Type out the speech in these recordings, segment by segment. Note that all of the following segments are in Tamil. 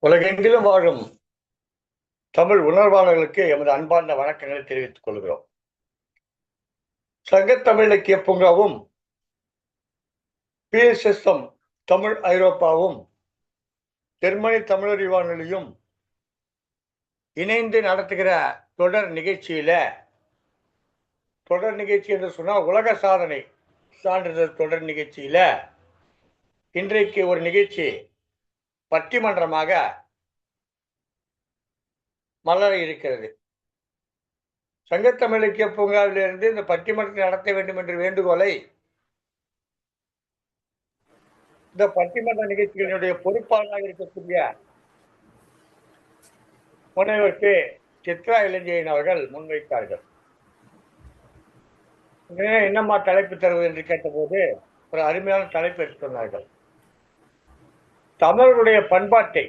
உலகெங்கிலும் வாழும் தமிழ் உணர்வாளர்களுக்கு எமது அன்பார்ந்த வணக்கங்களை தெரிவித்துக் கொள்கிறோம். சங்கத்தமிழ் இலக்கிய பூங்காவும் PSSM தமிழ் ஐரோப்பாவும் ஜெர்மனி தமிழறி வானொலியும் இணைந்து நடத்துகிற தொடர் நிகழ்ச்சி என்று சொன்னால் உலக சாதனை சான்றிதழ் தொடர் நிகழ்ச்சியில இன்றைக்கு ஒரு நிகழ்ச்சி பட்டிமன்றமாக மலர இருக்கிறது. சங்கத்தமிழ் இலக்கிய பூங்காவிலிருந்து இந்த பட்டிமன்றத்தை நடத்த வேண்டும் என்ற வேண்டுகோளை இந்த பட்டிமன்ற நிகழ்ச்சிகளினுடைய பொறுப்பாளராக இருக்கக்கூடிய முனைவருக்கு சித்ரா இளஞ்செழியன் அவர்கள் முன்வைத்தார்கள். என்னம்மா தலைப்பு தருவது என்று கேட்டபோது ஒரு அருமையான தலைப்பு எடுத்து சொன்னார்கள். தமிழர்களுடைய பண்பாட்டை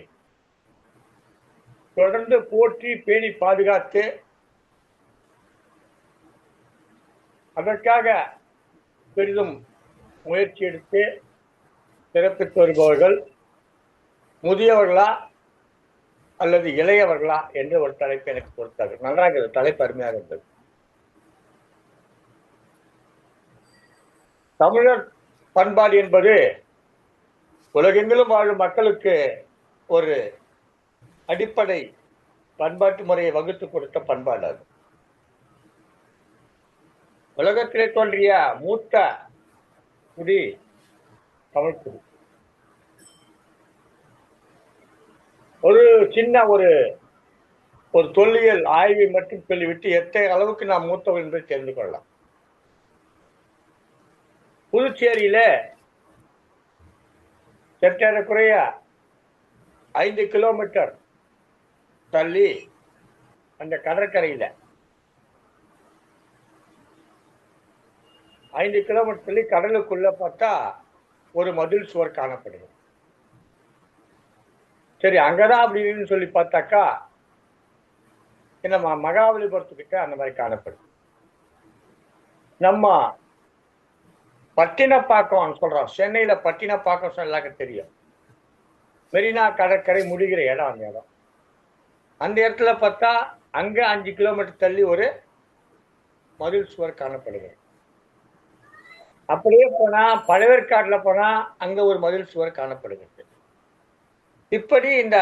தொடர்ந்து போற்றி பேணி பாதுகாத்து அதற்காக பெரிதும் முயற்சி எடுத்து சிறப்பித்து வருபவர்கள் முதியவர்களா அல்லது இளையவர்களா என்று ஒரு தலைப்பு எனக்கு கொடுத்தார்கள். நன்றாக இருந்தது, தலைப்பு அருமையாக இருந்தது. தமிழர் பண்பாடு என்பது உலகெங்கிலும் வாழும் மக்களுக்கு ஒரு அடிப்படை பண்பாட்டு முறையை வகுத்து கொடுத்த பண்பாடு. அது உலகத்திலே தோன்றிய மூத்த குடி தமிழ் குடி. ஒரு சின்ன ஒரு தொல்லியல் ஆய்வை மட்டும் சொல்லிவிட்டு எத்தனை அளவுக்கு நாம் மூத்தவர்கள் என்பதை தெரிந்து கொள்ளலாம். புதுச்சேரியில சற்றேறக்குறைய 5 கிலோமீட்டர் தள்ளி அந்த கடற்கரையில 5 கிலோமீட்டர் தள்ளி கடலுக்குள்ள பார்த்தா ஒரு மதில் சுவர் காணப்படுது. சரி, அங்கதான் அப்படின்னு சொல்லி பார்த்தாக்கா நம்ம மகாபலிபுரத்துக்கிட்ட அந்த மாதிரி காணப்படுது. நம்ம பட்டினப்பாக்கம் சொல்றோம், சென்னையில பட்டினப்பாக்கம் எல்லாருக்கும் தெரியும். மெரினா கடற்கரை முடிகிற இடம் அந்த இடம். அந்த இடத்துல பார்த்தா அங்க 5 கிலோமீட்டர் தள்ளி ஒரு மதில் சுவர் காணப்படுகிறது. அப்படியே போனா பழவேற்காடுல போனா அங்க ஒரு மதில் சுவர் காணப்படுகிறது. இப்படி இந்த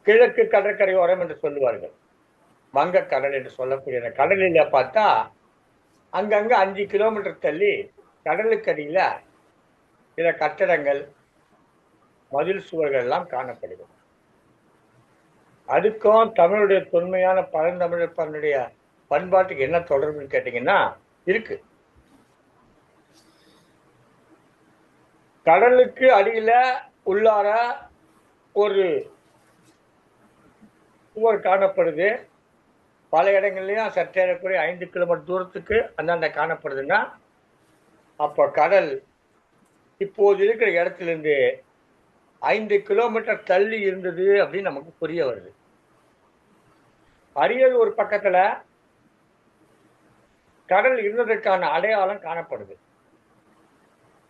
கிழக்கு கடற்கரை ஓரம் என்று சொல்லுவார்கள், வங்கக்கடல் என்று சொல்லக்கூடிய அந்த கடலில பார்த்தா அங்கங்க 5 கிலோமீட்டர் தள்ளி கடலுக்கடியில சில கட்டடங்கள் மதில் சுவர்கள் எல்லாம் காணப்படுகிறது. அதுக்கும் தமிழுடைய தொன்மையான பழந்தமிழர் பண்பாட்டுக்கு என்ன தொடர்புன்னு கேட்டீங்கன்னா இருக்கு. கடலுக்கு அடியில உள்ளார ஒரு சுவர் காணப்படுது. பல இடங்கள்லயும் சற்றேறக்குறைய 5 கிலோமீட்டர் தூரத்துக்கு அந்தாண்ட காணப்படுதுன்னா அப்ப கடல் இப்போது இருக்கிற இடத்துல இருந்து 5 கிலோமீட்டர் தள்ளி இருந்தது அப்படின்னு நமக்கு புரிய வருது. அரியலூர் பக்கத்துல கடல் இருந்ததற்கான அடையாளம் காணப்படுது.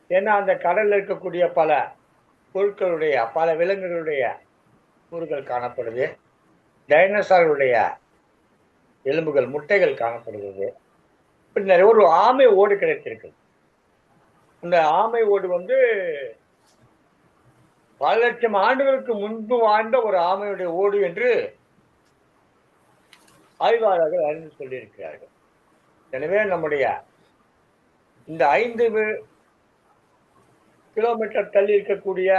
ஏன்னா அந்த கடல்ல இருக்கக்கூடிய பல பொருட்களுடைய பல விலங்குகளுடைய கூறுகள் காணப்படுது. டைனோசார்களுடைய எலும்புகள் முட்டைகள் காணப்படுகிறது. பின்னர் ஒரு ஆமை ஓடு கிடைத்திருக்கு. இந்த ஆமை ஓடு பல லட்சம் ஆண்டுகளுக்கு முன்பு வாழ்ந்த ஒரு ஆமையுடைய ஓடு என்று ஆய்வாளர்கள் அறிந்து சொல்லியிருக்கிறார்கள். எனவே நம்முடைய இந்த 5 கிலோமீட்டர் தள்ளி இருக்கக்கூடிய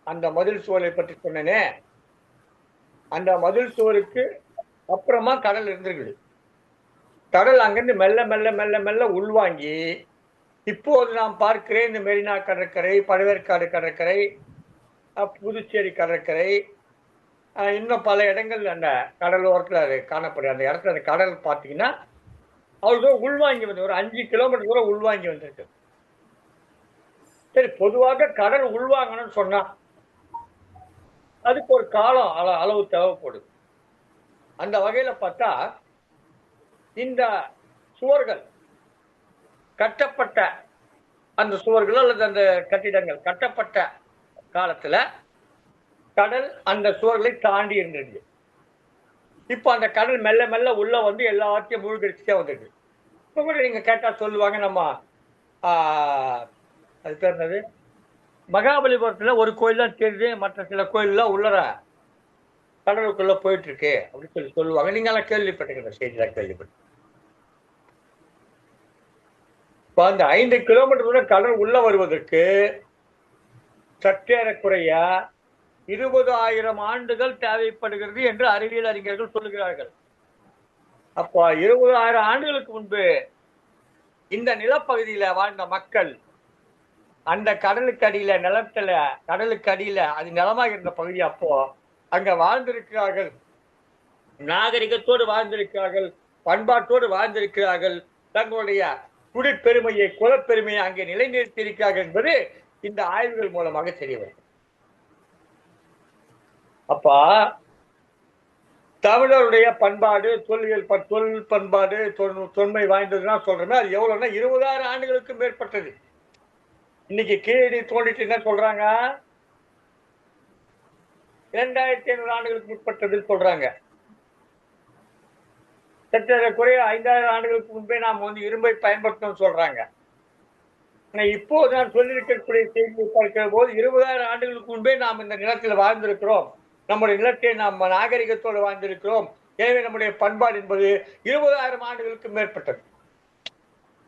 அந்த மதில் சுவரை பற்றி சொன்னனே, அந்த மதில் சுவருக்கு அப்புறமா கடல் இருந்திருக்குது. கடல் அங்கிருந்து மெல்ல மெல்ல மெல்ல மெல்ல உள்வாங்கி இப்போது நாம் பார்க்கிறேன் இந்த மெரினா கடற்கரை, பழவேற்காடு கடற்கரை, புதுச்சேரி கடற்கரை, இன்னும் பல இடங்கள் அந்த கடலோரத்தில் காணப்படுது. அந்த இடத்துல அந்த கடல் பார்த்தீங்கன்னா அவ்வளோ உள்வாங்கி வந்து ஒரு 5 கிலோமீட்டர் தூரம் உள்வாங்கி வந்திருக்கு. சரி, பொதுவாக கடல் உள்வாங்கணும்னு சொன்னா அதுக்கு ஒரு காலம் அளவு தேவைப்படுது. அந்த வகையில பார்த்தா இந்த சுவர்கள் கட்டப்பட்ட அந்த சுவர்கள் அல்லது அந்த கட்டிடங்கள் கட்டப்பட்ட காலத்துல கடல் அந்த சுவர்களை தாண்டி இருந்தது. இப்ப அந்த கடல் மெல்ல மெல்ல உள்ள வந்து எல்லாத்தையும் மூழ்கடிச்சுட்டே வந்துருக்கு. இப்ப கூட நீங்க கேட்டா சொல்லுவாங்க, நம்ம அது பேர் என்னது, மகாபலிபுரத்துல ஒரு கோயில் தான் தெரியுது, மற்ற சில கோயில்லாம் உள்ளர கடலுக்குள்ள போயிட்டு இருக்கு அப்படின்னு சொல்லுவாங்க. நீங்க எல்லாம் கேள்விப்பட்டிருக்கிற செய்திதான் கேள்விப்பட்டு. இப்ப அந்த 5 கிலோமீட்டர் தூரம் கடல் உள்ள வருவதற்கு சற்றேறக்குறைய 20,000 ஆண்டுகள் தேவைப்படுகிறது என்று அறிவியல் அறிஞர்கள் சொல்லுகிறார்கள். அப்ப 20,000 ஆண்டுகளுக்கு முன்பு இந்த நிலப்பகுதியில வாழ்ந்த மக்கள் அந்த கடலுக்கு அடியில, நிலத்துல கடலுக்கு அடியில அது நிலமாக இருந்த பகுதி, அப்போ அங்க வாழ்ந்திருக்கிறார்கள், நாகரிகத்தோடு வாழ்ந்திருக்கிறார்கள், பண்பாட்டோடு வாழ்ந்திருக்கிறார்கள், தங்களுடைய குடிப்பெருமையை, குலப்பெருமையை அங்கே நிலைநிறுத்தி இருக்கிறார்கள் என்பது இந்த ஆய்வுகள் மூலமாக தெரிய வரும். அப்ப தமிழருடைய பண்பாடு, தொல் பண்பாடு தொன்மை வாய்ந்ததுன்னா சொல்றோமே, அது எவ்வளவுன்னா 20,000 ஆண்டுகளுக்கு மேற்பட்டது. இன்னைக்கு கீழடி தோண்டிட்டு என்ன சொல்றாங்க, 2,500 ஆண்டுகளுக்கு முற்பட்டதுன்னு சொல்றாங்க. சற்றேறக்குறைய 5,000 ஆண்டுகளுக்கு முன்பே நாம் வந்து இரும்பை பயன்படுத்தணும்னு சொல்றாங்க. இப்போ நான் சொல்லியிருக்கக்கூடிய செய்தியை பார்க்கிற போது 20,000 ஆண்டுகளுக்கு முன்பே நாம் இந்த நிலத்தில் வாழ்ந்திருக்கிறோம், நம்முடைய நிலத்தை நாம் நாகரிகத்தோடு வாழ்ந்திருக்கிறோம். எனவே நம்முடைய பண்பாடு என்பது 20,000 ஆண்டுகளுக்கு மேற்பட்டது.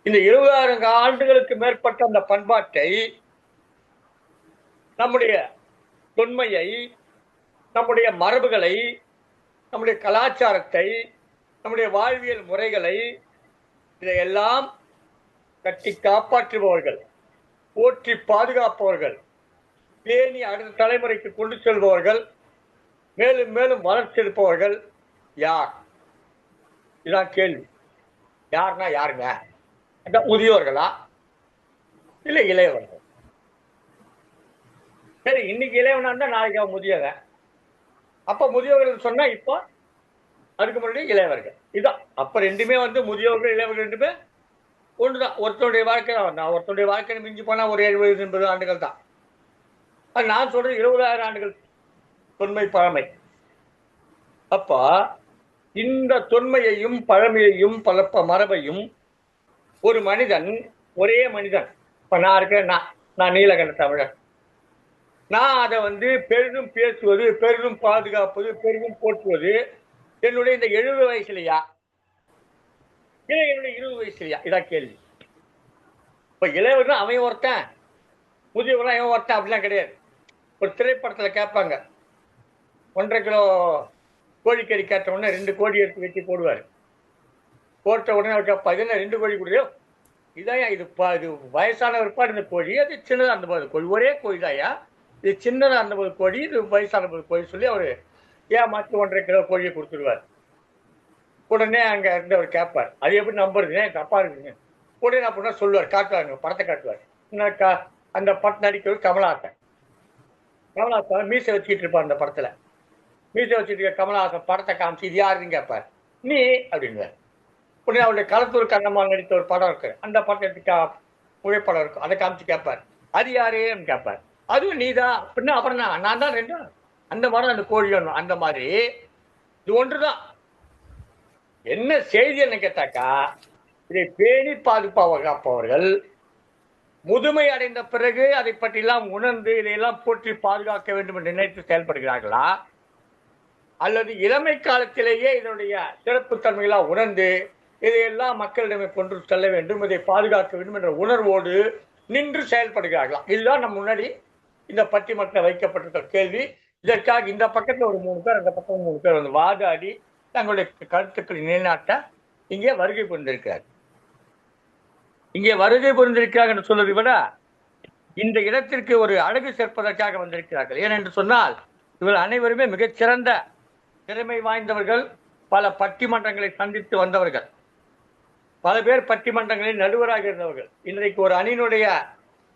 இந்த 20,000 ஆண்டுகளுக்கு மேற்பட்ட அந்த பண்பாட்டை, நம்முடைய தொன்மையை, நம்முடைய மரபுகளை, நம்முடைய கலாச்சாரத்தை, நம்முடைய வாழ்வியல் முறைகளை, இதையெல்லாம் கட்டி காப்பாற்றுபவர்கள், போற்றி பாதுகாப்பவர்கள், பேணி அடுத்த தலைமுறைக்கு கொண்டு செல்பவர்கள், மேலும் மேலும் வளர்த்தெடுப்பவர்கள் யார்? இதுதான் கேள்வி. யாருன்னா யாருங்க? முதியோர்களா இல்ல இளையவர்கள்? சரி, இன்னைக்கு இளையவனா இருந்தா நாளைக்கு அவன் முதியவன். அப்ப முதியோர்கள் சொன்னா இப்போ அதுக்கு முன்னாடி இளையவர்கள். இதுதான். அப்ப ரெண்டுமே வந்து முதியோர்கள் இளையவர்கள் ரெண்டுமே ஒன்றுதான். ஒருத்தருடைய வாழ்க்கை தான். ஒருத்தருடைய வாழ்க்கை மிஞ்சி போனா ஒரு 70-80 ஆண்டுகள் தான். நான் சொல்றது 20,000 ஆண்டுகள் தொன்மை பழமை. அப்ப இந்த தொன்மையையும் பழமையையும் மரபையும் ஒரு மனிதன், ஒரே மனிதன், இப்ப நான் இருக்கிறேன், நான் நீலகண்ட தமிழன், நான் அதை வந்து பெரிதும் பேசுவது, பெரிதும் பாதுகாப்பது, பெரிதும் போற்றுவது என்னுடைய இந்த 70 வயசுலையா இல்ல என்னுடைய 20 வயசுலையா? இதான் கேள்வி. இப்ப இளையவர்கள் அவன் ஒருத்தன், முதியவர்கள் அவன் ஒருத்தன் அப்படிலாம் கிடையாது. ஒரு திரைப்படத்துல கேட்பாங்க, 1.5 கிலோ கோழிக்கறி கேட்ட உடனே 2 கோழி எடுத்து வெட்டி போடுவாரு. போட்ட உடனே அவர் கேட்பா, இது என்ன 2 கோழி கொடுயோ? இதாயா இது வயசான ஒருபாடு இந்த கோழி, அது சின்னதா இருந்தபோது கோழி, ஒரே கோழி தாயா, இது சின்னதா இருந்தபோது கோழி, இது வயசான போது கோழி சொல்லி அவரு ஏமாற்றி 1.5 கிலோ கோழியை கொடுத்துருவார். உடனே அங்க இருந்து அவர் கேட்பார், அது எப்படி நம்புறதுங்க, தப்பா இருக்குங்க. உடனே அப்படின்னா சொல்லுவார், காட்டுவாருங்க, படத்தை காட்டுவார். அந்த படம் நடிக்கிறது கமலஹாசன். கமலஹாசன் மீசை வச்சுக்கிட்டு இருப்பார் அந்த படத்துல. மீசை வச்சுட்டு இருக்க கமலஹாசன் படத்தை காமிச்சு இது யாருன்னு கேட்பார். நீ அப்படின்வார். உடனே அவருடைய களத்தூர் கண்ணம்மாள் நடித்த ஒரு படம் இருக்கு, அந்த படத்துக்கு புகைப்படம் இருக்கும், அதை காமிச்சு கேட்பார், அது யாருன்னு கேட்பார். அதுவும் நீதான் அப்படின்னா, அப்புறம் நான் தான் ரெண்டும் அந்த மாதிரி அந்த கோழி ஒன்றும். அந்த மாதிரி இது ஒன்றுதான். என்ன செய்தி என்ன கேட்டாக்கா, இதை பேணி பாதுகாப்பவர்கள் முதுமை அடைந்த பிறகு அதை பற்றி எல்லாம் உணர்ந்து இதையெல்லாம் போற்றி பாதுகாக்க வேண்டும் என்று நினைத்து செயல்படுகிறார்களா, அல்லது இளமை காலத்திலேயே இதனுடைய சிறப்பு தன்மைகளாக உணர்ந்து இதையெல்லாம் மக்களிடமே கொண்டு செல்ல வேண்டும், இதை பாதுகாக்க வேண்டும் என்ற உணர்வோடு நின்று செயல்படுகிறார்களா? இதுதான் நம்ம முன்னாடி இந்த பட்டிமன்றத்தில் வைக்கப்பட்டிருக்கிற கேள்வி. இதற்காக இந்த பக்கத்துல ஒரு 3 பேர், அந்த பக்கம் 3 பேர் வந்து வாதாடி தங்களுடைய கருத்துக்களை நிலைநாட்ட இங்கே வருகை புரிந்திருக்கிறார். இங்கே வருகை புரிந்திருக்கிறார்கள் என்று சொல்வதை விட இந்த இடத்திற்கு ஒரு அழகு சேர்ப்பதற்காக வந்திருக்கிறார்கள். ஏனென்று சொன்னால் இவர்கள் அனைவருமே மிகச்சிறந்த திறமை வாய்ந்தவர்கள், பல பட்டிமன்றங்களை சந்தித்து வந்தவர்கள், பல பேர் பட்டிமன்றங்களில் நடுவராக இருந்தவர்கள். இன்றைக்கு ஒரு அணியினுடைய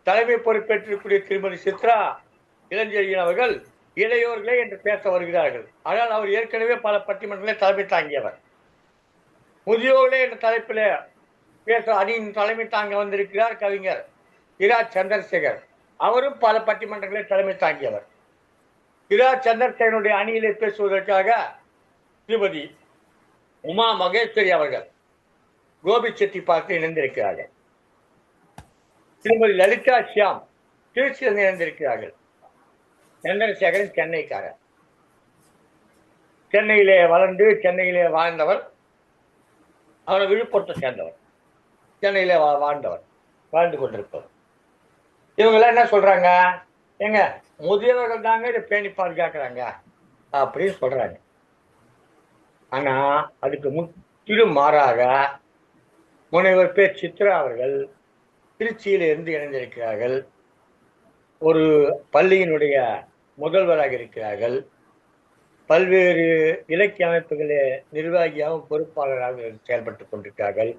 தலைமை பொறுப்பேற்றக்கூடிய திருமதி சித்ரா இளஞ்செழியன் அவர்கள் இளையோர்களே என்று பேச வருகிறார்கள். ஆனால் அவர் ஏற்கனவே பல பட்டிமன்றங்களை தலைமை தாங்கியவர். முதியோர்களே என்ற தலைப்பில் பேச அணியின் தலைமை தாங்க வந்திருக்கிறார் கவிஞர் இரா சந்திரசேகர், அவரும் பல பட்டிமன்றங்களை தலைமை தாங்கியவர். இரா சந்திரசேகரனுடைய அணியிலே பேசுவதற்காக திருமதி உமா மகேஸ்வரி அவர்கள் கோபி செட்டி பார்த்து இணைந்திருக்கிறார்கள். திருமதி லலிதா ஷியாம் திருச்சியில் இணைந்திருக்கிறார்கள். சந்திரசேகரன் சென்னைக்காரர், சென்னையிலே வளர்ந்து சென்னையிலே வாழ்ந்தவர். அவர் விழுப்புரத்தை சேர்ந்தவர், சென்னையிலே வாழ்ந்து கொண்டிருப்பவர். இவங்கெல்லாம் என்ன சொல்றாங்க, எங்க முதியவர்கள் தாங்க இதை பேணி பாதுகாக்கிறாங்க அப்படின்னு சொல்றாங்க. ஆனா அதுக்கு முற்றிலும் மாறாக முனைவர் பே சித்ரா அவர்கள் திருச்சியில் இருந்து இணைந்திருக்கிறார்கள். ஒரு பள்ளியினுடைய முதல்வராக இருக்கிறார்கள். பல்வேறு இலக்கிய அமைப்புகளே நிர்வாகியாகவும் பொறுப்பாளராக செயல்பட்டுக் கொண்டிருக்கிறார்கள்.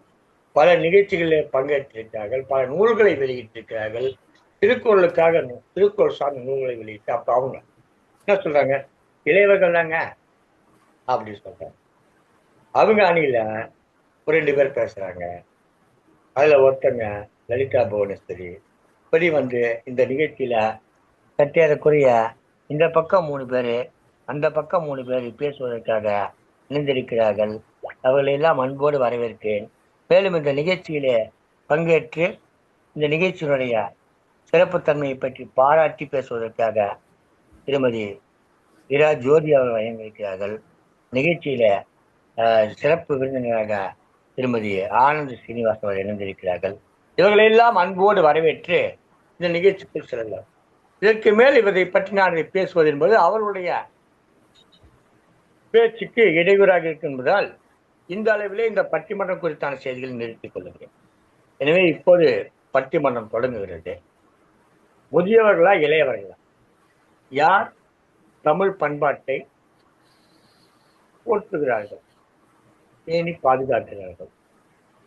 பல நிகழ்ச்சிகளில் பங்கேற்றிருக்கிறார்கள். பல நூல்களை வெளியிட்டிருக்கிறார்கள். திருக்குறள் சார்ந்த நூல்களை வெளியிட்டு அப்ப அவங்க என்ன சொல்றாங்க, இளையவர்கள் தாங்க அப்படின்னு சொல்றாங்க. அவங்க அணியில ஒரு 2 பேர் பேசுறாங்க. அதுல ஒருத்தங்க லலிதா புவனேஸ்வரி. இப்படி இந்த நிகழ்ச்சியில சற்றேறக்குரிய இந்த பக்கம் 3 பேரு அந்த பக்கம் 3 பேர் பேசுவதற்காக இணைந்திருக்கிறார்கள். அவர்களை எல்லாம் அன்போடு வரவேற்கிறேன். மேலும் இந்த நிகழ்ச்சியிலே பங்கேற்று இந்த நிகழ்ச்சியினுடைய சிறப்புத்தன்மையை பற்றி பாராட்டி பேசுவதற்காக திருமதி இரா ஜோதி அவர்கள் வழங்கியிருக்கிறார்கள். நிகழ்ச்சியில சிறப்பு விருந்தினராக திருமதி ஆனந்த் ஸ்ரீனிவாஸ் அவர்கள் இணைந்திருக்கிறார்கள். இவர்களெல்லாம் அன்போடு வரவேற்று இந்த நிகழ்ச்சிக்குள் செல்லலாம். இதற்கு மேல் இவரை பற்றி நான் பேசுவது என்பது அவருடைய பேச்சுக்கு இடையூறாக இருக்கும் என்பதால் இந்த அளவிலே இந்த பட்டிமன்றம் குறித்தான செய்திகளை நிறுத்திக் கொள்ளுகிறேன். எனவே இப்போது பட்டிமன்றம் தொடங்குகிறது. முதியவர்களா இளையவர்களா, யார் தமிழ் பண்பாட்டை போற்றுகிறார்கள், பேணி பாதுகாக்கிறார்கள்,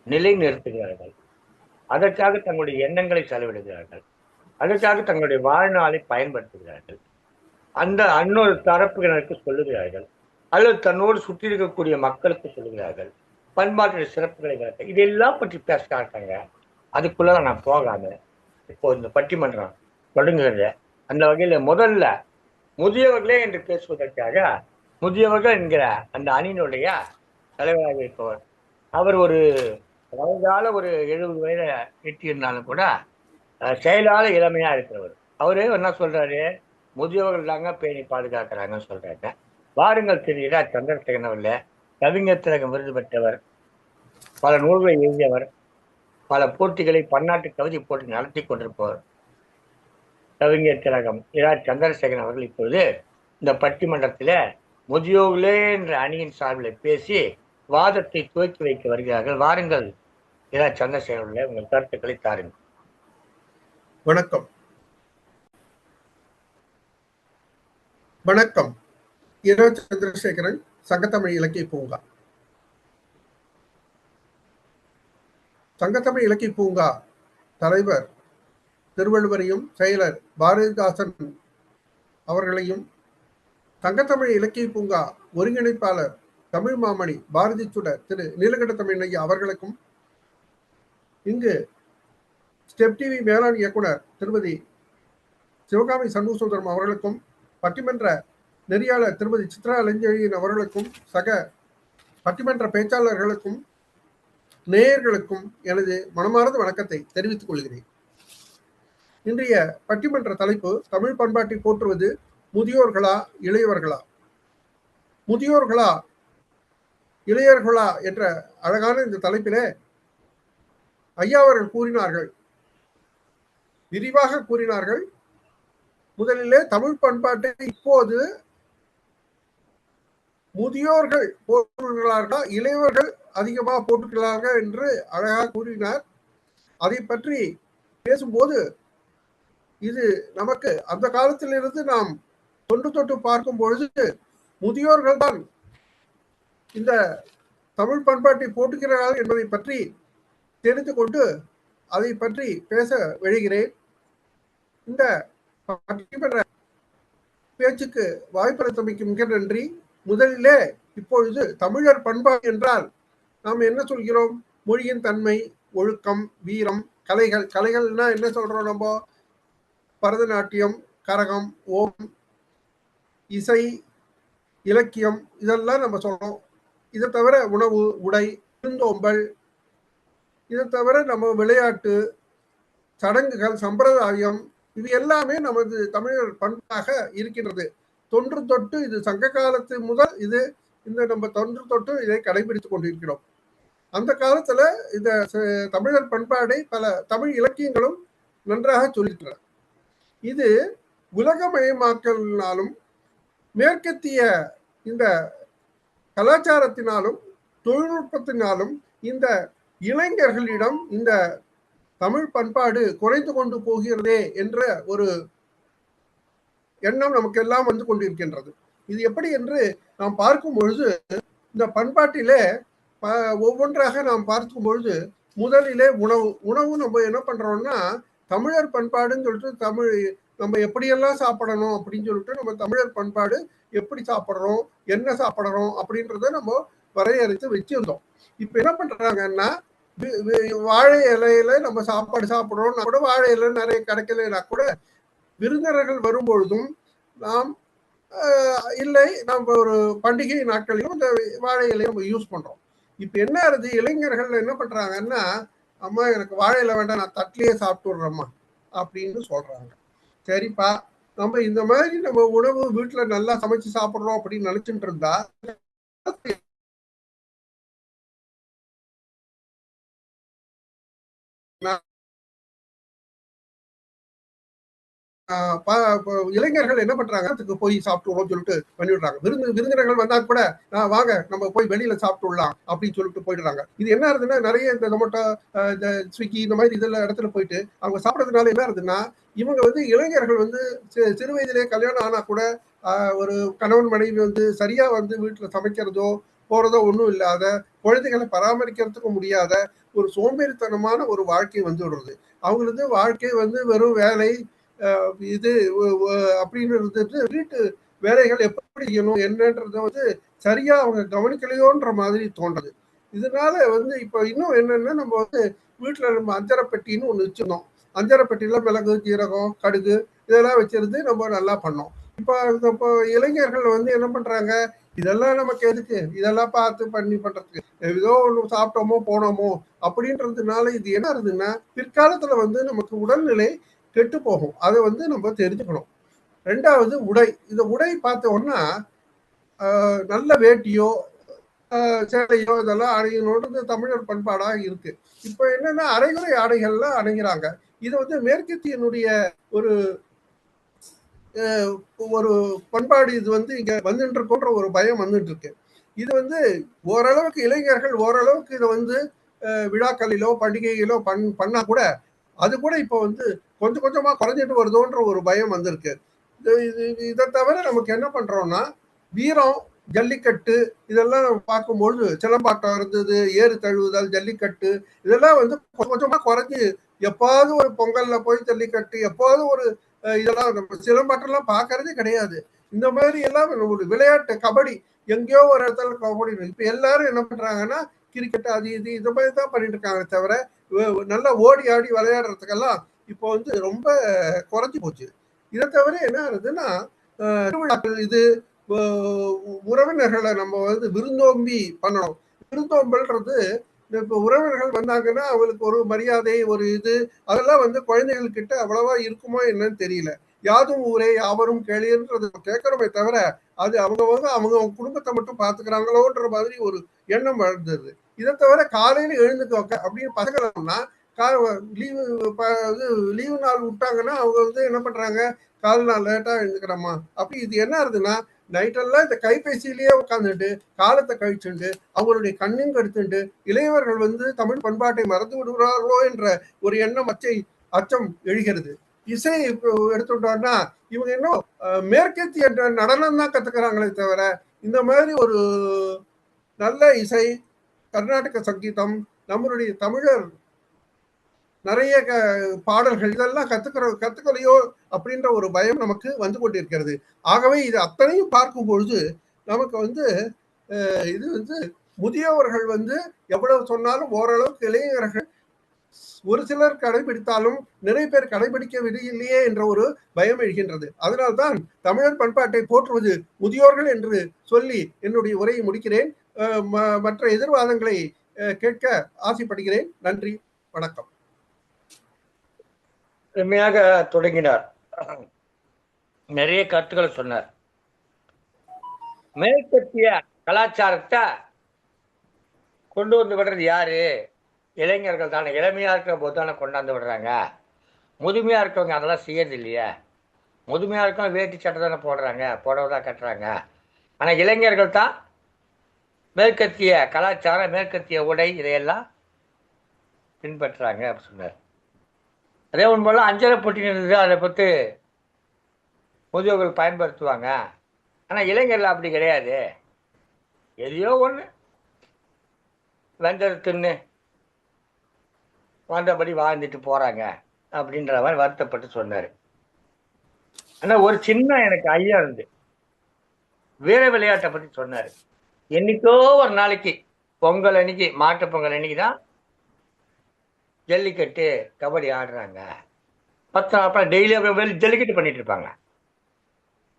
நிலைநிறுத்துகிறார்கள், அதற்காக தங்களுடைய எண்ணங்களை செலவிடுகிறார்கள், அதற்காக தங்களுடைய வாழ்நாளை பயன்படுத்துகிறார்கள், அந்த இன்னொரு தரப்பினருக்கு சொல்லுகிறார்கள், அல்லது தன்னோடு சுற்றி இருக்கக்கூடிய மக்களுக்கு சொல்லுகிறார்கள், பண்பாட்டுடைய சிறப்புகளை விளக்க, இதெல்லாம் பற்றி பேசுகிறாங்க. அதுக்குள்ள நான் போகாம இப்போ இந்த பட்டிமன்றம் தொடங்குகிறது. அந்த வகையில முதல்ல முதியவர்களே என்று பேசுவதற்காக முதியவர்கள் என்கிற அந்த அணியினுடைய தலைவராக இருப்பவர், அவர் ஒரு வயதால ஒரு 70 வயதை எட்டியிருந்தாலும் கூட செயலால இளமையா இருக்கிறவர். அவரே என்ன சொல்றாரு, முதியவர்கள் தாங்க பேணி பாதுகாக்கிறாங்கன்னு சொல்றாங்க. வாருங்கள் தெரியுதா, சந்திரசேகரன் அவர்கள் கவிஞர் திலகம் விருது பெற்றவர், பல நூல்களை எழுதியவர், பல போட்டிகளை பன்னாட்டு கவிதை போட்டி நடத்தி கொண்டிருப்பவர் கவிஞர் திலகம் இரா சந்திரசேகரன் அவர்கள் இப்பொழுது இந்த பட்டிமன்றத்தில முதியோர்களே என்ற அணியின் சார்பில் பேசி வாதத்தை துவக்கி வைக்க வருகிறார்கள். வாருங்கள் இரா சந்திரசேகரன், உங்கள் கருத்துக்களை தாருங்கள். வணக்கம். வணக்கம். இரா சந்திரசேகரன், சங்கத்தமிழ் இலக்கிய பூங்கா. சங்கத்தமிழ் இலக்கிய பூங்கா தலைவர் திருவள்ளுவரையும் செயலர் பாரதிதாசன் அவர்களையும், சங்கத்தமிழ் இலக்கிய பூங்கா ஒருங்கிணைப்பாளர் தமிழ் மாமணி பாரதி சுடர் திரு நீலகண்ட தமிழையா அவர்களுக்கும், இங்கு ஸ்டெப் டிவி மேலாண் இயக்குனர் திருமதி சிவகாமி சண்முகசுந்தரம் அவர்களுக்கும், பட்டிமன்ற நெறியாளர் திருமதி சித்ரா இளஞ்செழியன் அவர்களுக்கும், சக பட்டிமன்ற பேச்சாளர்களுக்கும், நேயர்களுக்கும் எனது மனமார்ந்த வணக்கத்தை தெரிவித்துக் கொள்கிறேன். இன்றைய பட்டிமன்ற தலைப்பு தமிழ் பண்பாட்டை போற்றுவது முதியோர்களா இளையவர்களா? முதியோர்களா இளையர்களா என்ற அழகான இந்த தலைப்பிலே ஐயா அவர்கள் கூறினார்கள், விரிவாக கூறினார்கள். முதலிலே தமிழ் பண்பாட்டை இப்போது முதியோர்கள் போற்றுகிறார்களா இளையவர்கள் அதிகமாக போற்றுகிறார்கள் என்று அழகாக கூறினார். அதை பற்றி பேசும்போது இது நமக்கு அந்த காலத்திலிருந்து நாம் தொட்டு பார்க்கும் பொழுது முதியோர்கள் தான் இந்த தமிழ் பண்பாட்டை போற்றுகிறார்கள் என்பதை பற்றி தெரிந்து கொண்டு அதை பற்றி பேச விழைகிறேன். இந்த பேச்சுக்கு வாய்ப்பளித்தமைக்கு மிக நன்றி. முதலிலே இப்பொழுது தமிழர் பண்பாடு என்றால் நாம் என்ன சொல்கிறோம்? மொழியின் தன்மை, ஒழுக்கம், வீரம், கலைகள்னா என்ன சொல்றோம் நம்ம? பரதநாட்டியம், கரகம், ஓம், இசை, இலக்கியம், இதெல்லாம் நம்ம சொல்றோம். இதை தவிர உணவு, உடை, விருந்தோம்பல், இதை தவிர நம்ம விளையாட்டு, சடங்குகள், சம்பிரதாயம், இது எல்லாமே நமது தமிழர் பண்பாக இருக்கின்றது. தொன்று தொட்டு இது சங்க காலத்து முதல் இது நம்ம தொன்று தொட்டு இதை கடைபிடித்துக் கொண்டிருக்கிறோம். அந்த காலத்துல இந்த தமிழர் பண்பாடை பல தமிழ் இலக்கியங்களும் நன்றாக சொல்லியிருக்கிறார். இது உலகமயமாக்கலினாலும் மேற்கத்திய இந்த கலாச்சாரத்தினாலும் தொழில்நுட்பத்தினாலும் இந்த இளைஞர்களிடம் இந்த தமிழ் பண்பாடு குறைந்து கொண்டு போகிறதே என்ற ஒரு எண்ணம் நமக்கு எல்லாம் வந்து கொண்டிருக்கின்றது. இது எப்படி என்று நாம் பார்க்கும் பொழுது, இந்த பண்பாட்டிலே ஒவ்வொன்றாக நாம் பார்க்கும் பொழுது, முதலிலே உணவு நம்ம என்ன பண்றோம்னா, தமிழர் பண்பாடுன்னு சொல்லிட்டு தமிழ் நம்ம எப்படியெல்லாம் சாப்பிடணும் அப்படின்னு சொல்லிட்டு நம்ம தமிழர் பண்பாடு எப்படி சாப்பிட்றோம், என்ன சாப்பிட்றோம் அப்படின்றத நம்ம வரையறுத்து வச்சிருந்தோம். இப்ப என்ன பண்றாங்கன்னா, வாழை இலையில நம்ம சாப்பாடு சாப்பிடுறோம்னா கூட, வாழை இலை நிறைய கிடைக்கலைன்னா கூட, விருந்தினர்கள் வரும்பொழுதும் நாம் இல்லை நம்ம ஒரு பண்டிகை நாட்களையும் இந்த வாழை இலையை நம்ம யூஸ் பண்றோம். இப்ப என்ன ஆகுது, இளைஞர்கள் என்ன பண்றாங்கன்னா, அம்மா எனக்கு வாழை இலை வேண்டாம், நான் தட்டிலேயே சாப்பிட்டு விடுறேம்மா அப்படின்னு சொல்றாங்க. சரிப்பா, நம்ம இந்த மாதிரி நம்ம உணவு வீட்டுல நல்லா சமைச்சு சாப்பிடுறோம் அப்படின்னு நினைச்சுட்டு இருந்தா, இளைஞர்கள் என்ன பண்றாங்க, அதுக்கு போய் சாப்பிட்டுவோம் சொல்லிட்டு பண்ணிவிடுறாங்க. விருந்தினர்கள் வந்தா கூட வாங்க நம்ம போய் வெளியில சாப்பிட்டுலாம் அப்படின்னு சொல்லிட்டு போயிடுறாங்க. இது என்ன ஆகுதுன்னா, நிறைய இந்த ஜொமேட்டோ, இந்த ஸ்விக்கி, இந்த மாதிரி இதெல்லாம் இடத்துல போயிட்டு அவங்க சாப்பிட்றதுனால என்ன ஆகுதுன்னா, இவங்க வந்து இளைஞர்கள் வந்து சிறு வயதிலே கல்யாணம் ஆனா கூட ஒரு கணவன் மனைவி வந்து சரியா வந்து வீட்டுல சமைக்கிறதோ போறதோ ஒன்றும் இல்லாத, குழந்தைகளை பராமரிக்கிறதுக்கு முடியாத ஒரு சோம்பேறித்தனமான ஒரு வாழ்க்கை வந்து விடுறது. அவங்களுக்கு வாழ்க்கை வந்து வெறும் வேலை, இது அப்படின்னு இருந்துட்டு வீட்டு வேலைகள் எப்படி செய்யணும் என்னன்றத வந்து சரியா அவங்க கவனிக்கலையோன்ற மாதிரி தோன்றது. இதனால வந்து இப்ப இன்னும் என்னன்னா, நம்ம வந்து வீட்டுல நம்ம அஞ்சரை பெட்டின்னு ஒண்ணு வச்சிருந்தோம். அஞ்சரை பெட்டியில மிளகு, ஜீரகம், கடுகு இதெல்லாம் வச்சிருந்து நம்ம நல்லா பண்ணோம். இப்போ இளைஞர்கள் வந்து என்ன பண்றாங்க, இதெல்லாம் நமக்கு எதுக்கு, இதெல்லாம் பார்த்து பண்றதுக்கு, ஏதோ ஒண்ணு சாப்பிட்டோமோ போனோமோ அப்படின்றதுனால இது என்ன ஆகுதுன்னா, பிற்காலத்துல வந்து நமக்கு உடல்நிலை கெட்டு போகும். அதை வந்து நம்ம தெரிஞ்சுக்கணும். ரெண்டாவது உடை. இந்த உடை பார்த்தோம்னா, நல்ல வேட்டியோ சேலையோ இதெல்லாம் அணியணுன்றது தமிழர் பண்பாடா இருக்கு. இப்ப என்னன்னா, அரைகுறை ஆடைகள்லாம் அணிகிறாங்க. இது வந்து மேற்கத்தியனுடைய ஒரு ஒரு பண்பாடு இது வந்து இங்க வந்துட்டு இருக்கோன்ற ஒரு பயம் வந்துட்டு இருக்கு. இது வந்து ஓரளவுக்கு இளைஞர்கள் ஓரளவுக்கு இதை வந்து விழாக்களிலோ பண்டிகைகளோ பண்ணா கூட, அது கூட இப்போ வந்து கொஞ்சம் கொஞ்சமா குறைஞ்சிட்டு வருதோன்ற ஒரு பயம் வந்திருக்கு. இதை தவிர நமக்கு என்ன பண்றோம்னா, வீரம், ஜல்லிக்கட்டு இதெல்லாம் நம்ம பார்க்கும்பொழுது, சிலம்பாட்டம் இருந்தது, ஏறு தழுவுதல், ஜல்லிக்கட்டு இதெல்லாம் வந்து கொஞ்சம் கொஞ்சமா குறைஞ்சி, எப்பாவது ஒரு பொங்கல்ல போய் ஜல்லிக்கட்டு, எப்பாவது ஒரு இதெல்லாம் நம்ம சிலம்பாட்டம்லாம் பார்க்கறதே கிடையாது. இந்த மாதிரி எல்லாம் ஒரு விளையாட்டு, கபடி எங்கேயோ ஒரு இடத்துல கபடி. இப்ப எல்லாரும் என்ன பண்றாங்கன்னா, கிரிக்கெட் அது இது இந்த மாதிரி தான் பண்ணிட்டு இருக்காங்க தவிர, நல்லா ஓடி ஆடி விளையாடுறதுக்கெல்லாம் இப்போ வந்து ரொம்ப குறைஞ்சி போச்சு. இதை தவிர என்ன ஆகுதுன்னா, திருவிழாக்கள் இது உறவினர்களை நம்ம வந்து விருந்தோம்பி பண்ணணும். விருந்தோம்பல்ன்றது இப்போ உறவினர்கள் வந்தாங்கன்னா அவங்களுக்கு ஒரு மரியாதை, ஒரு இது அதெல்லாம் வந்து குழந்தைகள் கிட்ட அவ்வளவா இருக்குமோ என்னன்னு தெரியல. யாதும் ஊரே யாவரும் கேளீர்ன்றது கேட்கறோமே தவிர, அது அவங்க குடும்பத்தை மட்டும் பாத்துக்கிறாங்களோன்ற மாதிரி ஒரு எண்ணம் வளர்ந்தது. இதை தவிர காலையில எழுந்துக்க அப்படின்னு பசங்களா லீவு நாள் விட்டாங்கன்னா அவங்க வந்து என்ன பண்றாங்க, கால் நாள் லேட்டா எழுந்துக்கிறோமா அப்படி. இது என்ன ஆகுதுன்னா, நைட்டெல்லாம் இந்த கைபேசியிலேயே உட்காந்துட்டு காலத்தை கழிச்சுட்டு அவங்களுடைய கண்ணையும் கெடுத்துட்டு இளையவர்கள் வந்து தமிழ் பண்பாட்டை மறந்து விடுகிறார்களோ என்ற ஒரு எண்ணம் அச்சம் எழுகிறது. இசை எடுத்துட்டோம்னா, இவங்க இன்னும் மேற்கத்திய நடனம் தான் கத்துக்கிறாங்களே தவிர, இந்த மாதிரி ஒரு நல்ல இசை, கர்நாடக சங்கீதம், நம்மளுடைய தமிழர் நிறைய பாடல்கள் இதெல்லாம் கத்துக்கலையோ அப்படின்ற ஒரு பயம் நமக்கு வந்து கொண்டிருக்கிறது. ஆகவே இது அத்தனையும் பார்க்கும் பொழுது நமக்கு வந்து இது வந்து முதியவர்கள் வந்து எவ்வளவு சொன்னாலும் ஓரளவுக்கு இளைஞர்கள் ஒரு சிலர் கடைபிடித்தாலும் நிறைய பேர் கடைபிடிக்கவில்லையே என்ற ஒரு பயம் எழுகின்றது. அதனால்தான் தமிழர் பண்பாட்டை போற்றுவது முதியோர்கள் என்று சொல்லி என்னுடைய உரையை முடிக்கிறேன். மற்ற எதிர்வாதங்களை கேட்க ஆசைப்படுகிறேன். நன்றி, வணக்கம். எளிமையாக தொடங்கினார், நிறைய கருத்துக்களை சொன்னார். மேற்கத்திய கலாச்சாரத்தை கொண்டு வந்து விடுறது யாரு? இளைஞர்கள் தானே. இளமையா இருக்கிற போது தானே கொண்டாந்து விடுறாங்க. முதுமையா இருக்கவங்க அதெல்லாம் செய்யறது இல்லையா? முதுமையா இருக்கவங்க வேட்டி சட்டை தானே போடுறாங்க, புடவை தான் கட்டுறாங்க. ஆனா இளைஞர்கள் தான் மேற்கத்திய கலாச்சாரம், மேற்கத்திய உடை இதையெல்லாம் பின்பற்றுறாங்க அப்படின்னு சொன்னார். அதே ஒன்று அஞ்சரை பொட்டி இருந்தது, அதை பற்றி முதியோர்கள் பயன்படுத்துவாங்க. ஆனால் இளைஞர்கள் அப்படி கிடையாது. எதையோ ஒன்று வெந்தது தின்னு வந்தபடி வாழ்ந்துட்டு போகிறாங்க அப்படின்ற மாதிரி வருத்தப்பட்டு சொன்னார். ஆனால் ஒரு சின்ன எனக்கு ஐயா இருந்து வீர விளையாட்டை பற்றி சொன்னார். என்னைக்கோ ஒரு நாளைக்கு பொங்கல் அன்னைக்கு, மாட்டு பொங்கல் அன்னைக்கு தான் ஜல்லிக்கட்டு கபடி ஆடுறாங்க. 10 நாள் அப்புறம் டெய்லி ஜல்லிக்கட்டு பண்ணிட்டு இருப்பாங்க.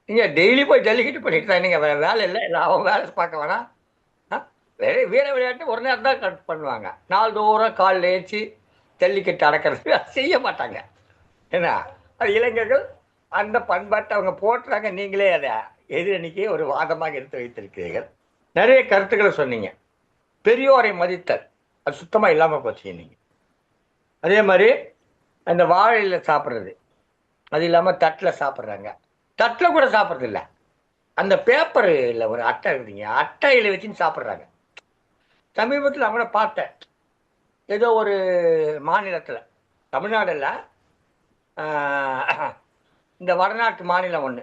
நீங்கள் டெய்லி போய் ஜல்லிக்கட்டு பண்ணிட்டு தான், நீங்கள் வேலை இல்லை, அவன் வேலை பார்க்க வேணாம். வீர விளையாட்டு ஒரு நேரம் தான் கட் பண்ணுவாங்க. நாள்தோறும் காலில் ஏற்றி ஜல்லிக்கட்டு அடக்கிறது செய்ய மாட்டாங்க. ஏன்னா அது இளைஞர்கள் அந்த பண்பாட்டை அவங்க போட்டுறாங்க. நீங்களே அதை எதிரணிக்கே ஒரு வாதமாக எடுத்து வைத்திருக்கிறீர்கள். நிறைய கருத்துக்களை சொன்னீங்க. பெரியோரை மதித்தல் அது சுத்தமாக இல்லாமல் போச்சு. நீங்கள் அதே மாதிரி அந்த வாழையில் சாப்பிட்றது, அது இல்லாமல் தட்டில் சாப்பிட்றாங்க. தட்டில் கூட சாப்பிட்றதில்ல, அந்த பேப்பரில் ஒரு அட்டை இருக்குதுங்க, அட்டையில் வச்சுன்னு சாப்பிட்றாங்க. சமீபத்தில் நான் கூட பார்த்தேன், ஏதோ ஒரு மாநிலத்தில், தமிழ்நாடில் இந்த வடநாட்டு மாநிலம் ஒன்று,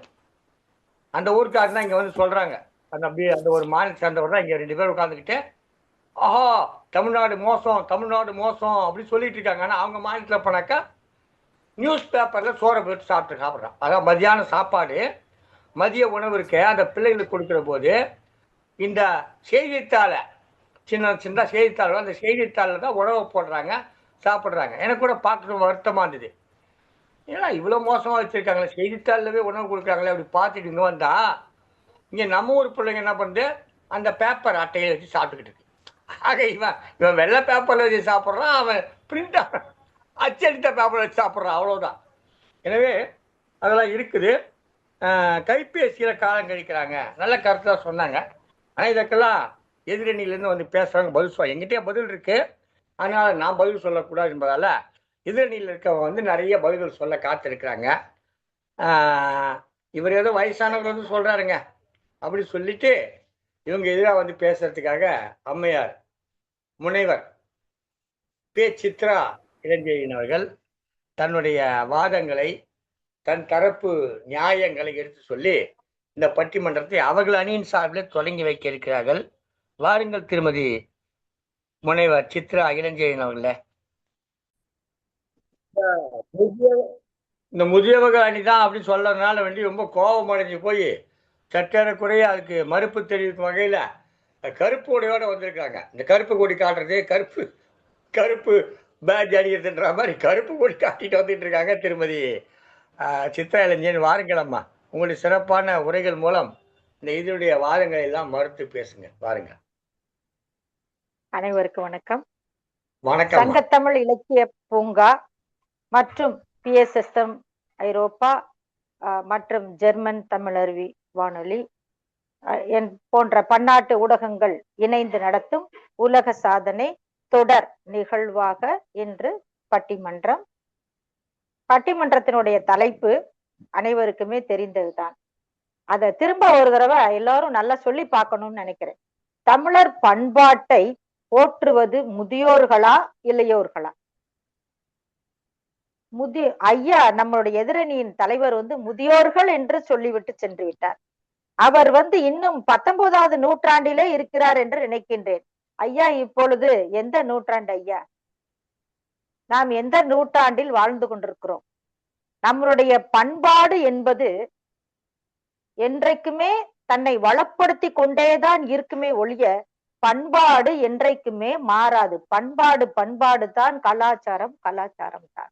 அந்த ஊருக்காரர் தான் இங்கே வந்து சொல்கிறாங்க. அந்த அப்படியே அந்த ஒரு மாநிலத்தை சேர்ந்தவர் தான் இங்கே 2 பேர் உட்காந்துக்கிட்டு, ஆஹா தமிழ்நாடு மோசம், தமிழ்நாடு மோசம் அப்படின்னு சொல்லிட்டு இருக்காங்க. ஆனால் அவங்க மாநிலத்தில் போனாக்கா நியூஸ் பேப்பரில் சோறை போட்டு சாப்பிட்றான். அதான் மதியான சாப்பாடு, மதிய உணவு இருக்க அந்த பிள்ளைகளுக்கு கொடுக்குற போது இந்த செய்தித்தாளை, சின்ன சின்ன செய்தித்தாள், அந்த செய்தித்தாளில் தான் உணவு போடுறாங்க, சாப்பிட்றாங்க. எனக்கு கூட பார்க்கணும் வருத்தமாக இருந்தது. ஏன்னா இவ்வளோ மோசமாக வச்சுருக்காங்களே, செய்தித்தாளிலவே உணவு கொடுக்குறாங்களே. அப்படி பார்த்துட்டு இங்கே வந்தால் இங்கே நம்ம ஊர் பிள்ளைங்க என்ன பண்ணுது, அந்த பேப்பர் அட்டையை வச்சு சாப்பிட்டுக்கிட்டு இருக்கு. ஆக இவன் வெள்ளை பேப்பரில் வச்சு சாப்பிட்றான், அவன் பிரிண்ட் அச்சடித்த பேப்பரில் வச்சு சாப்பிட்றான், அவ்வளோதான். எனவே அதெல்லாம் இருக்குது. கைபேசியில் காலம் கழிக்கிறாங்க, நல்ல கருத்தாக சொன்னாங்க. ஆனால் இதற்கெல்லாம் எதிரணியிலேருந்து வந்து பேசுகிறவங்க பதில் சொல்ல, எங்கிட்டே பதில் இருக்குது, அதனால் நான் பதில் சொல்லக்கூடாது என்பதால் எதிரணியில் இருக்கவங்க வந்து நிறைய பதில்கள் சொல்ல காத்திருக்கிறாங்க. இவர் ஏதோ வயசானவர் வந்து சொல்கிறாருங்க அப்படி சொல்லிட்டு இவங்க எதிராக வந்து பேசுறதுக்காக அம்மையார் முனைவர் பே. சித்ரா இளஞ்செழியன் அவர்கள் தன்னுடைய வாதங்களை, தன் தரப்பு நியாயங்களை எடுத்து சொல்லி இந்த பட்டிமன்றத்தை அவர்கள் அணியின் சார்பில் தொடங்கி வைக்க இருக்கிறார்கள். வாருங்கள் திருமதி முனைவர் சித்ரா இளஞ்செழியன் அவர்களே. இந்த முதியவர்கள் அணி தான் அப்படின்னு சொல்றதுனால வேண்டி ரொம்ப கோபம் அடைஞ்சு போய் சற்றேறக்குறைய அதுக்கு மறுப்பு தெரிவிக்கும் வகையில் கருப்பு கொடியோட வந்திருக்காங்க. இந்த கருப்பு கொடி காட்டுறது, கருப்பு பேட்ஜ் அடிக்கிறதுன்ற மாதிரி கருப்பு கொடி காட்டிட்டு வந்துட்டு இருக்காங்க திருமதி சித்ரா இளஞ்செழியன். வாருங்களம்மா, உங்களுடைய சிறப்பான உரைகள் மூலம் இந்த இதனுடைய வாதங்களை எல்லாம் மறுத்து பேசுங்க. வாருங்க. அனைவருக்கும் வணக்கம். வணக்கம். சங்கத்தமிழ் இலக்கிய பூங்கா மற்றும் PSSM ஐரோப்பா மற்றும் ஜெர்மன் தமிழருவி வானொலி போன்ற பன்னாட்டு ஊடகங்கள் இணைந்து நடத்தும் உலக சாதனை தொடர் நிகழ்வாக இன்று பட்டிமன்றத்தினுடைய தலைப்பு அனைவருக்குமே தெரிந்ததுதான். அதை திரும்ப ஒரு தடவை எல்லாரும் நல்லா சொல்லி பார்க்கணும்னு நினைக்கிறேன். தமிழர் பண்பாட்டை போற்றுவது முதியோர்களா இளையோர்களா? ஐயா நம்மளுடைய எதிரணியின் தலைவர் வந்து முதியோர்கள் என்று சொல்லிவிட்டு சென்று விட்டார். அவர் வந்து இன்னும் 19வது நூற்றாண்டிலே இருக்கிறார் என்று நினைக்கின்றேன். ஐயா இப்பொழுது எந்த நூற்றாண்டு ஐயா? நாம் எந்த நூற்றாண்டில் வாழ்ந்து கொண்டிருக்கிறோம்? நம்மளுடைய பண்பாடு என்பது என்றைக்குமே தன்னை வளப்படுத்தி கொண்டேதான் இருக்குமே ஒழிய பண்பாடு என்றைக்குமே மாறாது. பண்பாடு பண்பாடு தான், கலாச்சாரம் கலாச்சாரம் தான்.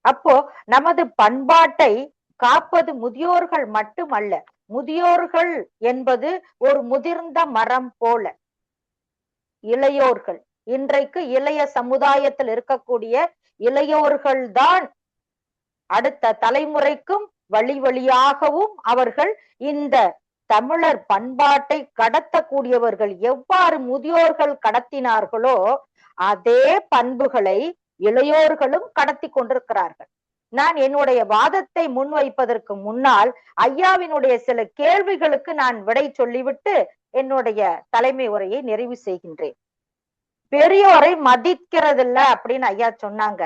அப்போ நமது பண்பாட்டை காப்பது முதியோர்கள் மட்டுமல்ல. முதியோர்கள் என்பது ஒரு முதிர்ந்த மரம் போல. இளையோர்கள், இன்றைக்கு இளைய சமுதாயத்தில் இருக்கக்கூடிய இளையோர்கள் தான் அடுத்த தலைமுறைக்கும் வழி வழியாகவும் அவர்கள் இந்த தமிழர் பண்பாட்டை கடத்தக்கூடியவர்கள். எவ்வாறு முதியோர்கள் கடத்தினார்களோ அதே பண்புகளை இளையோர்களும் கடத்தி கொண்டிருக்கிறார்கள். நான் என்னுடைய வாதத்தை முன்வைப்பதற்கு முன்னால் ஐயாவினுடைய சில கேள்விகளுக்கு நான் விடை சொல்லிவிட்டு என்னுடைய தலைமை உரையை நிறைவு செய்கின்றேன். பெரியோரை மதிக்கிறது இல்ல அப்படின்னு ஐயா சொன்னாங்க.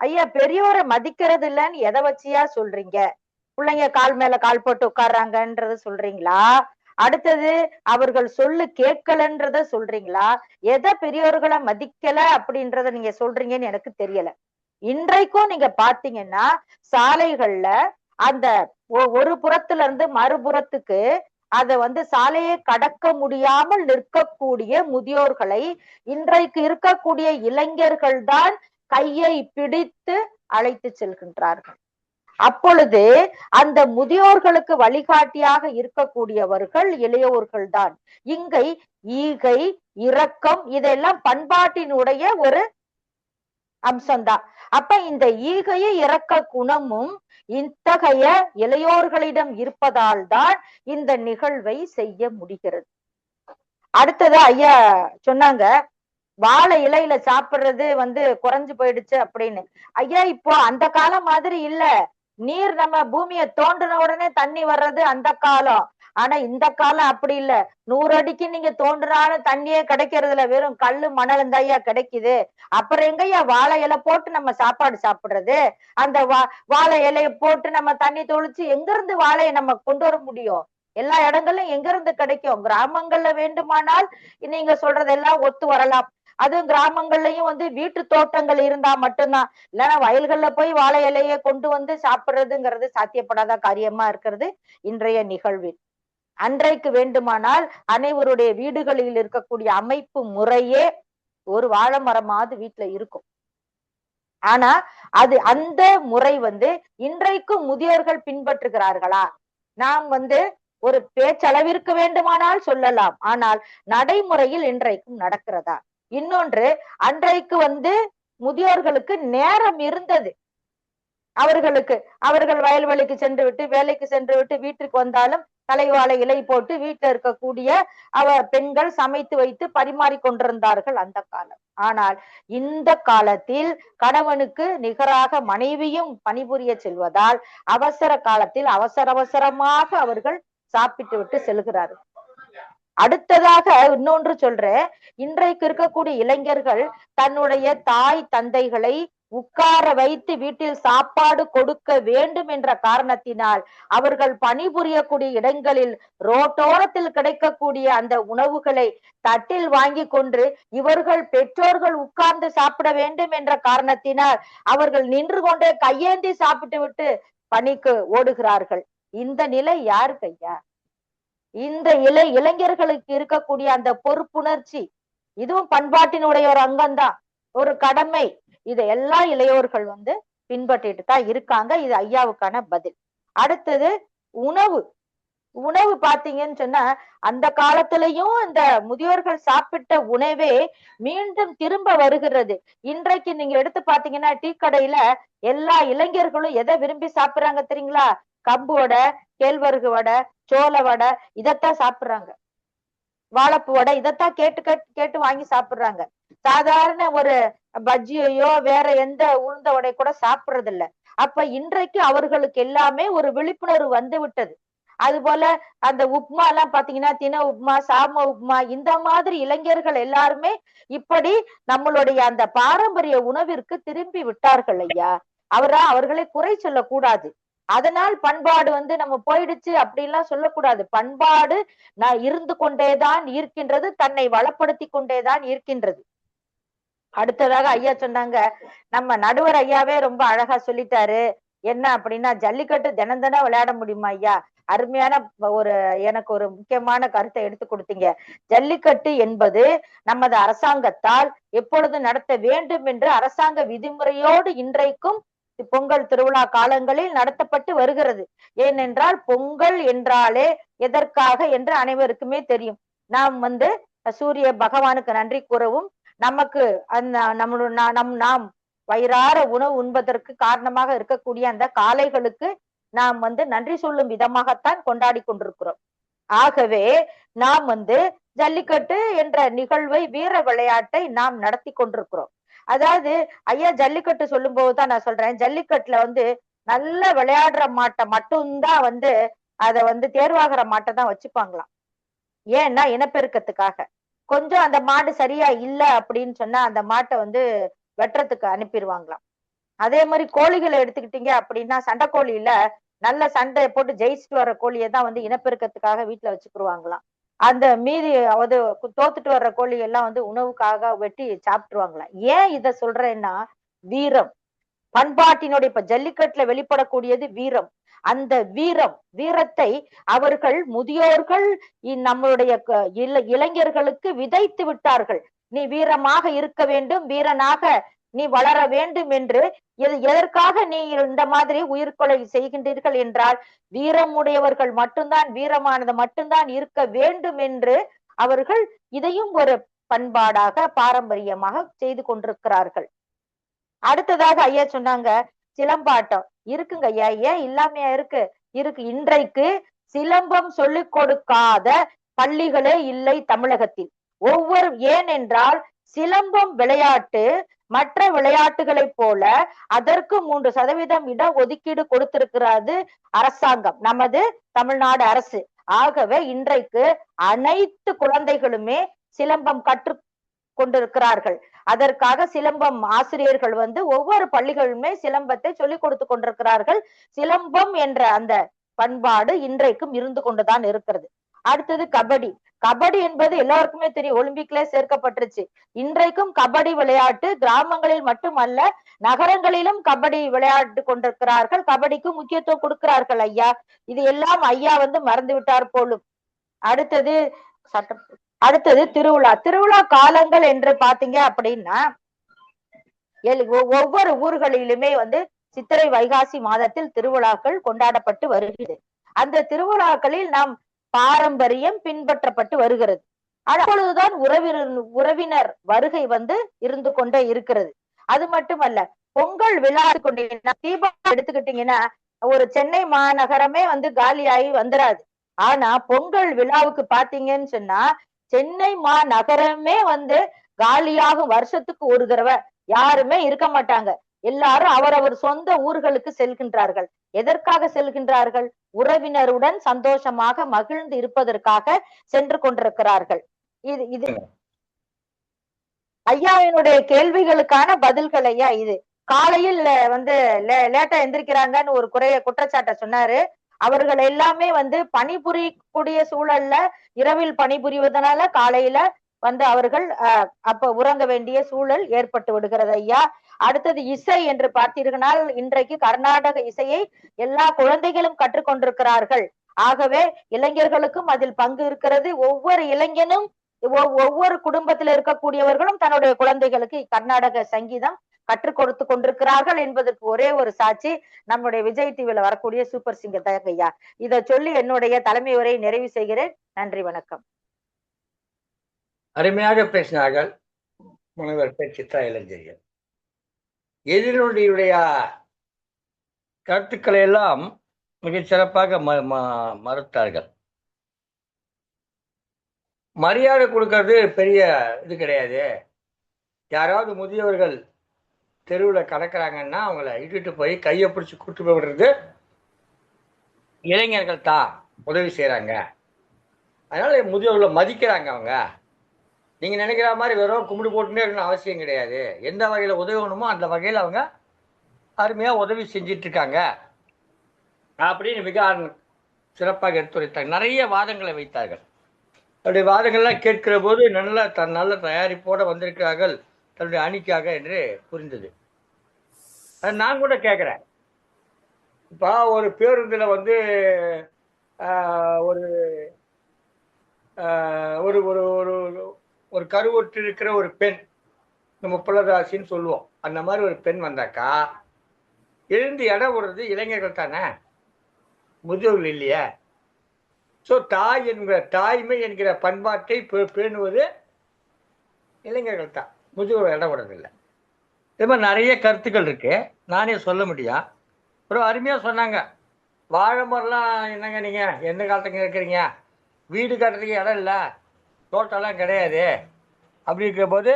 ஐயா, பெரியோரை மதிக்கிறது இல்லன்னு எதை வச்சியா சொல்றீங்க? பிள்ளைங்க கால் மேல கால் போட்டு உட்கார்றாங்கன்றத சொல்றீங்களா? அடுத்தது அவர்கள் சொல்லு கேட்கலன்றத சொல்றீங்களா? எதை பெரியோர்களை மதிக்கல அப்படின்றத நீங்க சொல்றீங்கன்னு எனக்கு தெரியல. இன்றைக்கும் நீங்க பாத்தீங்கன்னா சாலைகள்ல அந்த ஒரு புறத்துல இருந்து மறுபுறத்துக்கு அத சாலையை கடக்க முடியாமல் நிற்கக்கூடிய முதியோர்களை இன்றைக்கு இருக்கக்கூடிய இளைஞர்கள் தான் கையை பிடித்து அழைத்து செல்கின்றார்கள். அப்பொழுது அந்த முதியோர்களுக்கு வழிகாட்டியாக இருக்கக்கூடியவர்கள் இளையோர்கள் தான். இங்கை, ஈகை, இரக்கம் இதெல்லாம் பண்பாட்டினுடைய ஒரு அம்சம்தான். அப்ப இந்த ஈகைய இரக்க குணமும் இத்தகைய இளையோர்களிடம் இருப்பதால் தான் இந்த நிகழ்வை செய்ய முடிகிறது. அடுத்தது ஐயா சொன்னாங்க, வாழை இலையில சாப்பிடுறது குறைஞ்சு போயிடுச்சு அப்படின்னு. ஐயா, இப்போ அந்த காலம் மாதிரி இல்ல. நீர் நம்ம பூமியை தோண்டின உடனே தண்ணி வர்றது அந்த காலம். ஆனா இந்த காலம் அப்படி இல்ல. 100 அடிக்கு நீங்க தோண்டினாலும் தண்ணியே கிடைக்கிறது இல்ல. வெறும் கல்லு மணல் ஐயா கிடைக்குது. அப்புறம் எங்கய்யா வாழை இலை போட்டு நம்ம சாப்பாடு சாப்பிடுறது? அந்த வாழை இலைய போட்டு நம்ம தண்ணி தொளிச்சு எங்க இருந்து வாழையை நம்ம கொண்டு வர முடியும்? எல்லா இடங்களும் எங்க இருந்து கிடைக்கும்? கிராமங்கள்ல வேண்டுமானால் நீங்க சொல்றதெல்லாம் ஒத்து வரலாம். அதுவும் கிராமங்கள்லயும் வீட்டு தோட்டங்கள் இருந்தா மட்டும்தான். இல்லைன்னா வயல்கள்ல போய் வாழை இலையை கொண்டு சாப்பிடுறதுங்கிறது சாத்தியப்படாத காரியமா இருக்கிறது இன்றைய நிகழ்வில். அன்றைக்கு வேண்டுமானால் அனைவருடைய வீடுகளில் இருக்கக்கூடிய அமைப்பு முறையே ஒரு வாழை மரமாவது வீட்டுல இருக்கும். ஆனா அது அந்த முறை இன்றைக்கும் முதியோர்கள் பின்பற்றுகிறார்களா? நாம் ஒரு பேச்சளவிற்கு வேண்டுமானால் சொல்லலாம். ஆனால் நடைமுறையில் இன்றைக்கும் நடக்கிறதா? இன்னொன்று, அன்றைக்கு முதியோர்களுக்கு நேரம் இருந்தது. அவர்கள் வயல்வெளிக்கு சென்று விட்டு வேலைக்கு சென்று விட்டு வீட்டுக்கு வந்தாலும் தலைவாழை இலை போட்டு வீட்டுல இருக்கக்கூடிய பெண்கள் சமைத்து வைத்து பரிமாறி கொண்டிருந்தார்கள் அந்த காலம். ஆனால் இந்த காலத்தில் கணவனுக்கு நிகராக மனைவியும் பணிபுரிய செல்வதால் அவசர காலத்தில் அவசரமாக அவர்கள் சாப்பிட்டு விட்டு செல்கிறார்கள். அடுத்ததாக இன்னொன்று சொல்றேன், இன்றைக்கு இருக்கக்கூடிய இளைஞர்கள் தன்னுடைய தாய் தந்தைகளை உட்கார வைத்து வீட்டில் சாப்பாடு கொடுக்க வேண்டும் என்ற காரணத்தினால் அவர்கள் பணிபுரியக்கூடிய இடங்களில் ரோட்டோரத்தில் கிடைக்கக்கூடிய அந்த உணவுகளை தட்டில் வாங்கி கொண்டு இவர்கள் பெற்றோர்கள் உட்கார்ந்து சாப்பிட வேண்டும் என்ற காரணத்தினால் அவர்கள் நின்று கொண்டே கையேந்தி சாப்பிட்டு விட்டு பணிக்கு ஓடுகிறார்கள். இந்த நிலை யாருக்கு ஐயா? இந்த இளைஞர்களுக்கு இருக்கக்கூடிய அந்த பொறுப்புணர்ச்சி, இதுவும் பண்பாட்டினுடைய ஒரு அங்கம்தான், ஒரு கடமை. இதையெல்லாம் இளையோர்கள் பின்பற்றிட்டு தான் இருக்காங்க. இது ஐயாவுக்கான பதில். அடுத்தது உணவு பாத்தீங்கன்னு சொன்னா அந்த காலத்திலையும் இந்த முதியோர்கள் சாப்பிட்ட உணவே மீண்டும் திரும்ப வருகிறது. இன்றைக்கு நீங்க எடுத்து பாத்தீங்கன்னா டீ கடையில எல்லா இளைஞர்களும் எதை விரும்பி சாப்பிடுறாங்க தெரியுங்களா? கம்பு வடை, கேழ்வரகு வடை, சோள வடை இதத்தான் சாப்பிடுறாங்க. வாழைப்பூ வடை இதத்தான் கேட்டு வாங்கி சாப்பிடுறாங்க. சாதாரண ஒரு பஜ்ஜியோ வேற எந்த உளுந்த வடை கூட சாப்பிடுறது இல்ல. அப்ப இன்றைக்கு அவர்களுக்கு எல்லாமே ஒரு விழிப்புணர்வு வந்து விட்டது. அது போல அந்த உப்மா எல்லாம் பாத்தீங்கன்னா தின உப்மா, சாம உப்மா, இந்த மாதிரி இளைஞர்கள் எல்லாருமே இப்படி நம்மளுடைய அந்த பாரம்பரிய உணவிற்கு திரும்பி விட்டார்கள் ஐயா. அவர்களை குறை சொல்லக்கூடாது. அதனால் பண்பாடு நம்ம போயிடுச்சு அப்படின்லாம் சொல்லக்கூடாது. பண்பாடு இருந்து கொண்டேதான் இருக்கின்றது, தன்னை வளப்படுத்தி கொண்டேதான் இருக்கின்றது. அடுத்ததாக ஐயா சொன்னாங்க, நம்ம நடுவர் ஐயாவே ரொம்ப அழகா சொல்லிட்டாரு. என்ன அப்படின்னா, ஜல்லிக்கட்டு தினம் விளையாட முடியுமா ஐயா? அருமையான ஒரு எனக்கு ஒரு முக்கியமான கருத்தை எடுத்து கொடுத்தீங்க. ஜல்லிக்கட்டு என்பது நமது அரசாங்கத்தால் எப்பொழுது நடத்த வேண்டும் என்று அரசாங்க விதிமுறையோடு இன்றைக்கும் பொங்கல் திருவிழா காலங்களில் நடத்தப்பட்டு வருகிறது. ஏனென்றால் பொங்கல் என்றாலே எதற்காக என்று அனைவருக்குமே தெரியும். நாம் சூரிய பகவானுக்கு நன்றி கூறவும், நமக்கு அந்த நாம் வயிறார உணவு உண்பதற்கு காரணமாக இருக்கக்கூடிய அந்த காளைகளுக்கு நாம் நன்றி சொல்லும் விதமாகத்தான் கொண்டாடி கொண்டிருக்கிறோம். ஆகவே நாம் ஜல்லிக்கட்டு என்ற நிகழ்வை, வீர விளையாட்டை நாம் நடத்தி கொண்டிருக்கிறோம். அதாவது ஐயா ஜல்லிக்கட்டு சொல்லும் போதுதான் நான் சொல்றேன், ஜல்லிக்கட்டுல நல்ல விளையாடுற மாட்டை மட்டும்தான் அத தேர்வாகிற மாட்டை தான் வச்சுப்பாங்களாம். ஏன்னா இனப்பெருக்கத்துக்காக. கொஞ்சம் அந்த மாடு சரியா இல்ல அப்படின்னு சொன்னா அந்த மாட்டை வெட்டுறதுக்கு அனுப்பிடுவாங்களாம். அதே மாதிரி கோழிகளை எடுத்துக்கிட்டீங்க அப்படின்னா, சண்டை கோழியில நல்ல சண்டை போட்டு ஜெயிச்சுட்டு வர்ற கோழியை தான் இனப்பெருக்கத்துக்காக வீட்டுல வச்சுக்கிடுவாங்களாம். அந்த மீதி தோத்துட்டு வர்ற கோழி எல்லாம் உணவுக்காக வெட்டி சாப்பிட்டுருவாங்களாம். ஏன் இத சொல்றேன்னா, வீரம், பண்பாட்டினுடைய இப்ப ஜல்லிக்கட்டுல வெளிப்படக்கூடியது வீரம். அந்த வீரத்தை அவர்கள் முதியோர்கள் நம்மளுடைய இளைஞர்களுக்கு விதைத்து விட்டார்கள். நீ வீரமாக இருக்க வேண்டும், வீரனாக நீ வளர வேண்டும் என்று. எதற்காக நீ இந்த மாதிரி உயிர்கொலை செய்கின்றீர்கள் என்றால், வீரமுடையவர்கள் மட்டும்தான், வீரமானது மட்டும்தான் இருக்க வேண்டும் என்று அவர்கள் இதையும் ஒரு பண்பாடாக பாரம்பரியமாக செய்து கொண்டிருக்கிறார்கள். அடுத்ததாக ஐயா சொன்னாங்க சிலம்பாட்டம் இருக்குங்க ஐயா. ஏன் இல்லாமையா இருக்கு? இன்றைக்கு சிலம்பம் சொல்லிக் கொடுக்காத பள்ளிகளே இல்லை தமிழகத்தில். ஏனென்றால் சிலம்பம் விளையாட்டு மற்ற விளையாட்டுகளை போல அதற்கு 3% இட ஒதுக்கீடு கொடுத்திருக்கிறது அரசாங்கம், நமது தமிழ்நாடு அரசு. ஆகவே இன்றைக்கு அனைத்து குழந்தைகளுமே சிலம்பம் கற்று கொண்டிருக்கிறார்கள். அதற்காக சிலம்பம் ஆசிரியர்கள் ஒவ்வொரு பள்ளிகளுமே சிலம்பத்தை சொல்லிக் கொடுத்து கொண்டிருக்கிறார்கள். சிலம்பம் என்ற அந்த பண்பாடு இன்றைக்கும் இருந்து கொண்டுதான் இருக்கிறது. அடுத்தது கபடி. கபடி என்பது எல்லாருக்குமே தெரியும், ஒலிம்பிக்ல சேர்க்கப்பட்டுருச்சு. இன்றைக்கும் கபடி விளையாட்டு கிராமங்களில் மட்டுமல்ல, நகரங்களிலும் கபடி விளையாட்டு கொண்டிருக்கிறார்கள். கபடிக்கு முக்கியத்துவம் கொடுக்கிறார்கள் ஐயா. இது எல்லாம் ஐயா மறந்து விட்டார் போலும். அடுத்தது திருவிழா காலங்கள் என்று பாத்தீங்க அப்படின்னா, ஒவ்வொரு ஊர்களிலுமே சித்திரை வைகாசி மாதத்தில் திருவிழாக்கள் கொண்டாடப்பட்டு வருகிறது. அந்த திருவிழாக்களில் நாம் பாரம்பரியம் பின்பற்றப்பட்டு வருகிறது. அப்பொழுதுதான் உறவினர் வருகை இருந்து கொண்டே இருக்கிறது. அது மட்டுமல்ல, பொங்கல் விழா தீபாவளி எடுத்துக்கிட்டீங்கன்னா ஒரு சென்னை மாநகரமே காலியாகி வந்துடாது. ஆனா பொங்கல் விழாவுக்கு பாத்தீங்கன்னு சொன்னா சென்னை மாநகரமே காலியாகும். வருஷத்துக்கு ஒரு தடவை யாருமே இருக்க மாட்டாங்க. எல்லாரும் அவரவர் சொந்த ஊர்களுக்கு செல்கின்றார்கள். எதற்காக செல்கின்றார்கள்? உறவினருடன் சந்தோஷமாக மகிழ்ந்து இருப்பதற்காக சென்று கொண்டிருக்கிறார்கள். இது ஐயாவினுடைய கேள்விகளுக்கான பதில்கள் ஐயா. இது காலையில் லேட்டா எந்திரிக்கிறாங்கன்னு ஒரு குற்றச்சாட்டை சொன்னாரு. அவர்கள் எல்லாமே பணிபுரியக்கூடிய சூழல்ல இரவில் பணிபுரிவதனால காலையில அவர்கள் அப்ப உறங்க வேண்டிய சூழல் ஏற்பட்டு விடுகிறது ஐயா. அடுத்தது இசை என்று பார்த்தீர்களால், இன்றைக்கு கர்நாடக இசையை எல்லா குழந்தைகளும் கற்றுக்கொண்டிருக்கிறார்கள். ஆகவே இளைஞர்களுக்கும் அதில் பங்கு இருக்கிறது. ஒவ்வொரு இளைஞனும் ஒவ்வொரு குடும்பத்தில் இருக்கக்கூடியவர்களும் தன்னுடைய குழந்தைகளுக்கு கர்நாடக சங்கீதம் கற்றுக் கொடுத்து கொண்டிருக்கிறார்கள் என்பதற்கு ஒரே ஒரு சாட்சி நம்முடைய விஜய் டிவில வரக்கூடிய சூப்பர் சிங்கர் தான் ஐயா. இதை சொல்லி என்னுடைய தலைமை உரையை நிறைவு செய்கிறேன். நன்றி, வணக்கம். அருமையாக பேசினார்கள் முனைவர் சித்ரா இளஞ்செழியன். எதிரினுடைய கருத்துக்களை எல்லாம் மிகச் சிறப்பாக மறுத்தார்கள். மரியாதை கொடுக்கறது பெரிய இது கிடையாது. யாராவது முதியவர்கள் தெருவில் கடக்கிறாங்கன்னா அவங்கள இட்டுட்டு போய் கையை பிடிச்சி கூட்டு போய் விடுறது இளைஞர்கள் தான் உதவி செய்கிறாங்க. அதனால முதியவர்களை மதிக்கிறாங்க. அவங்க நீங்கள் நினைக்கிற மாதிரி வெறும் கும்பிடு போட்டுனே இருக்கணும் அவசியம் கிடையாது. எந்த வகையில் உதவணுமோ அந்த வகையில் அவங்க அருமையாக உதவி செஞ்சிட்டு இருக்காங்க அப்படின்னு மிக சிறப்பாக எடுத்துரைத்தாங்க. நிறைய வாதங்களை வைத்தார்கள். அவருடைய வாதங்கள்லாம் கேட்கிற போது நல்ல தயாரிப்போடு வந்திருக்கிறார்கள் தன்னுடைய அணிக்காக என்று புரிந்தது. அது நான் கூட கேட்குறேன். இப்போ ஒரு பேருந்தில் ஒரு ஒரு ஒரு ஒரு ஒரு கருவுற்று இருக்கிற ஒரு பெண், நம்ம புலராசின்னு சொல்லுவோம், அந்த மாதிரி ஒரு பெண் வந்தாக்கா எழுந்து இடம் விடுறது இளைஞர்கள் தானே, முதியோர்கள் இல்லையா? ஸோ தாய்மை என்கிற பண்பாட்டை பேணுவது இளைஞர்கள் தான், முதியோர்கள் இடம் விடுறதில்லை. இது மாதிரி நிறைய கருத்துக்கள் இருக்கு, நானே சொல்ல முடியும். ஒரு அருமையா சொன்னாங்க, வாழை மரம்லாம் என்னங்க நீங்க எந்த காலத்துக்கு இருக்கிறீங்க, வீடு கட்டுறதுக்கு இடம் இல்லை, தோட்டம்லாம் கிடையாது, அப்படி இருக்கிற போது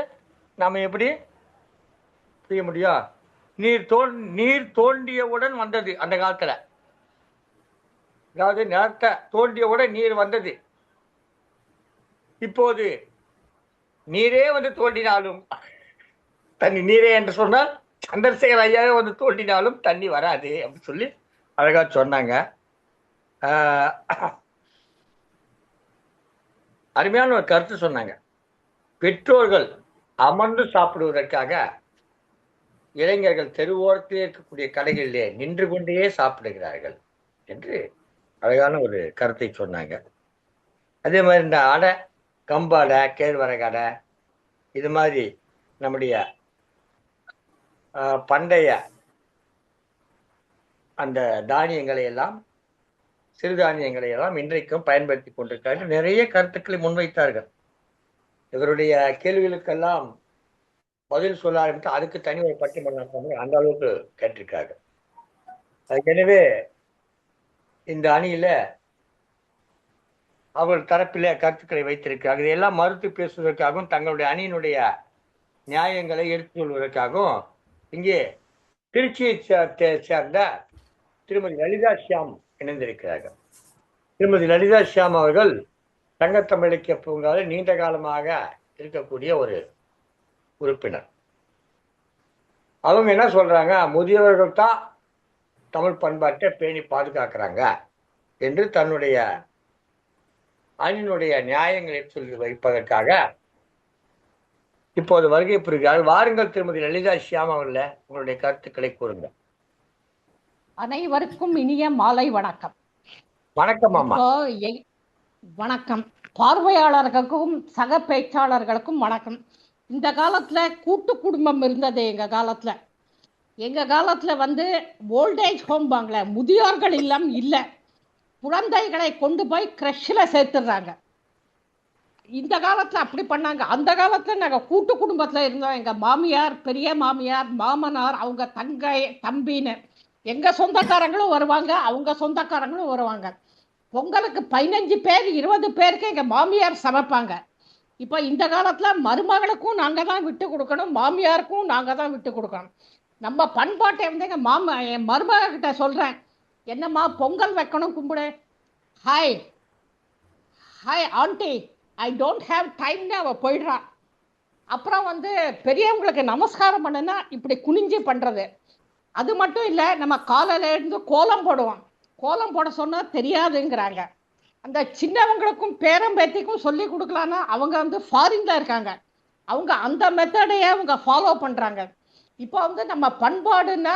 நம்ம எப்படி செய்ய முடியும்? நீர் தோண்டியவுடன் வந்தது அந்த காலத்துல, அதாவது நிலத்தை தோண்டியவுடன் நீர் வந்தது. இப்போது நீரே வந்து தோண்டினாலும் தண்ணி, நீரே என்று சொன்னால் சந்திரசேகர் ஐயாவே வந்து தோண்டினாலும் தண்ணி வராது அப்படின்னு சொல்லி அழகா சொன்னாங்க. அருமையான ஒரு கருத்து சொன்னாங்க. பெற்றோர்கள் அமர்ந்து சாப்பிடுவதற்காக இளைஞர்கள் தெருவோரத்திலே இருக்கக்கூடிய கடைகளிலே நின்று கொண்டே சாப்பிடுகிறார்கள் என்று அழகான ஒரு கருத்தை சொன்னாங்க. அதே மாதிரி இந்த அடை, கம்பாடை, கேழ்வரகடை, இது மாதிரி நம்முடைய பண்டைய அந்த தானியங்களை எல்லாம், சிறுதானியங்களை எல்லாம் இன்றைக்கும் பயன்படுத்தி கொண்டிருக்கிறார்கள். நிறைய கருத்துக்களை முன்வைத்தார்கள். இவருடைய கேள்விகளுக்கெல்லாம் பதில் சொல்ல ஆரம்பித்து அதுக்கு தனி ஒரு பட்டிமன்றம் அந்த அளவுக்கு கேட்டிருக்காங்க. எனவே இந்த அணியில அவர்கள் தரப்பில கருத்துக்களை வைத்திருக்கிறார்கள். இதையெல்லாம் மறுத்து பேசுவதற்காகவும் தங்களுடைய அணியினுடைய நியாயங்களை எடுத்து சொல்வதற்காகவும் இங்கே திருச்சியை சேர்ந்த திருமதி லலிதா ஷியாம் இணைந்திருக்கிறார்கள். திருமதி லலிதா ஷியாம் அவர்கள் தங்கத்தமிழ் இலக்கிய பூங்காவில் நீண்ட காலமாக இருக்கக்கூடிய ஒரு உறுப்பினர். அவங்க என்ன சொல்றாங்க, முதியவர்கள் தான் தமிழ் பண்பாட்டை பேணி பாதுகாக்கிறாங்க என்று தன்னுடைய அணியினுடைய நியாயங்களை சொல்லி வைப்பதற்காக இப்போது வருகை புரிகிறார்கள். வாருங்கள் திருமதி லலிதா ஷியாம் அவர்கள, உங்களுடைய கருத்துக்களை கூறுங்கள். அனைவருக்கும் இனிய மாலை வணக்கம். வணக்கம் அம்மா. வணக்கம். பார்வையாளர்களுக்கும் சக பேச்சாளர்களுக்கும் வணக்கம். இந்த காலத்துல கூட்டு குடும்பம் இருந்தது. எங்க காலத்துல வந்து ஓல்டேஜ் ஹோம் வாங்கல, முதியோர்கள் இல்லம் இல்லை, குழந்தைகளை கொண்டு போய் கிரஷ்ல சேர்த்துடுறாங்க. இந்த காலத்துல அப்படி பண்ணாங்க. அந்த காலத்துல நாங்க கூட்டு குடும்பத்துல இருந்தோம். எங்க மாமியார், பெரிய மாமியார், மாமனார், அவங்க தங்கை, தம்பின்னு எங்க சொந்தக்காரங்களும் வருவாங்க, அவங்க சொந்தக்காரங்களும் வருவாங்க. பொங்கலுக்கு 15 பேர் 20 பேருக்கு எங்க மாமியார் சமைப்பாங்க. இப்போ இந்த காலத்துல மருமகளுக்கும் நாங்க தான் விட்டு கொடுக்கணும், மாமியாருக்கும் நாங்க தான் விட்டு கொடுக்கணும். நம்ம பண்பாட்டை வந்து என் மருமக கிட்ட சொல்றேன், என்னம்மா பொங்கல் வைக்கணும், கும்பிடு, hi hi aunty, I don't have டைம்னு அவ போயிடுறான். அப்புறம் வந்து பெரியவங்களுக்கு நமஸ்காரம் பண்ணுன்னா இப்படி குனிஞ்சு பண்றது. அது மட்டும் இல்லை, நம்ம காலையில இருந்து கோலம் போடுவோம். கோலம் போட சொன்னா தெரியாதுங்கிறாங்க. அந்த சின்னவங்களுக்கும் பேரம்பேத்திக்கும் சொல்லி கொடுக்கலான்னா அவங்க வந்து ஃபாரின்ல இருக்காங்க, அவங்க அந்த மெத்தடையே அவங்க ஃபாலோ பண்றாங்க. இப்போ வந்து நம்ம பண்பாடுன்னா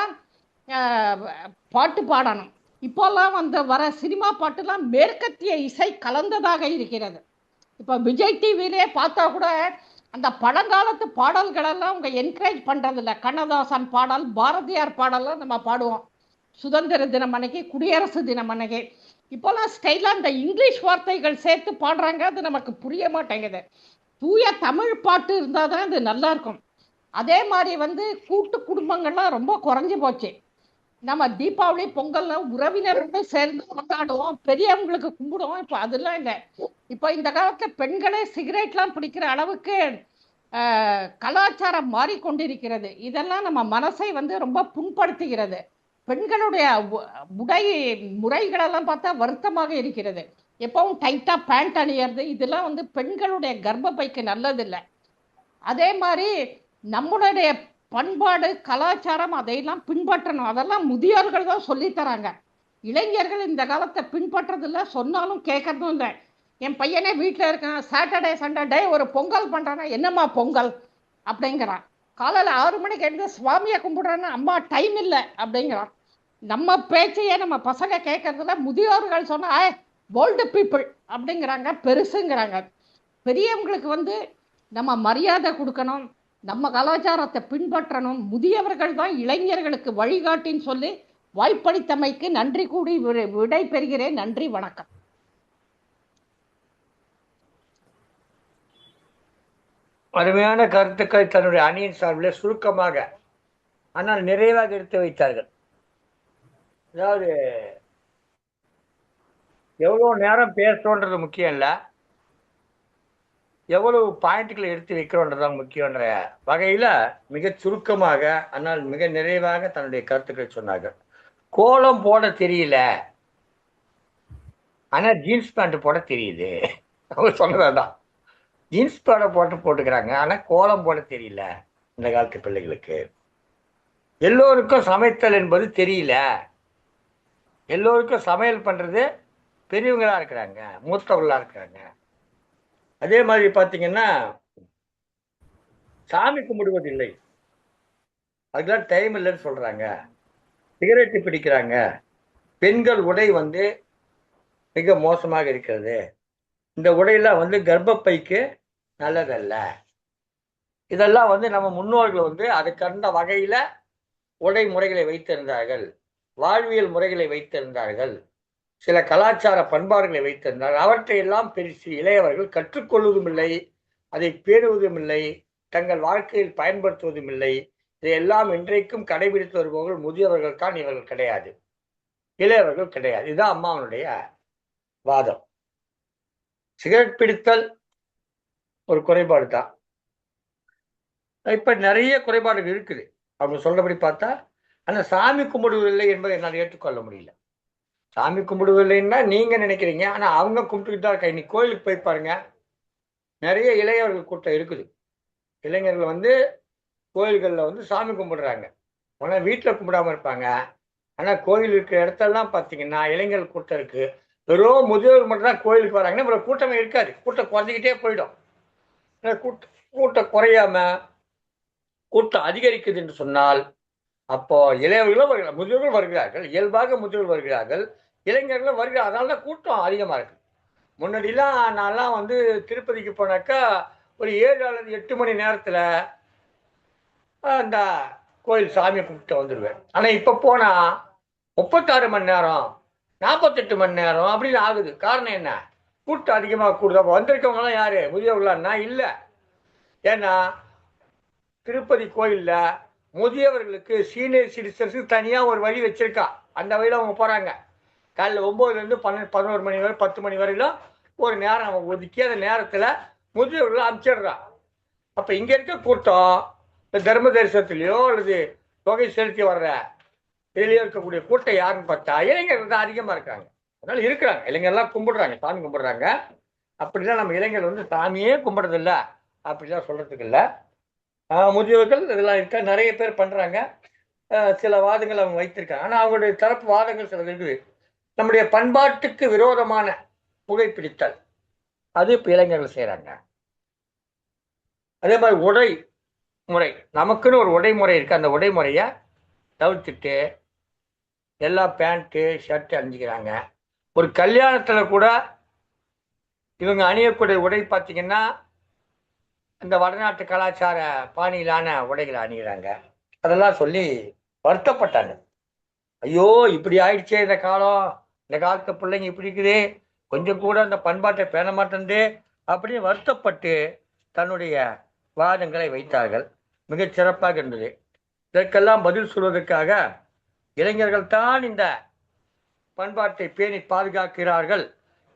பாட்டு பாடணும். இப்போல்லாம் வந்து வர சினிமா பாட்டுலாம் மேற்கத்திய இசை கலந்ததாக இருக்கிறது. இப்போ விஜய் டிவிலே பார்த்தா கூட அந்த பழங்காலத்து பாடல்களெல்லாம் அவங்க என்கரேஜ் பண்றதில்ல. கண்ணதாசன் பாடல், பாரதியார் பாடலாம் நம்ம பாடுவோம் சுதந்திர தினம் அன்னைக்கு, குடியரசு தினம் அன்னைக்கு. இப்போல்லாம் ஸ்டைலாக இந்த இங்கிலீஷ் வார்த்தைகள் சேர்த்து பாடுறாங்க, அது நமக்கு புரிய மாட்டேங்குது. தூய தமிழ் பாட்டு இருந்தால் தான் இது நல்லா இருக்கும். அதே மாதிரி வந்து கூட்டு குடும்பங்கள்லாம் ரொம்ப குறைஞ்சி போச்சு. நம்ம தீபாவளி, பொங்கல்ல உறவினர்கள் சேர்ந்து கொண்டாடுவோம், பெரியவங்களுக்கு கும்பிடுவோம். இப்போ அதெல்லாம் இல்லை. இப்போ இந்த காலத்தில் பெண்களே சிகரெட்லாம் பிடிக்கிற அளவுக்கு கலாச்சாரம் மாறிக்கொண்டிருக்கிறது. இதெல்லாம் நம்ம மனசை வந்து ரொம்ப புண்படுத்துகிறது. பெண்களுடைய உடை முறைகளெல்லாம் பார்த்தா வருத்தமாக இருக்கிறது. எப்பவும் டைட்டா பேண்ட் அணியறது, இதெல்லாம் வந்து பெண்களுடைய கர்ப்பப்பைக்கு நல்லதில்லை. அதே மாதிரி நம்மளுடைய பண்பாடு, கலாச்சாரம், அதையெல்லாம் பின்பற்றணும். அதெல்லாம் முதியோர்கள் தான் சொல்லித்தராங்க. இளைஞர்கள் இந்த காலத்தை பின்பற்றதில்லை, சொன்னாலும் கேட்கறதும் இல்லை. என் பையனே வீட்டில் இருக்கான், சாட்டர்டே சண்டே ஒரு பொங்கல் பண்ணுறான்னா என்னம்மா பொங்கல் அப்படிங்கிறான். காலையில் 6 மணிக்கு எழுந்து சுவாமியை கும்பிடுறான்னா அம்மா டைம் இல்லை அப்படிங்கிறான். நம்ம பேச்சையே நம்ம பசங்க கேட்கறதுல முதியோர்கள் சொன்னா ஓல்டு பீப்புள் அப்படிங்கிறாங்க, பெருசுங்கிறாங்க. பெரியவங்களுக்கு வந்து நம்ம மரியாதை கொடுக்கணும், நம்ம கலாச்சாரத்தை பின்பற்றணும், முதியவர்கள் தான் இளைஞர்களுக்கு வழிகாட்டின்னு சொல்லி வாய்ப்பளித்தமைக்கு நன்றி கூடி விடை பெறுகிறேன். நன்றி, வணக்கம். அருமையான கருத்துக்களை தன்னுடைய அணியின் சார்பில் சுருக்கமாக ஆனால் நிறைவாக எடுத்து வைத்தார்கள். அதாவது எவ்வளவு நேரம் பேசுறோன்றது முக்கியம் இல்ல, எவ்வளவு பாயிண்ட்களை எடுத்து வைக்கிறோன்றதான் முக்கியன்ற வகையில மிக சுருக்கமாக ஆனால் மிக நிறைவாக தன்னுடைய கருத்துக்களை சொன்னார்கள். கோலம் போட தெரியல, ஆனா ஜீன்ஸ் பேண்ட் போட தெரியுது. அவங்க சொன்னதான், ஜீன்ஸ் பேண்ட் போட்டுக்கிறாங்க, ஆனா கோலம் போட தெரியல இந்த காலத்து பிள்ளைகளுக்கு. எல்லோருக்கும் சமைத்தல் என்பது தெரியல, எல்லோருக்கும் சமையல் பண்றது பெரியவங்களா இருக்கிறாங்க, மூத்தவர்களா இருக்கிறாங்க. அதே மாதிரி பார்த்தீங்கன்னா சாமி கும்பிடுவதில்லை, அதுக்கெல்லாம் டைம் இல்லைன்னு சொல்றாங்க. சிகரெட்டு பிடிக்கிறாங்க. பெண்கள் உடை வந்து மிக மோசமாக இருக்கிறது, இந்த உடையெல்லாம் வந்து கர்ப்பப்பைக்கு நல்லதல்ல. இதெல்லாம் வந்து நம்ம முன்னோர்கள் வந்து அதுக்கண்ட வகையில உடை முறைகளை வைத்திருந்தார்கள், வாழ்வியல் முறைகளை வைத்திருந்தார்கள், சில கலாச்சார பண்பாடுகளை வைத்திருந்தார்கள். அவற்றையெல்லாம் பெருசு இளையவர்கள் கற்றுக்கொள்வதும் இல்லை, அதை பேணுவதும் இல்லை, தங்கள் வாழ்க்கையில் பயன்படுத்துவதும் இல்லை. இதையெல்லாம் இன்றைக்கும் கடைபிடித்து வருபவர்கள் முதியவர்கள் தான், இவர்கள் கிடையாது, இளையவர்கள் கிடையாது. இதுதான் அம்மாவனுடைய வாதம். சிகரெட் பிடித்தல் ஒரு குறைபாடு தான். இப்ப நிறைய குறைபாடுகள் இருக்குது அவங்க சொல்றபடி பார்த்தா. ஆனா சாமி கும்பிடுவதில்லை என்பதை என்னால் ஏற்றுக்கொள்ள முடியல. சாமி கும்பிடுவதில்லைன்னா நீங்க நினைக்கிறீங்க, ஆனா அவங்க கும்பிட்டுக்கிட்டு தான் இருக்கா. இன்னைக்கு கோயிலுக்கு போய் பாருங்க, நிறைய இளையவர்கள் கூட்டம் இருக்குது. இளைஞர்கள் வந்து கோயில்களில் வந்து சாமி கும்பிடுறாங்க, ஆனால் வீட்டில் கும்பிடாம இருப்பாங்க. ஆனா கோயில் இருக்கிற இடத்தெல்லாம் பார்த்தீங்கன்னா இளைஞர்கள் கூட்டம் இருக்கு. வெறும் முதியோர் மட்டும் தான் கோயிலுக்கு வராங்கன்னா இவ்வளவு கூட்டமே இருக்காது, கூட்டம் குறைஞ்சிக்கிட்டே போயிடும். கூட்டம் குறையாம கூட்டம் அதிகரிக்குது என்று சொன்னால் அப்போ இளையவர்களும் வருகிறார்கள், முதியோர்கள் வருகிறார்கள், இயல்பாக முதியோர்கள் வருகிறார்கள், இளைஞர்களும் வருகிறார். அதனால தான் கூட்டம் அதிகமாக இருக்கு. முன்னாடிலாம் நான்லாம் வந்து திருப்பதிக்கு போனாக்கா ஒரு 7 அல்லது 8 மணி நேரத்தில் அந்த கோயில் சாமியை கும்பிட்டு வந்துடுவேன். ஆனால் இப்போ போனால் 36 மணி நேரம் 48 மணி நேரம் அப்படின்னு ஆகுது. காரணம் என்ன? கூட்டம் அதிகமாக கூடுது. அப்போ வந்திருக்கவங்களாம் யாரு? முதியவர்களான்னா இல்லை. ஏன்னா திருப்பதி கோயிலில் முதியவர்களுக்கு சீனியர் சிட்டிசன்ஸுக்கு தனியாக ஒரு வழி வச்சிருக்கா. அந்த வழியில் அவங்க போகிறாங்க. காலையில் 9லேருந்து 11 மணி வரை 10 மணி வரையிலும் ஒரு நேரம் அவங்க ஒதுக்கி அந்த நேரத்தில் முதியவர்களை அனுப்பிச்சிடுறான். அப்போ இங்கே இருக்க கூட்டம் இந்த தர்ம தரிசனத்திலையோ அல்லது தொகை செலுத்தி வர்ற இதுலேயோ இருக்கக்கூடிய கூட்டம் யாருன்னு பார்த்தா இளைஞர்கள் தான் அதிகமாக இருக்காங்க. அதனால இருக்கிறாங்க, இளைஞர்லாம் கும்பிடுறாங்க, சாமி கும்பிடுறாங்க. அப்படிலாம் நம்ம இளைஞர் வந்து சாமியே கும்பிடுறதில்ல அப்படிலாம் சொல்கிறதுக்கு இல்லை. முதியவர்கள் இதெல்லாம் இருக்கா, நிறைய பேர் பண்ணுறாங்க. சில வாதங்கள் அவங்க வைத்திருக்காங்க. ஆனால் அவங்களுடைய தரப்பு வாதங்கள் சிலது இருக்குது. நம்முடைய பண்பாட்டுக்கு விரோதமான புகைப்பிடித்தல் அது இப்போ இளைஞர்கள் செய்கிறாங்க. அதே மாதிரி உடை முறை, நமக்குன்னு ஒரு உடை முறை இருக்குது. அந்த உடை முறையை தவிர்த்துட்டு எல்லாம் பேண்ட்டு ஷர்ட்டு அணிஞ்சிக்கிறாங்க. ஒரு கல்யாணத்தில் கூட இவங்க அணியக்கூடிய உடை பார்த்தீங்கன்னா இந்த வடநாட்டு கலாச்சார பாணியிலான உடைகளை அணிகிறாங்க. அதெல்லாம் சொல்லி வருத்தப்பட்டாங்க. ஐயோ இப்படி ஆயிடுச்சே இந்த காலம், இந்த காலத்து பிள்ளைங்க இப்படி இருக்குது, கொஞ்சம் கூட அந்த பண்பாட்டை பேண மாட்டேன்து அப்படின்னு வருத்தப்பட்டு தன்னுடைய வாதங்களை வைத்தார்கள். மிகச் சிறப்பாக இருந்தது. இதற்கெல்லாம் பதில் சொல்வதற்காக இளைஞர்கள் தான் இந்த பண்பாட்டை பேணி பாதுகாக்கிறார்கள்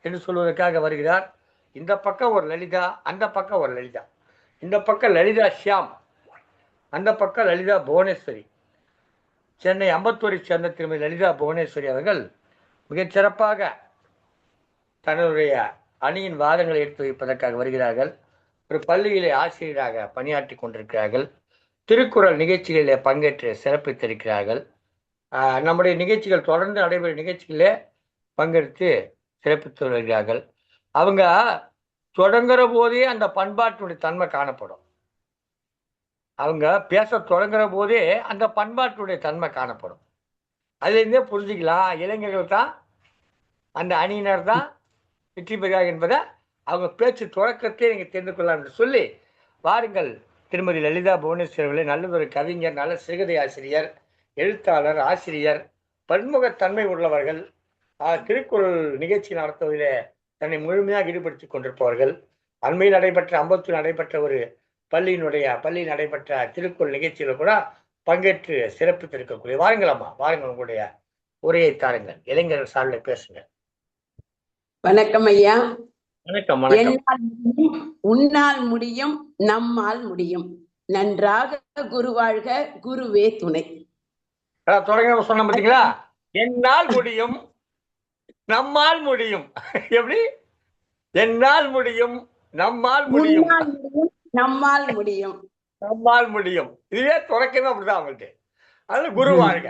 என்று சொல்வதற்காக வருகிறார். இந்த பக்கம் ஒரு லலிதா, அந்த பக்கம் ஒரு லலிதா. இந்த பக்கம் லலிதா ஷியாம், அந்த பக்கம் லலிதா புவனேஸ்வரி. சென்னை அம்பத்தூரை சேர்ந்த திருமதி லலிதா புவனேஸ்வரி அவர்கள் மிகச்சிறப்பாக தன்னுடைய அணியின் வாதங்களை எடுத்து வைப்பதற்காக வருகிறார்கள். ஒரு பள்ளியிலே ஆசிரியராக பணியாற்றி கொண்டிருக்கிறார்கள். திருக்குறள் நிகழ்ச்சிகளிலே பங்கேற்று சிறப்பித்திருக்கிறார்கள். நம்முடைய நிகழ்ச்சிகள் தொடர்ந்து நடைபெறும் நிகழ்ச்சிகளிலே பங்கெடுத்து சிறப்பித்து வருகிறார்கள். அவங்க தொடங்குற போதே அந்த பண்பாட்டினுடைய தன்மை காணப்படும். அவங்க பேச தொடங்குற போதே அந்த பண்பாட்டினுடைய தன்மை காணப்படும். அதுலேருந்தே புரிஞ்சுக்கலாம் இளைஞர்கள் தான், அந்த அணியினர் தான் வெற்றி பெறுகிறார்கள் என்பதை அவங்க பேச்சு தொடக்கத்தையே நீங்கள் தெரிந்து கொள்ளலாம் என்று சொல்லி வாருங்கள். திருமதி லலிதா புவனேஸ்வரி அவர்களே, நல்லதொரு கவிஞர், நல்ல சிறுகதை ஆசிரியர், எழுத்தாளர், ஆசிரியர், பன்முகத்தன்மை உள்ளவர்கள், திருக்குறள் நிகழ்ச்சி நடத்துவதிலே தன்னை முழுமையாக ஈடுபடுத்திக் கொண்டிருப்பவர்கள். அண்மையில் நடைபெற்ற அம்பத்தூர் நடைபெற்ற ஒரு பள்ளியில் நடைபெற்ற திருக்குறள் நிகழ்ச்சியில் கூட பங்கேற்று சிறப்பித்திருக்கக்கூடிய வாருங்களம்மா, வாருங்கள், உங்களுடைய உரையை தாருங்கள். இளைஞர்கள் சார்பில் பேசுங்க. வணக்கம் ஐயா. வணக்கம். உன்னால் முடியும், நம்மால் முடியும். நன்றாக குரு வாழ்க, குருவே துணை. தொடங்க சொன்ன பார்த்தீங்களா? என்னால் முடியும், நம்மால் முடியும். எப்படி? என்னால் முடியும், நம்மால் முடியும், நம்மால் முடியும், நம்மால் முடியும். இதுவே தொடக்கமே அப்படிதான் அவங்கள்ட்ட. அதனால குரு வாழ்க,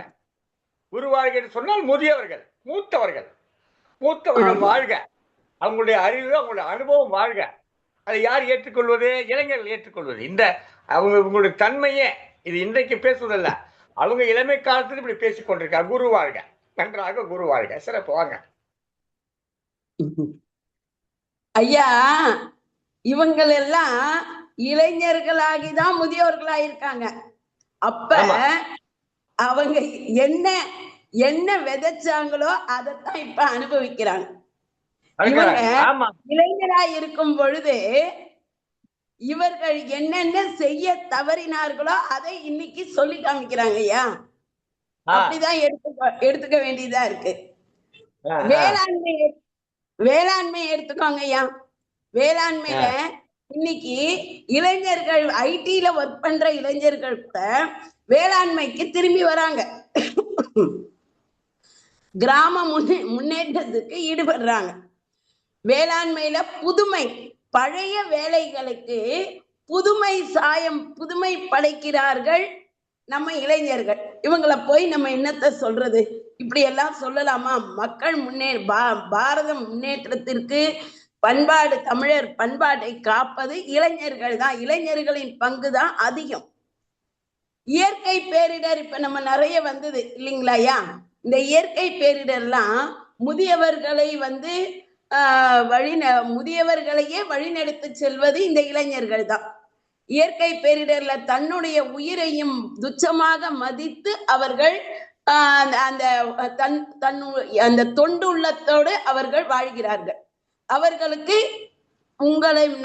குரு வாழ்க என்று சொன்னால் முதியவர்கள், மூத்தவர்கள் வாழ்க. அவங்களுடைய அறிவு, அவங்களுடைய அனுபவம் வாழ்க. அதை யார் ஏற்றுக்கொள்வது? இளைஞர்கள் ஏற்றுக்கொள்வது. இந்த அவங்களுடைய தன்மையே இது இன்றைக்கு பேசுவதல்ல, அவங்க இளமை காலத்தில் இப்படி பேசிக் கொண்டிருக்காங்க. குரு வாழ்க, நன்றாக குரு வாழ்க. சிறப்பு. வாங்க ஐயா. இவங்கள் எல்லாம் இளைஞர்களாகிதான் முதியோர்களாயிருக்காங்க. அப்ப அவங்க என்ன என்ன விதைச்சாங்களோ அதைத்தான் இப்ப அனுபவிக்கிறாங்க. இவங்க இளைஞராய் இருக்கும் பொழுது இவர்கள் என்னென்ன செய்ய தவறினார்களோ அதை இன்னைக்கு சொல்லி காமிக்கிறாங்க ஐயா. அப்படிதான் எடுத்துக்க வேண்டியதா இருக்கு. வேளாண்மை எடுத்துக்கோங்க ஐயா. வேளாண்மையில இன்னைக்கு இளைஞர்கள், ஐடில ஒர்க் பண்ற இளைஞர்கள் கூட வேளாண்மைக்கு திரும்பி வராங்க. கிராம முன்னேற்றத்துக்கு ஈடுபடுறாங்க. வேளாண்மையில புதுமை, பழைய வேலைகளுக்கு புதுமை படைக்கிறார்கள் நம்ம இளைஞர்கள். இவங்களை போய் நம்ம என்னத்த சொல்றது? இப்படி எல்லாம் சொல்லலாமா? மக்கள் பாரதம் முன்னேற்றத்திற்கு பண்பாடு, தமிழர் பண்பாட்டை காப்பது இளைஞர்கள் தான். இளைஞர்களின் பங்கு தான் அதிகம். இயற்கை பேரிடர் இப்ப நம்ம நிறைய வந்தது இல்லைங்களாயா? இந்த இயற்கை பேரிடர்லாம் முதியவர்களை முதியவர்களையே வழிநடத்தி செல்வது இந்த இளைஞர்கள் தான். இயற்கை பேரிடர்ல தன்னுடைய உயிரையும் துச்சமாக மதித்து அவர்கள் அந்த தொண்டு உள்ளத்தோடு அவர்கள் வாழ்கிறார்கள். அவர்களுக்கு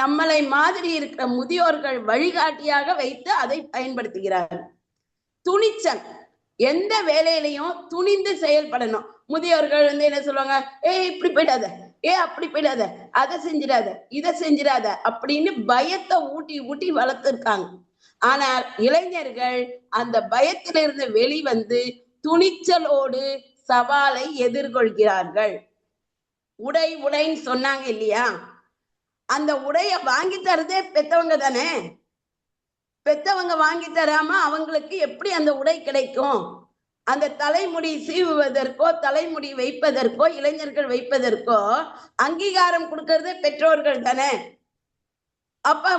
நம்மளை மாதிரி இருக்கிற முதியோர்கள் வழிகாட்டியாக வைத்து அதை பயன்படுத்துகிறார்கள். துணிச்சல், எந்த வேலையிலையும் துணிந்து செயல்படணும். முதியோர்கள் என்ன சொல்லுவாங்க? இப்படி போயிடாத, அப்படி போயிடாத, அதை செஞ்சிடாத, இதை செஞ்சிடாத அப்படின்னு பயத்தை ஊட்டி வளர்த்திருக்காங்க. ஆனால் இளைஞர்கள் அந்த பயத்திலிருந்து வெளிவந்து துணிச்சலோடு சவாலை எதிர்கொள்கிறார்கள். உடைன்னு சொன்னாங்க இல்லையா? அந்த உடைய வாங்கி தரதே பெத்தவங்க தானே. பெத்தவங்க வாங்கி தராம அவங்களுக்கு எப்படி அந்த உடை கிடைக்கும்? அந்த தலைமுடி சீவுவதற்கோ, தலைமுடி வைப்பதற்கோ, இளைஞர்கள் வைப்பதற்கோ அங்கீகாரம் கொடுக்கறதே பெற்றோர்கள் தானே. அப்ப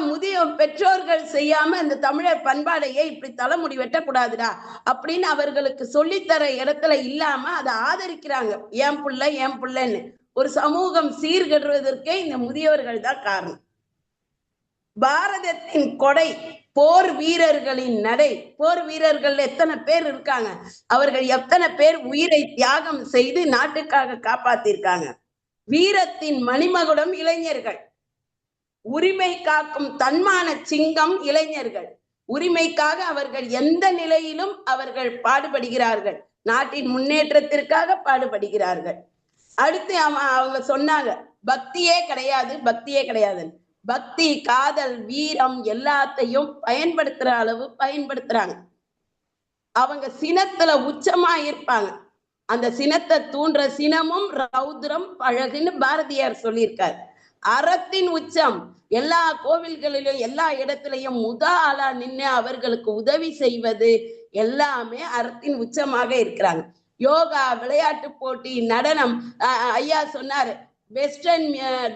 பெற்றோர்கள் செய்யாம அந்த தமிழர் பண்பாடையே இப்படி தலைமுடி வெட்டக்கூடாதுடா அப்படின்னு அவர்களுக்கு சொல்லித்தர இடத்துல இல்லாம அதை ஆதரிக்கிறாங்க. ஏன் புள்ளன்னு ஒரு சமூகம் சீர்கெடுவதற்கே இந்த முதியவர்கள் தான் காரணம். பாரதத்தின் கொடை போர் வீரர்களின் நடை. போர் வீரர்கள் எத்தனை பேர் இருக்காங்க? அவர்கள் எத்தனை பேர் உயிரை தியாகம் செய்து நாட்டுக்காக காப்பாத்திருக்காங்க? வீரத்தின் மணிமகுடம் இளைஞர்கள். உரிமை காக்கும் தன்மான சிங்கம் இளைஞர்கள். உரிமைக்காக அவர்கள் எந்த நிலையிலும் அவர்கள் பாடுபடுகிறார்கள். நாட்டின் முன்னேற்றத்திற்காக பாடுபடுகிறார்கள். அடுத்து அவங்க சொன்னாங்க, பக்தியே கிடையாது. பக்தி, காதல், வீரம் எல்லாத்தையும் பயன்படுத்துற அளவு பயன்படுத்துறாங்க. அவங்க சினத்துல உச்சமா இருப்பாங்க. அந்த சினத்தை தூண்டுற சினமும் ரௌத்ரம் பழகுன்னு பாரதியார் சொல்லியிருக்காரு. அறத்தின் உச்சம். எல்லா கோவில்களிலும் எல்லா இடத்திலையும் ஆளா நின்று அவர்களுக்கு உதவி செய்வது எல்லாமே அறத்தின் உச்சமாக இருக்கிறாங்க. யோகா, விளையாட்டு போட்டி, நடனம். ஐயா சொன்னாரு வெஸ்டர்ன்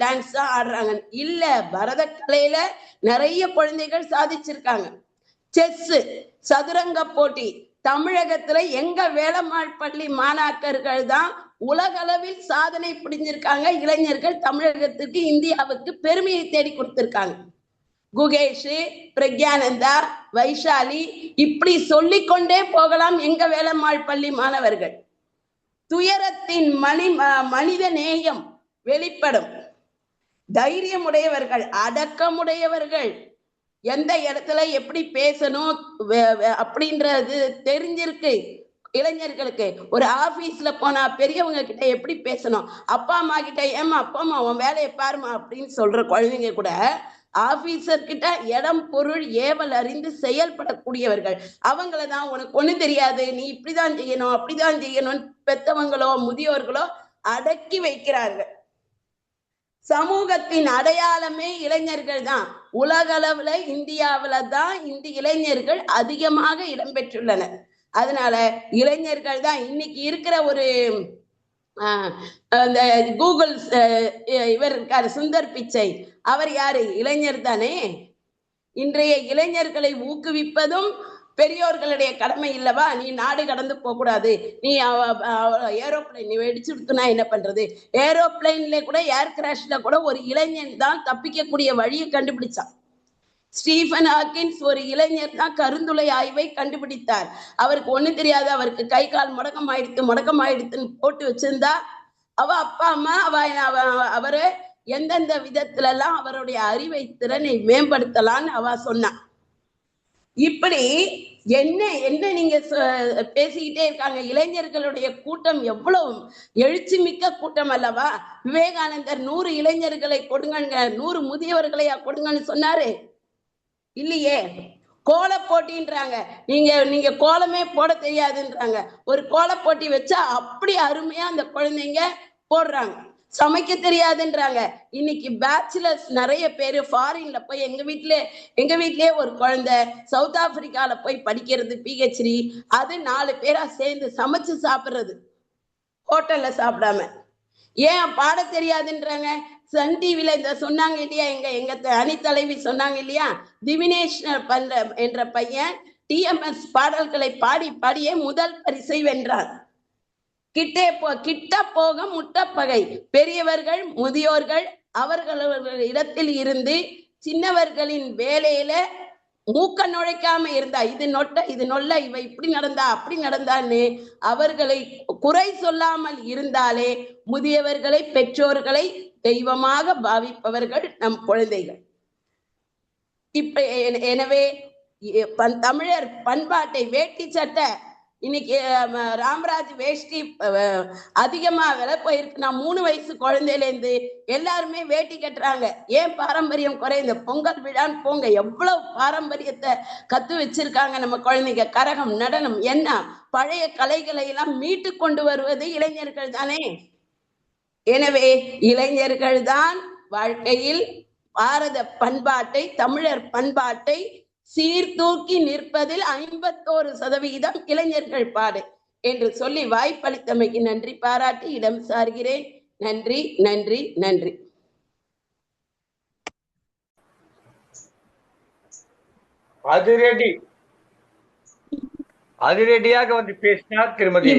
டான்ஸ் தான் ஆடுறாங்க. இல்ல, பரதக்கலையில நிறைய குழந்தைகள் சாதிச்சிருக்காங்க. செஸ், சதுரங்க போட்டி. தமிழகத்துல எங்க வேலம்மாள் பள்ளி மாணாக்கர்கள் தான் உலகளவில் சாதனை புரிஞ்சிருக்காங்க இளைஞர்கள். தமிழகத்துக்கு, இந்தியாவுக்கு பெருமையை தேடி கொடுத்திருக்காங்க. குகேஷ், பிரக்யானந்தா, வைஷாலி, இப்படி சொல்லிக்கொண்டே போகலாம். எங்க வேலம்மாள் பள்ளி மாணவர்கள் துயரத்தின் மனித நேயம் வெளிப்படும், தைரியமுடையவர்கள், அடக்கமுடையவர்கள், எந்த இடத்துல எப்படி பேசணும் அப்படின்றது தெரிஞ்சிருக்கு இளைஞர்களுக்கு. ஒரு ஆபீஸ்ல போனா பெரியவங்க கிட்ட எப்படி பேசணும், அப்பா அம்மா கிட்ட ஏமா அப்பா அம்மா உன் வேலையை பாருமா அப்படின்னு சொல்ற குழந்தைங்க கூட ஆபீசர் கிட்ட இடம் பொருள் ஏவல் அறிந்து செயல்படக்கூடியவர்கள். அவங்களதான் உனக்கு ஒண்ணு தெரியாது, நீ இப்படிதான் செய்யணும் அப்படிதான் செய்யணும் பெத்தவங்களோ முதியோர்களோ அடக்கி வைக்கிறார்கள். சமூகத்தின் அடையாளமே இளைஞர்கள் தான். உலகளவுல இந்தியாவில தான் இந்த இளைஞர்கள் அதிகமாக இடம்பெற்றுள்ளனர். அதனால இளைஞர்கள் தான் இன்னைக்கு இருக்கிற ஒரு கூகுள் இவர் இருக்காரு சுந்தர் பிச்சை, அவர் யாரு? இளைஞர் தானே. இன்றைய இளைஞர்களை ஊக்குவிப்பதும் பெரியோர்களுடைய கடமை இல்லவா? நீ நாடு கடந்து போக கூடாது, நீ ஏரோப்ளைன் நீ வெடிச்சு விடுத்துனா என்ன பண்றது? ஏரோப்ளைன்ல கூட ஏர் கிராஷ்ல கூட ஒரு இளைஞன் தான் தப்பிக்கக்கூடிய வழியை கண்டுபிடிச்சான். ஸ்டீஃபன் ஹாக்கின்ஸ் ஒரு இளைஞர் தான் கருந்துளை ஆய்வை கண்டுபிடித்தார். அவருக்கு ஒண்ணு தெரியாது, அவருக்கு கை கால் முடக்கமாயிடுத்துன்னு போட்டு வச்சிருந்தா அவ அப்பா அம்மா அவரு எந்தெந்த விதத்துல எல்லாம் அவருடைய அறிவை திறனை மேம்படுத்தலான்னு அவ சொன்னான். இப்படி என்ன என்ன நீங்க பேசிக்கிட்டே இருக்காங்க. இளைஞர்களுடைய கூட்டம் எவ்வளவு எழுச்சி மிக்க கூட்டம் அல்லவா? விவேகானந்தர் 100 இளைஞர்களை கொடுங்க, 100 முதியவர்களையா கொடுங்கன்னு சொன்னாரு? இல்லையே. கோல போட்டின்றாங்க, நீங்க கோலமே போட தெரியாதுன்றாங்க. ஒரு கோல போட்டி வச்சா அப்படி அருமையா அந்த குழந்தைங்க போடுறாங்க. சமைக்க தெரியாதுன்றாங்க. இன்னைக்கு பேச்சுலர்ஸ் நிறைய பேரு ஃபாரின்ல போய், எங்க வீட்லயே ஒரு குழந்தை சவுத் ஆப்பிரிக்கால போய் படிக்கிறது PhD. அது 4 பேரா சேர்ந்து சமைச்சு சாப்பிடுறது, ஹோட்டல்ல சாப்பிடாம. ஏன் பாட தெரியாதுன்றாங்க? சன் டிவில இந்த சொன்னாங்க இல்லையா, எங்க அணித்தலைவி சொன்னாங்க இல்லையா, திவினேஷ் என்ற பையன் TMS பாடல்களை பாடியே முதல் பரிசை வென்றார். கிட்ட போக முட்டப்பகை. பெரியவர்கள் முதியோர்கள் அவர்கள் இருந்து சின்னவர்களின் வேலையில மூக்க நுழைக்காம இருந்தா, இது நொல்ல, இவ இப்படி நடந்தா அப்படி நடந்தான்னு அவர்களை குறை சொல்லாமல் இருந்தாலே முதியவர்களை பெற்றோர்களை தெய்வமாக பாவிப்பவர்கள் நம் குழந்தைகள். இப்ப எனவே தமிழர் பண்பாட்டை வேட்டி சட்டை இன்னைக்கு ராமராஜ் வேஷ்டி அதிகமா விலை போயிருக்கு. நான் 3 வயசு குழந்தையில இருந்து எல்லாருமே வேட்டி கட்டுறாங்க. ஏன் பாரம்பரியம் குறைந்த? பொங்கல் விழான்னு போங்க, எவ்வளவு பாரம்பரியத்தை கத்து வச்சிருக்காங்க நம்ம குழந்தைங்க. கரகம், நடனம், என்ன பழைய கலைகளை எல்லாம் மீட்டு கொண்டு வருவது இளைஞர்கள் தானே. எனவே இளைஞர்கள் தான் வாழ்க்கையில் பாரத பண்பாட்டை, தமிழர் பண்பாட்டை சீர்தூக்கி நிற்பதில் 51% இளைஞர்கள் பாடு என்று சொல்லி வாய்ப்பளித்தமைக்கு நன்றி பாராட்டி இடம் சார்கிறேன். நன்றி, நன்றி, நன்றி. அதிரடியாக வந்து பேசினார் திருமதி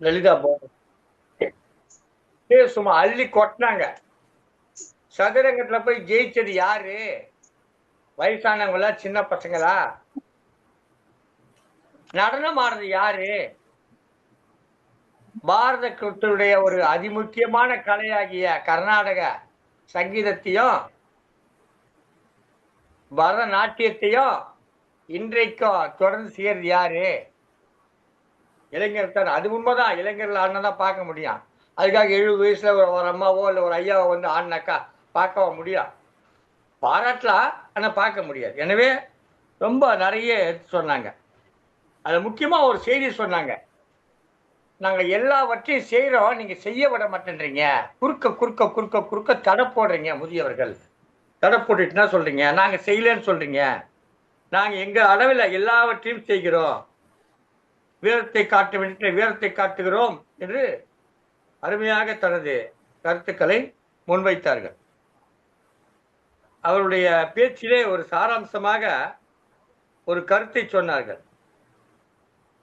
லலிதா போகன். சும்மா அள்ளி கொட்டினாங்க. சதுரங்கத்துல போய் ஜெயிச்சது யாரு? வயசானவங்களா, சின்ன பசங்களா? நடனம் ஆடுறது யாரு? பாரதத்துடைய ஒரு அதிமுக்கியமான கலையாகிய கர்நாடக சங்கீதத்தையும் பரதநாட்டியத்தையும் இன்றைக்கும் தொடர்ந்து செய்யறது யாரு? இளைஞர் தான். அது உண்மைதான். இளைஞர்கள் ஆடினாதான் பார்க்க முடியும். அதுக்காக 70 வயசுல ஒரு அம்மாவோ இல்லை ஒரு ஐயாவோ வந்து ஆடினாக்கா பார்க்க முடியும். பாராட்டலாம், ஆனால் பார்க்க முடியாது. எனவே ரொம்ப நிறைய எடுத்து சொன்னாங்க. அது முக்கியமா ஒரு செய்தி சொன்னாங்க. நாங்க எல்லாவற்றையும் செய்யறோம், நீங்க செய்ய விட மாட்டேன்றீங்க. குறுக்க தடை போடுறீங்க. முதியவர்கள் தடை போட்டுட்டுனா சொல்றீங்க, நாங்க செய்யலன்னு சொல்றீங்க. நாங்க எங்க அளவில் எல்லாவற்றையும் செய்கிறோம், வீரத்தை காட்ட வேண்டிய வீரத்தை காட்டுகிறோம் என்று அருமையாக தனது கருத்துக்களை முன்வைத்தார்கள். அவருடைய பேச்சிலே ஒரு சாராம்சமாக ஒரு கருத்தை சொன்னார்கள்.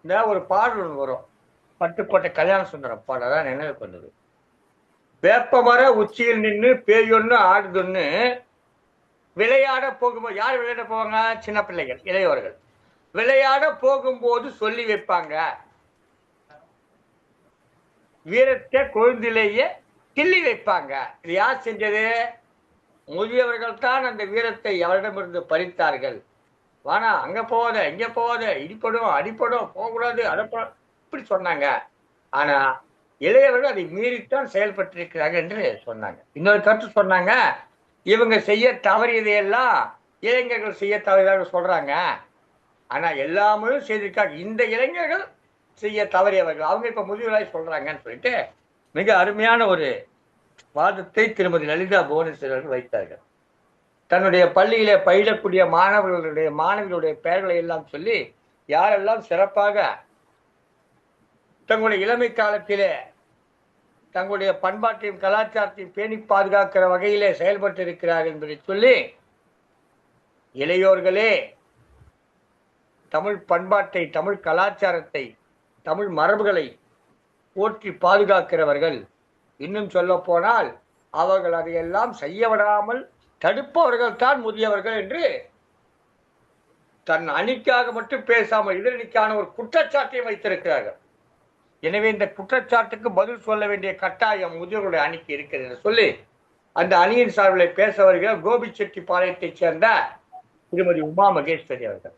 இந்த ஒரு பாடல் வரும், பட்டுக்கோட்டை கல்யாண சுந்தரம் பாடதான் நினைவுக்கு வந்தது. வேப்பமர உச்சியில் நின்று பேயொன்னு ஆடுதுன்னு விளையாட போகும்போது, யார் விளையாட போவாங்க? சின்ன பிள்ளைகள், இளையவர்கள். விளையாட போகும்போது சொல்லி வைப்பாங்க, வீரத்தை குழந்தையிலேயே கிள்ளி வைப்பாங்க. இது யார் செஞ்சது? முதியவர்கள் தான் அந்த வீரத்தை அவரிடமிருந்து பறித்தார்கள். வானா அங்க போவாத, இங்க போவாத, இடிப்படும் அடிப்படும், போகக்கூடாது, அடப்படும், இப்படி சொன்னாங்க. ஆனா இளையவர்கள் அதை மீறித்தான் செயல்பட்டிருக்கிறாங்க என்று சொன்னாங்க. இன்னொரு கருத்து சொன்னாங்க, இவங்க செய்ய தவறியதையெல்லாம் இளைஞர்கள் செய்ய தவறியதாக சொல்றாங்க. ஆனா எல்லாமே செய்திருக்காங்க. இந்த இளைஞர்கள் செய்ய தவறியவர்கள், அவங்க இப்ப முதியவர்களாய் சொல்றாங்கன்னு சொல்லிட்டு மிக அருமையான ஒரு வாதத்தை திருமதி லலிதா புவனேஸ்வரி அவர்கள் வைத்தார்கள். தன்னுடைய பள்ளியிலே பயிலக்கூடிய மாணவர்களுடைய பெயர்களை எல்லாம் சொல்லி, யாரெல்லாம் சிறப்பாக தங்களுடைய இளமை காலத்திலே தங்களுடைய பண்பாட்டையும் கலாச்சாரத்தையும் பேணி பாதுகாக்கிற வகையிலே செயல்பட்டு இருக்கிறார்கள் என்பதை சொல்லி, இளையோர்களே தமிழ் பண்பாட்டை, தமிழ் கலாச்சாரத்தை, தமிழ் மரபுகளை போற்றி பாதுகாக்கிறவர்கள். இன்னும் சொல்ல போனால் அவர்கள் அதையெல்லாம் செய்ய விடாமல் தடுப்பவர்கள் தான் முதியவர்கள் என்று தன் அணிக்காக மட்டும் பேசாமல் எதிரணிக்கான ஒரு குற்றச்சாட்டையும் வைத்திருக்கிறார்கள். எனவே இந்த குற்றச்சாட்டுக்கு பதில் சொல்ல வேண்டிய கட்டாயம் முதியோர்களுடைய அணிக்கு இருக்கிறது என்று சொல்லி, அந்த அணியின் சார்பில் பேச வருகிற கோபிச்செட்டிப்பாளையத்தைச் சேர்ந்த திருமதி உமா மகேஸ்வரி அவர்கள்.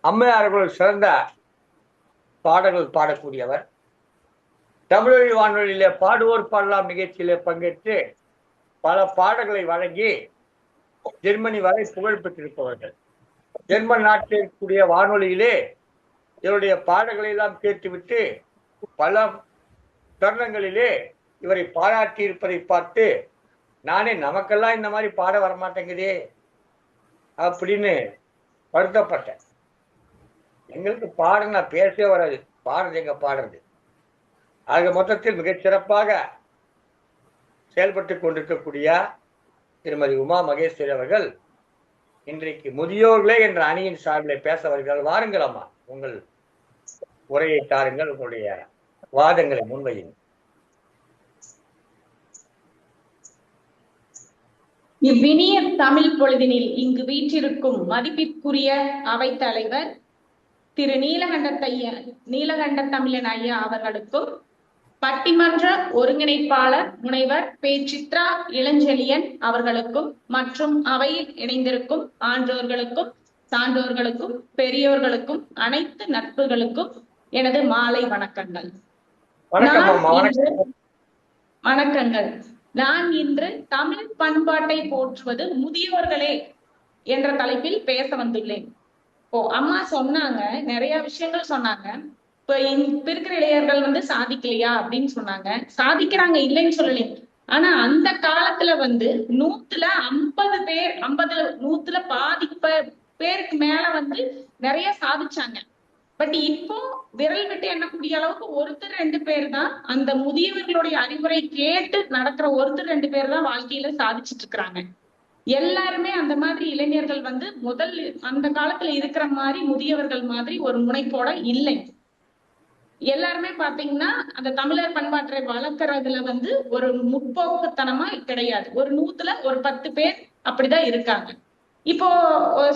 அம்மையார்கள் சிறந்த பாடல்கள் பாடக்கூடியவர். தமிழொலி வானொலியிலே பாடுவோர் பாடலாம் நிகழ்ச்சியிலே பங்கேற்று பல பாடல்களை வழங்கி ஜெர்மனி வரை புகழ் பெற்றிருப்பவர்கள். ஜெர்மன் நாட்டில் இருக்கக்கூடிய வானொலியிலே இவருடைய பாடல்களை எல்லாம் கேட்டுவிட்டு பல தருணங்களிலே இவரை பாராட்டி இருப்பதை பார்த்து, நானே நமக்கெல்லாம் இந்த மாதிரி பாட வரமாட்டேங்குதே அப்படின்னு வருத்தப்பட்டேன். எங்களுக்கு பாடுனா பேசவே வராது, பாடுறது எங்க பாடுறது. ஆக மொத்தத்தில் மிகச் சிறப்பாக செயல்பட்டு கொண்டிருக்கக்கூடிய திருமதி உமா மகேஸ்வரி அவர்கள் இன்றைக்கு முதியோர்களே என்ற அணியின் சார்பில் பேச வருகிறார்கள். வாருங்கள் அம்மா, உங்கள் உரையை தாருங்கள், உங்களுடைய வாதங்களை முன்வையுங்கள். இவ்வினிய தமிழ் பொழுதினில் இங்கு வீற்றிருக்கும் மதிப்பிற்குரிய அவைத் தலைவர் திரு நீலகண்ட தமிழன் ஐயா அவர்களுக்கும், பட்டிமன்ற ஒருங்கிணைப்பாளர் முனைவர் பே. சித்ரா இளஞ்செழியன் அவர்களுக்கும், மற்றும் அவையில் இணைந்திருக்கும் ஆன்றோர்களுக்கும், சான்றோர்களுக்கும், பெரியோர்களுக்கும், அனைத்து நட்புகளுக்கும் எனது மாலை வணக்கங்கள். வணக்கங்கள். நான் இன்று தமிழ் பண்பாட்டை போற்றுவது முதியோர்களே என்ற தலைப்பில் பேச வந்துள்ளேன். அம்மா சொன்னாங்க, நிறைய விஷயங்கள் சொன்னாங்க. இப்ப இருக்கிற இளைஞர்கள் சாதிக்கலையா அப்படின்னு சொன்னாங்க. சாதிக்கிறாங்க, இல்லைன்னு சொல்லலையே. ஆனா அந்த காலத்துல 100ல 50 பேர், 100ல பாதி பேருக்கு மேல நிறைய சாதிச்சாங்க. பட் இப்போ விரல் விட்டு எண்ணக்கூடிய அளவுக்கு ஒருத்தர் 2 பேர் தான், அந்த முதியவர்களுடைய அறிவுரை கேட்டு நடக்கிற ஒருத்தர் 2 பேர் தான் வாழ்க்கையில சாதிச்சுட்டு இருக்கிறாங்க. எல்லாருமே அந்த மாதிரி இளைஞர்கள் முதல் அந்த காலத்துல இருக்கிற மாதிரி முதியவர்கள் மாதிரி ஒரு முனைப்போட இல்லை. எல்லாருமே பாத்தீங்கன்னா அந்த தமிழர் பண்பாட்டை வளர்க்கறதுல ஒரு முற்போக்குத்தனமா கிடையாது. ஒரு 100ல ஒரு 10 பேர் அப்படிதான் இருக்காங்க. இப்போ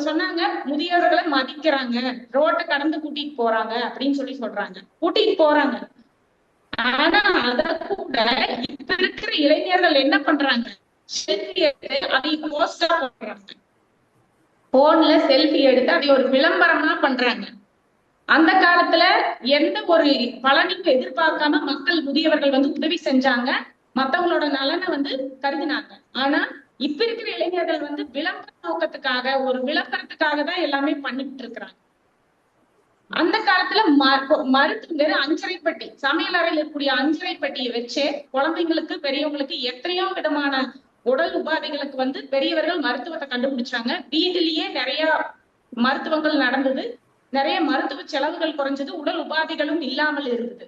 சொன்னாங்க, முதியவர்களை மதிக்கிறாங்க, ரோட்டை கடந்து கூட்டிட்டு போறாங்க அப்படின்னு சொல்றாங்க. கூட்டிட்டு போறாங்க. ஆனா அத கூட இப்ப இருக்கிற இளைஞர்கள் என்ன பண்றாங்க? செல்ஃபி எடுத்து அதை போஸ்டா பண்றாங்க. போன்ல செல்ஃபி எடுத்து அதை ஒரு விளம்பரமா பண்றாங்க. அந்த காலத்துல எந்த ஒரு பலனையும் எதிர்பார்க்காம மக்கள் முதியவர்கள் உதவி செஞ்சாங்க, மத்தவங்களோட நலனை கருதினாங்க. ஆனா இப்ப இருக்கிற இளைஞர்கள் விளம்பர நோக்கத்துக்காக, ஒரு விளம்பரத்துக்காக தான் எல்லாமே பண்ணிட்டு இருக்கிறாங்க. அந்த காலத்துல மருத்துவ அஞ்சரை பெட்டி, சமையல் அறையில் இருக்கக்கூடிய அஞ்சரை பெட்டியை வச்சு குழந்தைங்களுக்கு, பெரியவங்களுக்கு எத்தனையோ விதமான உடல் உபாதைகளுக்கு பெரியவர்கள் மருத்துவத்தை கண்டுபிடிச்சாங்க. வீட்டிலேயே நிறைய மருத்துவங்கள் நடந்தது, நிறைய மருத்துவ செலவுகள் குறைஞ்சது, உடல் உபாதைகளும் இல்லாமல் இருந்தது.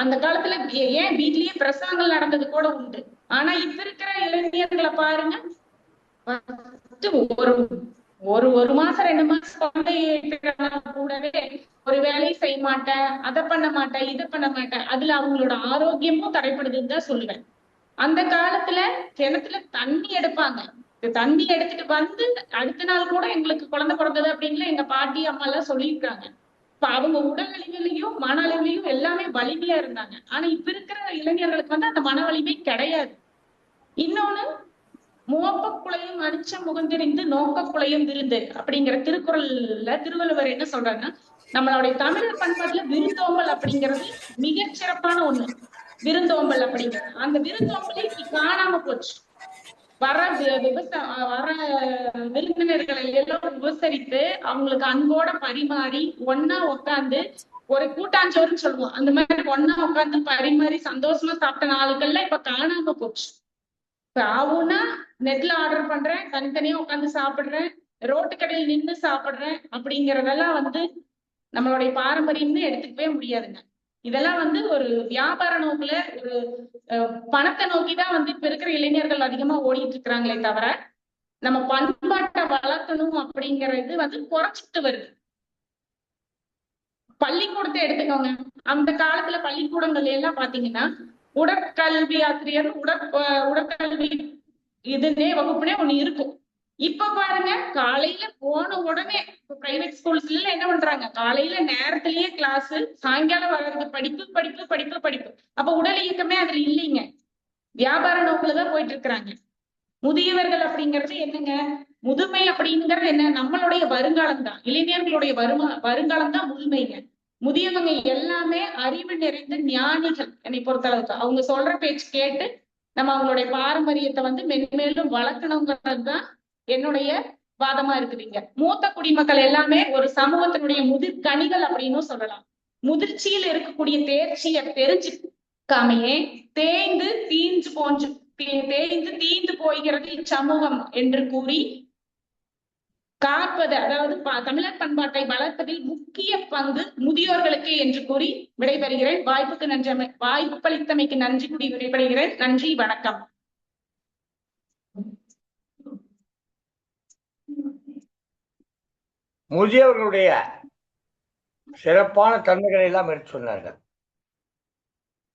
அந்த காலத்துல ஏன் வீட்லயே பிரசவங்கள் நடந்தது கூட உண்டு. ஆனா இப்ப இருக்கிற இளைஞர்களை பாருங்க, ஒரு ஒரு மாசம் 2 மாசம் குழந்தை கூடவே ஒரு வேலையை செய்ய மாட்டேன், அதை பண்ண மாட்டேன், இதை பண்ண மாட்டேன், அதுல அவங்களோட ஆரோக்கியமும் தடைப்படுதுன்னு தான் சொல்லுவேன். அந்த காலத்துல கிணத்துல தண்ணி எடுப்பாங்க. தண்ணி எடுத்துட்டு வந்து அடுத்த நாள் கூட எங்களுக்கு குழந்தை பிறந்தது அப்படின்னு எங்க பாட்டி அம்மா எல்லாம் சொல்லியிருக்காங்க. இப்ப அவங்க உடல் அளவிலையும் மன அளவிலையும் எல்லாமே வலிமையா இருந்தாங்க. ஆனா இப்ப இருக்கிற இளைஞர்களுக்கு வந்து அந்த மன வலிமை கிடையாது. இன்னொன்னு, முகப்ப குலையும் அடிச்ச முகந்தெறிந்து நோக்க குலையும் விருந்து அப்படிங்கிற திருக்குறள்ல திருவள்ளுவர் என்ன சொல்றாருன்னா, நம்மளுடைய தமிழர் பண்பாட்டுல விருந்தோம்பல் அப்படிங்கிறது மிகச் சிறப்பான ஒண்ணு. விருந்தோம்பல் அப்படிங்கிறது, அந்த விருந்தோம்பலே இன்னைக்கு காணாம போச்சு. வர விருந்தினர்களை எல்லாம் உபசரித்து அவங்களுக்கு அன்போட பரிமாறி ஒன்னா உட்காந்து ஒரு கூட்டாஞ்சோறுன்னு சொல்லுவோம், அந்த மாதிரி ஒன்னா உட்காந்து பரிமாறி சந்தோஷமா சாப்பிட்ட நாளுக்கெல்லாம் இப்ப காணாம போச்சு. இப்ப ஆவுன்னா நெட்ல ஆர்டர் பண்றேன், தனித்தனியா உட்காந்து சாப்பிடுறேன், ரோட்டு கடையில் நின்று சாப்பிடுறேன் அப்படிங்கறதெல்லாம் வந்து நம்மளுடைய பாரம்பரியம்னு எடுத்துக்கவே முடியாதுங்க. இதெல்லாம் வந்து ஒரு வியாபார நோக்குல, ஒரு பணத்தை நோக்கிதான் வந்து இப்ப இருக்கிற இளைஞர்கள் அதிகமா ஓடிட்டு இருக்கிறாங்களே தவிர நம்ம பண்பாட்டை வளர்க்கணும் அப்படிங்கறது வந்து குறைச்சிட்டு வருது. பள்ளிக்கூடத்தை எடுத்துக்கோங்க. அந்த காலத்துல பள்ளிக்கூடங்கள் எல்லாம் பாத்தீங்கன்னா உடற்கல்வி ஆசிரியர் உடற்கல்வி இதுன்னே வகுப்புனே ஒண்ணு இருக்கும். இப்ப பாருங்க, காலையில போன உடனே பிரைவேட் ஸ்கூல்ஸ்ல எல்லாம் என்ன பண்றாங்க, காலையில நேரத்திலேயே கிளாஸ், சாயங்காலம் வர்றது படிப்பு படிப்பு படிப்பு படிப்பு. அப்ப உடல் இயக்கமே அதுல இல்லைங்க, வியாபார நோக்குலதான் போயிட்டு இருக்கிறாங்க. முதியவர்கள் அப்படிங்கிறது என்னங்க, முதுமை அப்படிங்கிறது என்ன, நம்மளுடைய வருங்காலம் தான், இளைஞர்களுடைய வருங்காலம் தான் முதுமைங்க. முதியவங்க எல்லாமே அறிவு நிறைந்த ஞானிகள் என்னை பொறுத்தளவுக்கு. அவங்க சொல்ற பேச்சு கேட்டு நம்ம அவங்களுடைய பாரம்பரியத்தை வந்து மென்மேலும் வளர்க்கணுங்கிறது தான் என்னுடைய வாதமா இருக்குதுங்க. மூத்த குடிமக்கள் எல்லாமே ஒரு சமூகத்தினுடைய முதிர்கனிகள் அப்படின்னு சொல்லலாம். முதிர்ச்சியில் இருக்கக்கூடிய தேர்ச்சியை தெரிஞ்சுக்காமையே தேய்ந்து தீந்து போகிறது இச்சமூகம் என்று கூறி காப்பது, அதாவது தமிழர் பண்பாட்டை வளர்ப்பதில் முக்கிய பங்கு முதியோர்களுக்கு என்று கூறி விடைபெறுகிறேன். வாய்ப்பளித்தமைக்கு நன்றி கூறி விடைபெறுகிறேன். நன்றி, வணக்கம். முதியவர்களுடைய சிறப்பான தன்மைகளை எல்லாம் எடுத்து சொன்னார்கள்.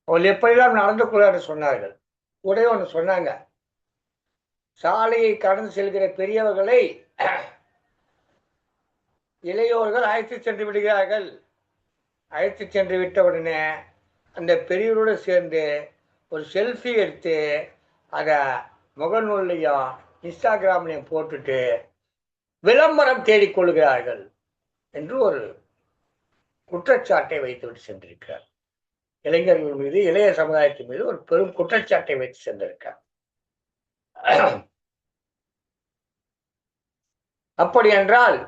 அவர்கள் எப்படியெல்லாம் நடந்து கொள்ள சொன்னார்கள். உடைய ஒன்று சொன்னாங்க, சாலையை கடந்து செல்கிற பெரியவர்களை இளையோர்கள் அழைத்து சென்று விடுகிறார்கள். அழைத்து சென்று விட்டவுடனே அந்த பெரியவரோடு சேர்ந்து ஒரு செல்ஃபி எடுத்து அதை முகநூல்லையும் இன்ஸ்டாகிராம்லையும் போட்டுட்டு விளம்பரம் தேடிக்கொள்கிறார்கள் என்று ஒரு குற்றச்சாட்டை வைத்துவிட்டு சென்றிருக்கிறார். இளைஞர்கள் மீது, இளைய சமுதாயத்தின் மீது ஒரு பெரும் குற்றச்சாட்டை வைத்து சென்றிருக்கிறார். அப்படி என்றால்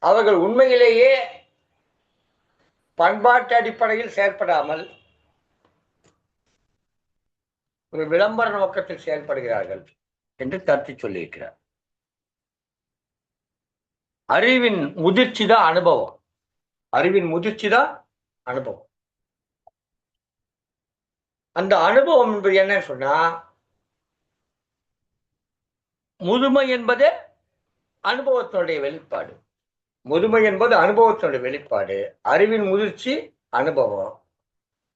அவர்கள் உண்மையிலேயே பண்பாட்டு அடிப்படையில் செயற்படாமல் ஒரு விளம்பர நோக்கத்தில் செயல்படுகிறார்கள் என்று கருத்து சொல்லியிருக்கிறார். அறிவின் முதிர்ச்சி தான் அனுபவம். அறிவின் முதிர்ச்சி தான் அனுபவம். அந்த அனுபவம் என்பது என்னன்னு சொன்னா, முதுமை என்பது அனுபவத்தினுடைய வெளிப்பாடு. முதுமை என்பது அனுபவத்தினுடைய வெளிப்பாடு. அறிவின் முதிர்ச்சி அனுபவம்.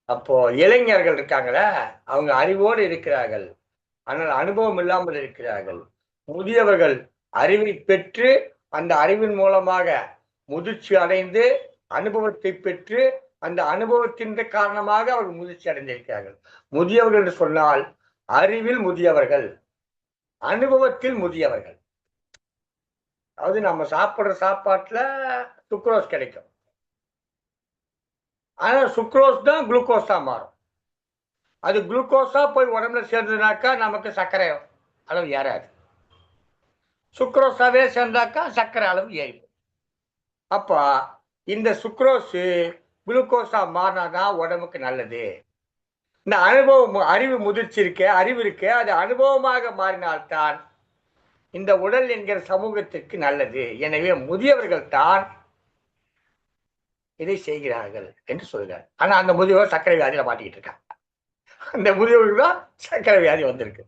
அப்போ இளைஞர்கள் இருக்காங்களா, அவங்க அறிவோடு இருக்கிறார்கள், ஆனால் அனுபவம் இல்லாமல் இருக்கிறார்கள். முதியவர்கள் அறிவை பெற்று அந்த அறிவின் மூலமாக முதிர்ச்சி அடைந்து அனுபவத்தை பெற்று அந்த அனுபவத்தின் காரணமாக அவர்கள் முதிர்ச்சி அடைந்திருக்கிறார்கள். முதியவர்கள் என்று சொன்னால் அறிவில் முதியவர்கள், அனுபவத்தில் முதியவர்கள். அதாவது நம்ம சாப்பிடுற சாப்பாட்டுல சுக்ரோஸ் கிடைக்கும், ஆனா சுக்ரோஸ் தான் குளுக்கோஸா மாறும். அது குளுக்கோஸா போய் உடம்புல சேர்ந்ததுனாக்கா நமக்கு சர்க்கரை அளவு ஏறாது. சுக்ரோஸாவே சேர்ந்தாக்கா சர்க்கரை அளவு ஏறிடும். அப்ப இந்த சுக்ரோஸு குளுக்கோஸா மாறினாதான் உடம்புக்கு நல்லது. இந்த அனுபவம், அறிவு முதிர்ச்சி இருக்க, அறிவு இருக்க, அது அனுபவமாக மாறினால்தான் இந்த உடல் என்கிற சமூகத்திற்கு நல்லது. எனவே முதியவர்கள் தான் இதை செய்கிறார்கள் என்று சொல்கிறார். ஆனா அந்த முதியவர் சர்க்கரை வியாதியில மாட்டிக்கிட்டு இருக்காங்க. அந்த முதியவர்கள் தான் சர்க்கரை வியாதி வந்திருக்கு.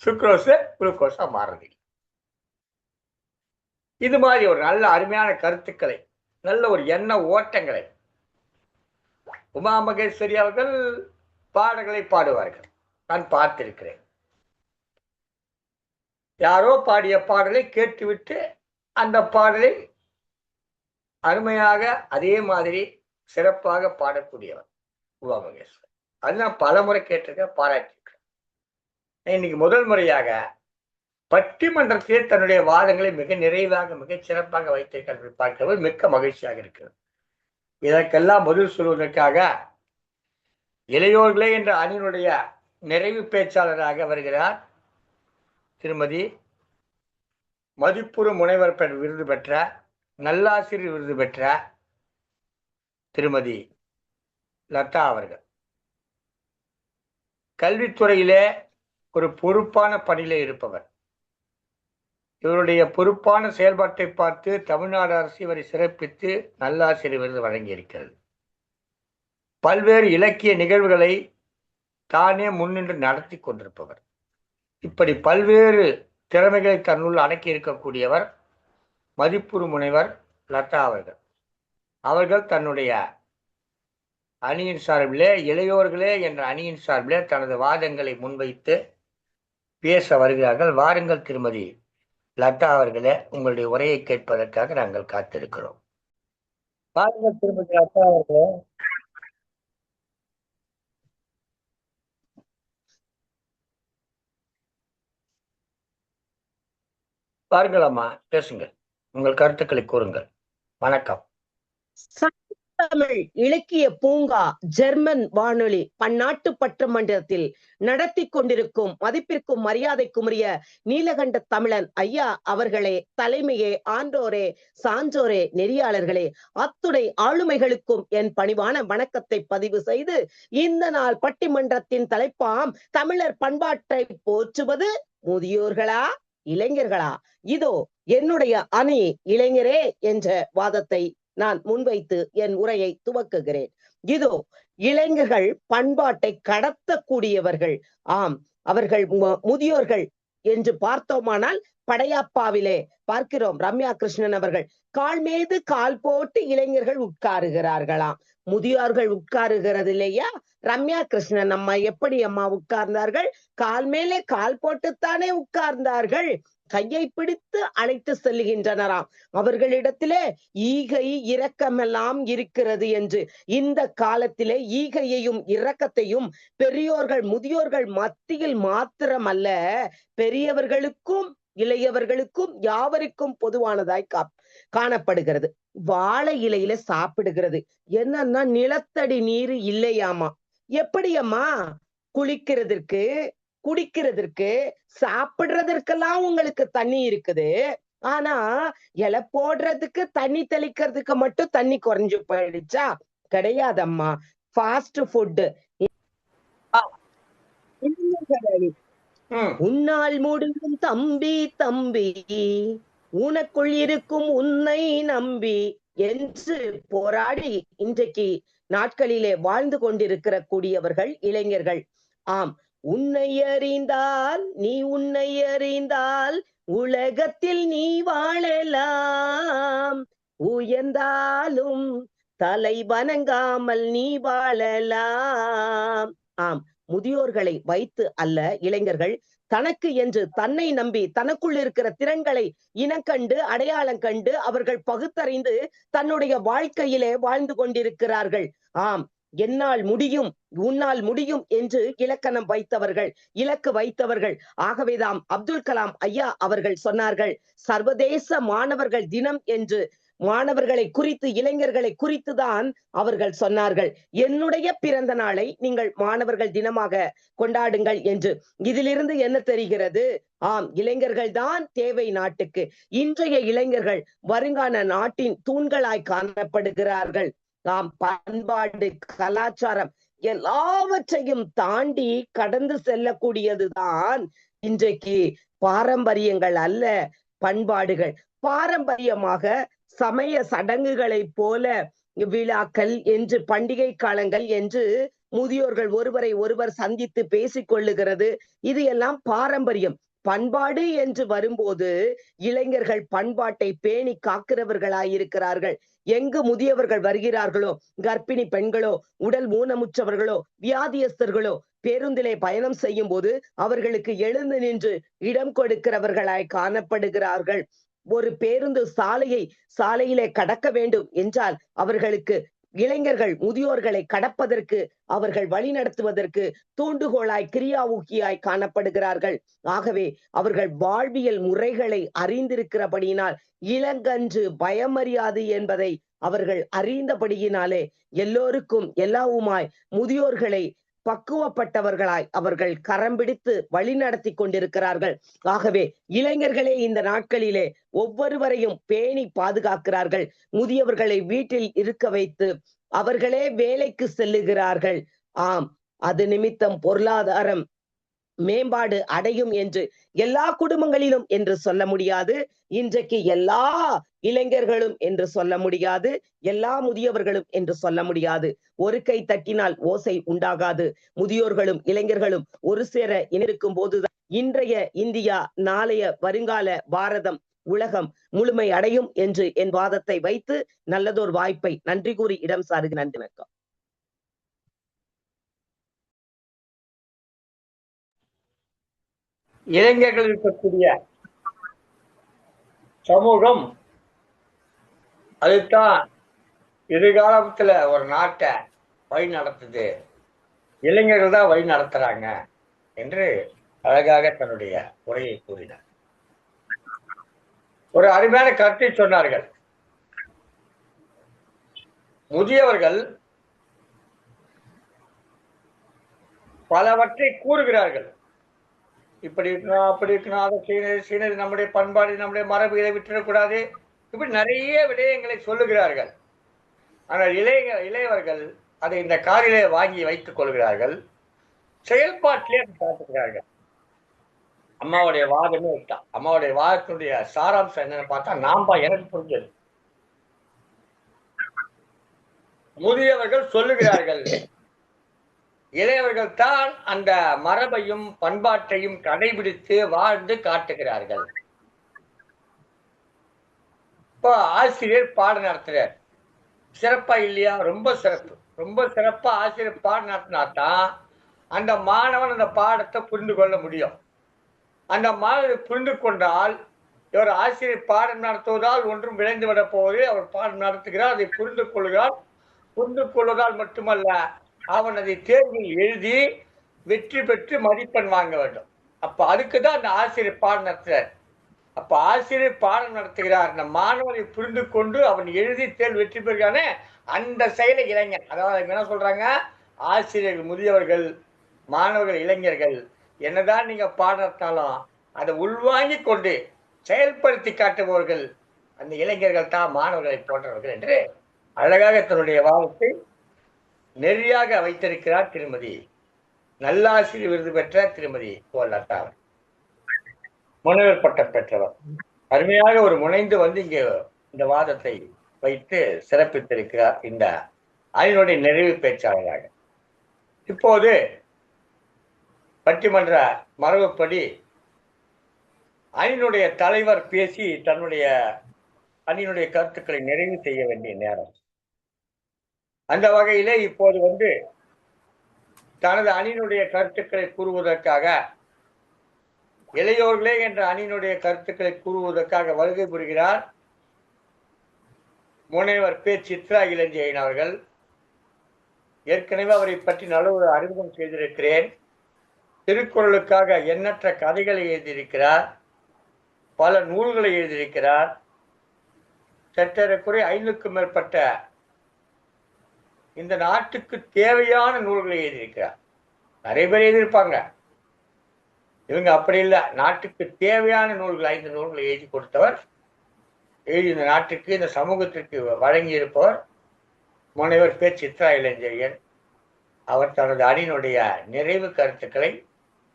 சுக்ரோஸ் குளுக்கோஸா மாறுறது. இது மாதிரி ஒரு நல்ல அருமையான கருத்துக்களை, நல்ல ஒரு எண்ண ஓட்டங்களை உமா மகேஸ்வரி அவர்கள் பாடல்களை பாடுவார்கள். நான் பார்த்திருக்கிறேன். யாரோ பாடிய பாடலை கேட்டுவிட்டு அந்த பாடலை அருமையாக அதே மாதிரி சிறப்பாக பாடக்கூடியவர் உமா மகேஸ்வரி. அது நான் பல முறை கேட்டிருக்கேன், பாராட்டியிருக்கிறேன். இன்னைக்கு முதல் முறையாக பட்டிமன்றத்திலே தன்னுடைய வாதங்களை மிக நிறைவாக மிக சிறப்பாக வைத்திருக்கிறார்கள் பார்க்கிறவர் மிக்க மகிழ்ச்சியாக இருக்கிறது. இதற்கெல்லாம் பதில் சொல்வதற்காக இளையோர்களே என்ற அணியினுடைய நிறைவு பேச்சாளராக வருகிறார் திருமதி மதிப்புறு முனைவர் விருது பெற்ற, நல்லாசிரியர் விருது பெற்ற திருமதி லதா அவர்கள். கல்வித்துறையிலே ஒரு பொறுப்பான பணியிலே இருப்பவர். இவருடைய பொறுப்பான செயல்பாட்டை பார்த்து தமிழ்நாடு அரசு இவரை சிறப்பித்து நல்லாசிரியர் விருது வழங்கியிருக்கிறது. பல்வேறு இலக்கிய நிகழ்வுகளை தானே முன்னின்று நடத்தி கொண்டிருப்பவர். இப்படி பல்வேறு திறமைகளை தன்னுள் அடக்கி இருக்கக்கூடியவர் மதிப்புறு முனைவர் லதா அவர்கள். அவர்கள் தன்னுடைய அணியின் சார்பிலே, இளையோர்களே என்ற அணியின் சார்பிலே தனது வாதங்களை முன்வைத்து பேச வருகிறார்கள். வாருங்கள் திருமதி லதா அவர்களே, உங்களுடைய உரையை கேட்பதற்காக நாங்கள் காத்திருக்கிறோம். வாருங்கள் திருமதி லதா அவர்களே. வாருங்கள் அம்மா, பேசுங்கள், உங்கள் கருத்துக்களை கூறுங்கள். வணக்கம். தமிழ் இலக்கிய பூங்கா ஜெர்மன் வானொலி பன்னாட்டு பட்டமன்றத்தில் நடத்தி கொண்டிருக்கும் மதிப்பிற்கும் மரியாதைக்குரிய நீலகண்ட தமிழன் ஐயா அவர்களே, தலைமையே, ஆன்றோரே, சான்றோரே, நெறியாளர்களே, அத்துணை ஆளுமைகளுக்கும் என் பணிவான வணக்கத்தை பதிவு செய்து, இந்த நாள் பட்டிமன்றத்தின் தலைப்பாம் தமிழர் பண்பாட்டை போற்றுவது முதியோர்களா இளைஞர்களா? இதோ என்னுடைய அணி இளைஞரே என்ற வாதத்தை நான் முன்வைத்து என் உரையை துவக்குகிறேன். இதோ இளைஞர்கள் பண்பாட்டை கடத்தக்கூடியவர்கள். ஆம், அவர்கள் முதியோர்கள் என்று பார்த்தோமானால் படையாப்பாவிலே பார்க்கிறோம். ரம்யா கிருஷ்ணன் அவர்கள் கால் மீது கால் போட்டு இளைஞர்கள் உட்காருகிறார்களாம். முதியோர்கள் உட்காருகிறது இல்லையா? ரம்யா கிருஷ்ணன் அம்மா எப்படி அம்மா உட்கார்ந்தார்கள்? கால் மேலே கால் போட்டுத்தானே உட்கார்ந்தார்கள். கையை பிடித்து அழைத்து செல்லுகின்றனராம். அவர்களிடத்திலே ஈகை இரக்கமெல்லாம் இருக்கிறது என்று. இந்த காலத்திலே ஈகையையும் இரக்கத்தையும் பெரியோர்கள் முதியோர்கள் மத்தியில் மாத்திரமல்ல, பெரியவர்களுக்கும் இளையவர்களுக்கும் யாவருக்கும் பொதுவானதாய் காணப்படுகிறது. வாழை இலையில சாப்பிடுகிறது. என்னன்னா நிலத்தடி நீர் இல்லையாமா. எப்படியம்மா? குளிக்கிறதுக்கு, குடிக்கிறதுக்கு, சாப்பிடுறதற்கெல்லாம் உங்களுக்கு தண்ணி இருக்குது. ஆனா இலை போடுறதுக்கு, தண்ணி தெளிக்கிறதுக்கு மட்டும் தண்ணி குறைஞ்சு போயிடுச்சா? கிடையாதம்மா. Fast food. உன்னால் முடியும் தம்பி தம்பி, உனக்குள் இருக்கும் உன்னை நம்பி என்று போராடி இன்றைக்கு நாட்களிலே வாழ்ந்து கொண்டிருக்கிற கூடியவர்கள் இளைஞர்கள். ஆம், உன்னை அறிந்தால் நீ உன்னை அறிந்தால் உலகத்தில் நீ வாழலாம், உயர்ந்தாலும் தலை வணங்காமல் நீ வாழலாம். ஆம், முதியோர்களை வைத்து அல்ல இளைஞர்கள் தனக்கு என்று தன்னை நம்பி தனக்குள் இருக்கிற திறன்களை இனக்கண்டு அடையாளம் கண்டு அவர்கள் பகுத்தறிந்து தன்னுடைய வாழ்க்கையிலே வாழ்ந்து கொண்டிருக்கிறார்கள். ஆம், என்னால் முடியும் உன்னால் முடியும் என்று இலக்கணம் வைத்தவர்கள், இலக்கு வைத்தவர்கள். ஆகவேதான் அப்துல் கலாம் ஐயா அவர்கள் சொன்னார்கள், சர்வதேச மாணவர்கள் தினம் என்று. மாணவர்களை குறித்து, இளைஞர்களை குறித்துதான் அவர்கள் சொன்னார்கள், என்னுடைய பிறந்த நாளை நீங்கள் மாணவர்கள் தினமாக கொண்டாடுங்கள் என்று. இதிலிருந்து என்ன தெரிகிறது? ஆம், இளைஞர்கள் தான் தேவை நாட்டுக்கு. இன்றைய இளைஞர்கள் வருங்கால நாட்டின் தூண்களாய் காணப்படுகிறார்கள். நாம் பண்பாடு, கலாச்சாரம் எல்லாவற்றையும் தாண்டி கடந்து செல்லக்கூடியதுதான் இன்றைக்கு பாரம்பரியங்கள் அல்ல, பண்பாடுகள். பாரம்பரியமாக சமய சடங்குகளை போல விழாக்கள் என்று, பண்டிகை காலங்கள் என்று முதியோர்கள் ஒருவரை ஒருவர் சந்தித்து பேசிக் கொள்ளுகிறது, இது எல்லாம் பாரம்பரியம். பண்பாடு என்று வரும்போது இளைஞர்கள் பண்பாட்டை பேணி காக்கிறவர்களாயிருக்கிறார்கள். எங்கு முதியவர்கள் வருகிறார்களோ, கர்ப்பிணி பெண்களோ, உடல் ஊனமுற்றவர்களோ, வியாதியஸ்தர்களோ பேருந்திலே பயணம் செய்யும் போது அவர்களுக்கு எழுந்து நின்று இடம் கொடுக்கிறவர்களாய் காணப்படுகிறார்கள். ஒரு பேருந்து சாலையிலே கடக்க வேண்டும் என்றால் அவர்களுக்கு இளைஞர்கள் முதியோர்களை கடப்பதற்கு அவர்கள் வழி நடத்துவதற்கு தூண்டுகோலாய் கிரியா ஊக்கியாய் காணப்படுகிறார்கள். ஆகவே அவர்கள் வாழ்வியல் முறைகளை அறிந்திருக்கிறபடியினால் இளங்கன்று பயமறியாது என்பதை அவர்கள் அறிந்தபடியினாலே எல்லோருக்கும் எல்லாவுமாய் முதியோர்களை பக்குவப்பட்டவர்களாய் அவர்கள் கரம் பிடித்து வழி நடத்தி கொண்டிருக்கிறார்கள். ஆகவே இளைஞர்களே இந்த நாட்களிலே ஒவ்வொருவரையும் பேணி பாதுகாக்கிறார்கள். முதியவர்களை வீட்டில் இருக்க வைத்து அவர்களே வேலைக்கு செல்லுகிறார்கள். ஆம், அது நிமித்தம் பொருளாதாரம் மேம்பாடு அடையும் என்று எல்லா குடும்பங்களிலும் என்று சொல்ல முடியாது. இன்றைக்கு எல்லா இளைஞர்களும் என்று சொல்ல முடியாது, எல்லா முதியவர்களும் என்று சொல்ல முடியாது. ஒரு கை தட்டினால் ஓசை உண்டாகாது. முதியோர்களும் இளைஞர்களும் ஒரு சேர இணைக்கும் போதுதான் இன்றைய இந்தியா, நாளைய வருங்கால பாரதம், உலகம் முழுமை அடையும் என்று என் வாதத்தை வைத்து நல்லதொரு வாய்ப்பை நன்றி கூறி இடம் சாருக. நன்றி, வணக்கம். இளைஞர்கள் இருக்கக்கூடிய சமூகம் அதுதான் எதிர்காலத்துல ஒரு நாட்டை வழி நடத்துது, இளைஞர்கள் தான் வழி நடத்துறாங்க என்று அழகாக தன்னுடைய உரையை கூறினார். ஒரு அருமையான கருத்தை சொன்னார்கள். முதியவர்கள் பலவற்றை கூறுகிறார்கள். இப்படி இருக்கணும், அப்படி இருக்கணும், அதை சீனது நம்முடைய பண்பாடு, நம்முடைய மரபு, இதை விட்டுடக்கூடாது, இப்படி நிறைய விடயங்களை சொல்லுகிறார்கள். ஆனால் இளையவர்கள் அதை இந்த காரிலே வாங்கி வைத்துக் கொள்கிறார்கள், செயல்பாட்டிலே அதை காட்டுகிறார்கள். அம்மாவுடைய வாதமே விட்டான். அம்மாவுடைய வாதத்தினுடைய சாராம்சம் என்னன்னு பார்த்தா எனக்கு புரிஞ்சது. முதியவர்கள் சொல்லுகிறார்கள், இளையவர்கள் தான் அந்த மரபையும் பண்பாட்டையும் கடைபிடித்து வாழ்ந்து காட்டுகிறார்கள். இப்போ ஆசிரியர் பாடம் நடத்துறார், சிறப்பா இல்லையா? ரொம்ப சிறப்பு. ரொம்ப சிறப்பா ஆசிரியர் பாடம் நடத்தினாதான் அந்த மாணவன் அந்த பாடத்தை புரிந்து கொள்ள முடியும். அந்த மாணவன் புரிந்து கொண்டால், இவர் ஆசிரியர் பாடம் நடத்துவதால் ஒன்றும் விளைந்து விட போவது, அவர் பாடம் நடத்துகிறார், அதை புரிந்து கொள்கிறார். புரிந்து கொள்வதால் மட்டுமல்ல, அவன் அதை தேர்வில் எழுதி வெற்றி பெற்று மதிப்பெண் வாங்க வேண்டும். அப்ப அதுக்குதான் அந்த ஆசிரியர் பாடம் நடத்துறார். அப்ப ஆசிரியர் பாடம் நடத்துகிறார், அந்த மாணவனை புரிந்து கொண்டு அவன் எழுதி தேர்வு வெற்றி பெறுகிறானே, அந்த செயலை இளைஞர், அதாவது என்ன சொல்றாங்க, ஆசிரியர்கள் முதியவர்கள், மாணவர்கள் இளைஞர்கள் என்னதான் நீங்க பாடம் நடத்தினாலும் அதை உள்வாங்கி கொண்டு செயல்படுத்தி காட்டுபவர்கள் அந்த இளைஞர்கள் தான் மாணவர்களை போன்றவர்கள் என்று அழகாக தன்னுடைய வாதத்தை நெறியாக வைத்திருக்கிறார் திருமதி நல்லாசிரியர் விருது பெற்ற திருமதி கோலத்தா, முனைவர் பட்டம் பெற்றவர். அருமையாக ஒரு முனைந்து வந்து இங்கே இந்த வாதத்தை வைத்து சிறப்பித்திருக்கிறார் இந்த அணியினுடைய நிறைவு பேச்சாளராக. இப்போது பட்டிமன்ற மரபுப்படி அணியினுடைய தலைவர் பேசி தன்னுடைய அணியினுடைய கருத்துக்களை நிறைவு செய்ய வேண்டிய நேரம். அந்த வகையிலே இப்போது வந்து தனது அணியினுடைய கருத்துக்களை கூறுவதற்காக, இளையோர்களே என்ற அணியினுடைய கருத்துக்களை கூறுவதற்காக வருகை புரிகிறார் முனைவர் பே. சித்ரா இளஞ்செழியன் அவர்கள். ஏற்கனவே அவரை பற்றி நல்ல ஒரு அறிமுகம் செய்திருக்கிறேன். திருக்குறளுக்காக எண்ணற்ற கதைகளை எழுதியிருக்கிறார், பல நூல்களை எழுதியிருக்கிறார். சற்றேறக்குறை 5க்கும் மேற்பட்ட இந்த நாட்டுக்கு தேவையான நூல்களை எழுதியிருக்கிறார். நிறைய பேர் எழுதியிருப்பாங்க, இவங்க அப்படி இல்லை. நாட்டுக்கு தேவையான நூல்கள் 5 நூல்களை எழுதி கொடுத்தவர், எழுதி இந்த நாட்டுக்கு, இந்த சமூகத்திற்கு வழங்கி இருப்பவர் முனைவர் பே. சித்ரா இளஞ்செழியன். அவர் தனது அணியினுடைய நிறைவு கருத்துக்களை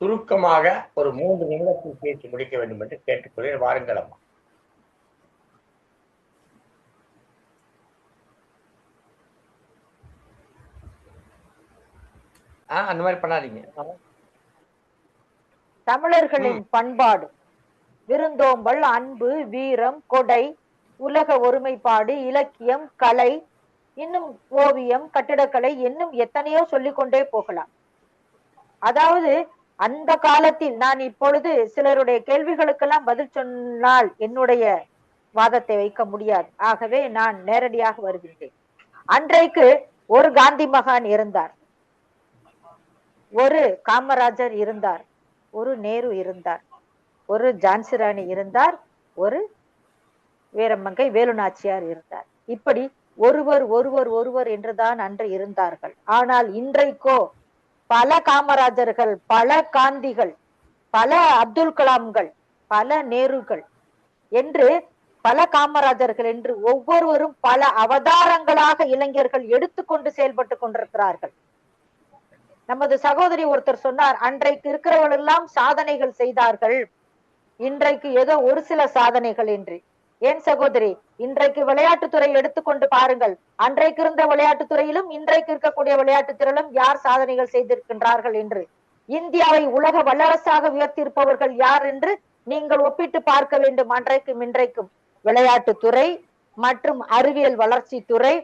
சுருக்கமாக ஒரு 3 நிமிடத்தில் பேசி முடிக்க வேண்டும் என்று கேட்டுக்கொள்கிறேன். வாருங்கள் அம்மா. அந்த மாதிரி பண்ணாதீங்க. தமிழர்களின் பண்பாடு, விருந்தோம்பல், அன்பு, வீரம், கொடை, உலக ஒருமைப்பாடு, இலக்கியம், கலை, இன்னும் ஓவியம், கட்டிடக்கலை, இன்னும் எத்தனையோ சொல்லிக்கொண்டே போகலாம். அதாவது அந்த காலத்தில், நான் இப்பொழுது சிலருடைய கேள்விகளுக்கெல்லாம் பதில் சொன்னால் என்னுடைய வாதத்தை வைக்க முடியாது. ஆகவே நான் நேரடியாக வருகின்றேன். அன்றைக்கு ஒரு காந்தி மகான் இருந்தார், ஒரு காமராஜர் இருந்தார், ஒரு நேரு இருந்தார், ஒரு ஜான்சி ராணி இருந்தார், ஒரு வீரமங்கை வேலுநாச்சியார் இருந்தார். இப்படி ஒருவர் ஒருவர் ஒருவர் என்றுதான் அன்று இருந்தார்கள். ஆனால் இன்றைக்கோ பல காமராஜர்கள், பல காந்திகள், பல அப்துல் கலாம்கள், பல நேருகள் என்று, பல காமராஜர்கள் என்று ஒவ்வொருவரும் பல அவதாரங்களாக இளைஞர்கள் எடுத்துக்கொண்டு செயல்பட்டு கொண்டிருக்கிறார்கள். நமது சகோதரி ஒருத்தர் சொன்னார், அன்றைக்கு இருக்கிறவர்கள் எல்லாம் சாதனைகள் செய்தார்கள், இன்றைக்கு ஏதோ ஒரு சில சாதனைகள் என்று. ஏன் சகோதரி, இன்றைக்கு விளையாட்டுத்துறை எடுத்துக்கொண்டு பாருங்கள். அன்றைக்கு இருந்த விளையாட்டுத்துறையிலும் இன்றைக்கு இருக்கக்கூடிய விளையாட்டுத்துறையிலும் யார் சாதனைகள் செய்திருக்கின்றார்கள் என்று, இந்தியாவை உலக வல்லரசாக உயர்த்தியிருப்பவர்கள் யார் என்று நீங்கள் ஒப்பிட்டு பார்க்க வேண்டும். அன்றைக்கும் இன்றைக்கும் விளையாட்டுத்துறை மற்றும் அறிவியல் வளர்ச்சி துறை,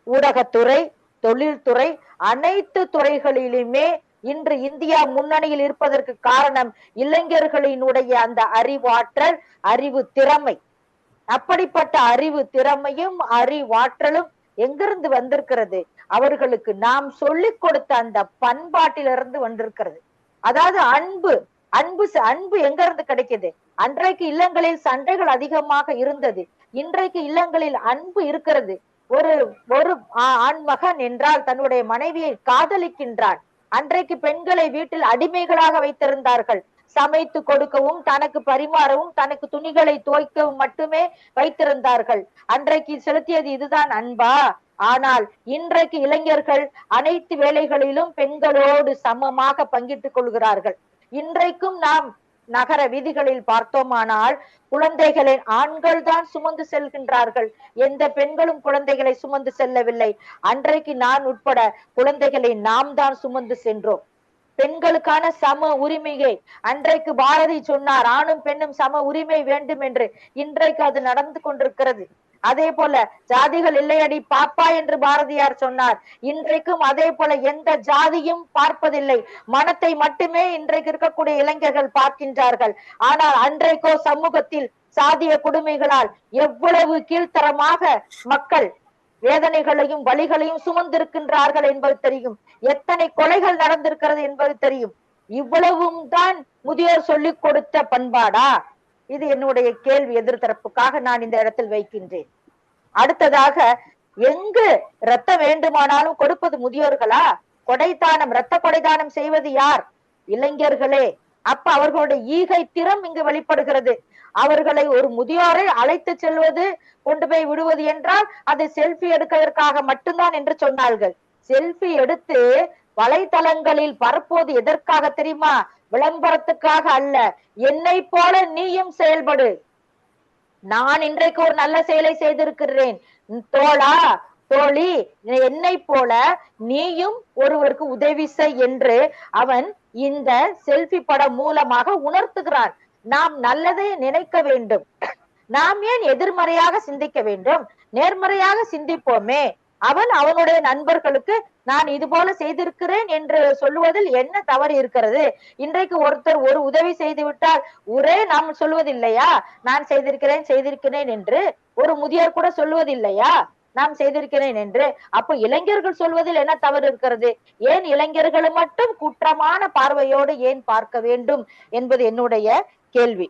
ஊடகத்துறை, தொழில்துறை, அனைத்து துறைகளிலுமே இன்று இந்தியா முன்னணியில் இருப்பதற்கு காரணம் இளைஞர்களினுடைய அந்த அறிவாற்றல், அறிவு திறமை. அப்படிப்பட்ட அறிவு திறமையும் அறிவாற்றலும் எங்கிருந்து வந்திருக்கிறது? அவர்களுக்கு நாம் சொல்லிக் கொடுத்த அந்த பண்பாட்டிலிருந்து வந்திருக்கிறது. அதாவது அன்பு, அன்பு அன்பு எங்க இருந்து கிடைக்குது? அன்றைக்கு இல்லங்களில் சண்டைகள் அதிகமாக இருந்தது, இன்றைக்கு இல்லங்களில் அன்பு இருக்கிறது. ஒரு ஒரு ஆண்மகன் என்றால் தன்னுடைய மனைவியை காதலிக்கின்றான். அன்றைக்கு பெண்களை வீட்டில் அடிமைகளாக வைத்திருந்தார்கள். சமைத்து கொடுக்கவும், தனக்கு பரிமாறவும், தனக்கு துணிகளை துவைக்கவும் மட்டுமே வைத்திருந்தார்கள். அன்றைக்கு செலுத்தியது இதுதான் அன்பா? ஆனால் இன்றைக்கு இளைஞர்கள் அனைத்து வேலைகளிலும் பெண்களோடு சமமாக பங்கிட்டுக் கொள்கிறார்கள். இன்றைக்கும் நாம் நகர வீதிகளில் பார்த்தோமானால் குழந்தைகளை ஆண்கள் தான் சுமந்து செல்கின்றார்கள், எந்த பெண்களும் குழந்தைகளை சுமந்து செல்லவில்லை. அன்றைக்கு நான் உட்பட குழந்தைகளை நாம் தான் சுமந்து சென்றோம். பெண்களுக்கான சம உரிமையை அன்றைக்கு பாரதி சொன்னார், ஆணும் பெண்ணும் சம உரிமை வேண்டும் என்று. இன்றைக்கு அது நடந்து கொண்டிருக்கிறது. அதே போல ஜாதிகள் இல்லையடி பாப்பா என்று பாரதியார் சொன்னார். இன்றைக்கும் அதே போல எந்த ஜாதியும் பார்ப்பதில்லை, மனத்தை மட்டுமே இன்றைக்கு இருக்கக்கூடிய இளைஞர்கள் பார்க்கின்றார்கள். ஆனால் அன்றைக்கோ சமூகத்தில் சாதிய கொடுமைகளால் எவ்வளவு கீழ்த்தரமாக மக்கள் வேதனைகளையும் வலிகளையும் சுமந்திருக்கின்றார்கள் என்பது தெரியும். எத்தனை கொலைகள் நடந்திருக்கிறது என்பது தெரியும். இவ்வளவும் தான் முதியோர் சொல்லிக் கொடுத்த பண்பாடா? இது என்னுடைய கேள்வி. எதிர்த்தரப்புக்காக நான் இந்த இடத்தில் வைக்கின்றேன். அடுத்ததாக, எங்கு ரத்தம் வேண்டுமானாலும் கொடுப்பது முதியோர்களா? கொடைதானம், ரத்த கொடைதானம் செய்வது யார்? இளைஞர்களே. அப்ப அவர்களுடைய ஈகை திறம் இங்கு வெளிப்படுகிறது. அவர்களை ஒரு முதியோரை அழைத்து செல்வது, கொண்டு போய் விடுவது என்றால் அது செல்ஃபி எடுப்பதற்காக மட்டும்தான் என்று சொன்னார்கள். செல்ஃபி எடுத்து வலைத்தளங்களில் பரப்புவது எதற்காக தெரியுமா? விளம்பரத்துக்காக அல்ல. என்னை போல நீயும் செயல்படு, நான் இன்றைக்கு ஒரு நல்ல செயலை செய்திருக்கிறேன் தோழா, தோழி, என்னை போல நீயும் ஒருவருக்கு உதவி செய் என்று அவன் இந்த செல்ஃபி படம் மூலமாக உணர்த்துகிறான். நாம் நல்லதை நினைக்க வேண்டும். நாம் ஏன் எதிர்மறையாக சிந்திக்க வேண்டும்? நேர்மறையாக சிந்திப்போமே. அவன் அவனுடைய நண்பர்களுக்கு நான் இது போல செய்திருக்கிறேன் என்று சொல்லுவதில் என்ன தவறு இருக்கிறது? இன்றைக்கு ஒருத்தர் ஒரு உதவி செய்து விட்டால் ஒரே நாம் சொல்வதில்லையா, நான் செய்திருக்கிறேன் என்று? ஒரு முதியோர் கூட சொல்வதில்லையா நாம் செய்திருக்கிறேன் என்று? அப்போ இளைஞர்கள் சொல்வதில் என்ன தவறு இருக்கிறது? ஏன் இளைஞர்கள் மட்டும் குற்றமான பார்வையோடு ஏன் பார்க்க வேண்டும் என்பது என்னுடைய கேள்வி.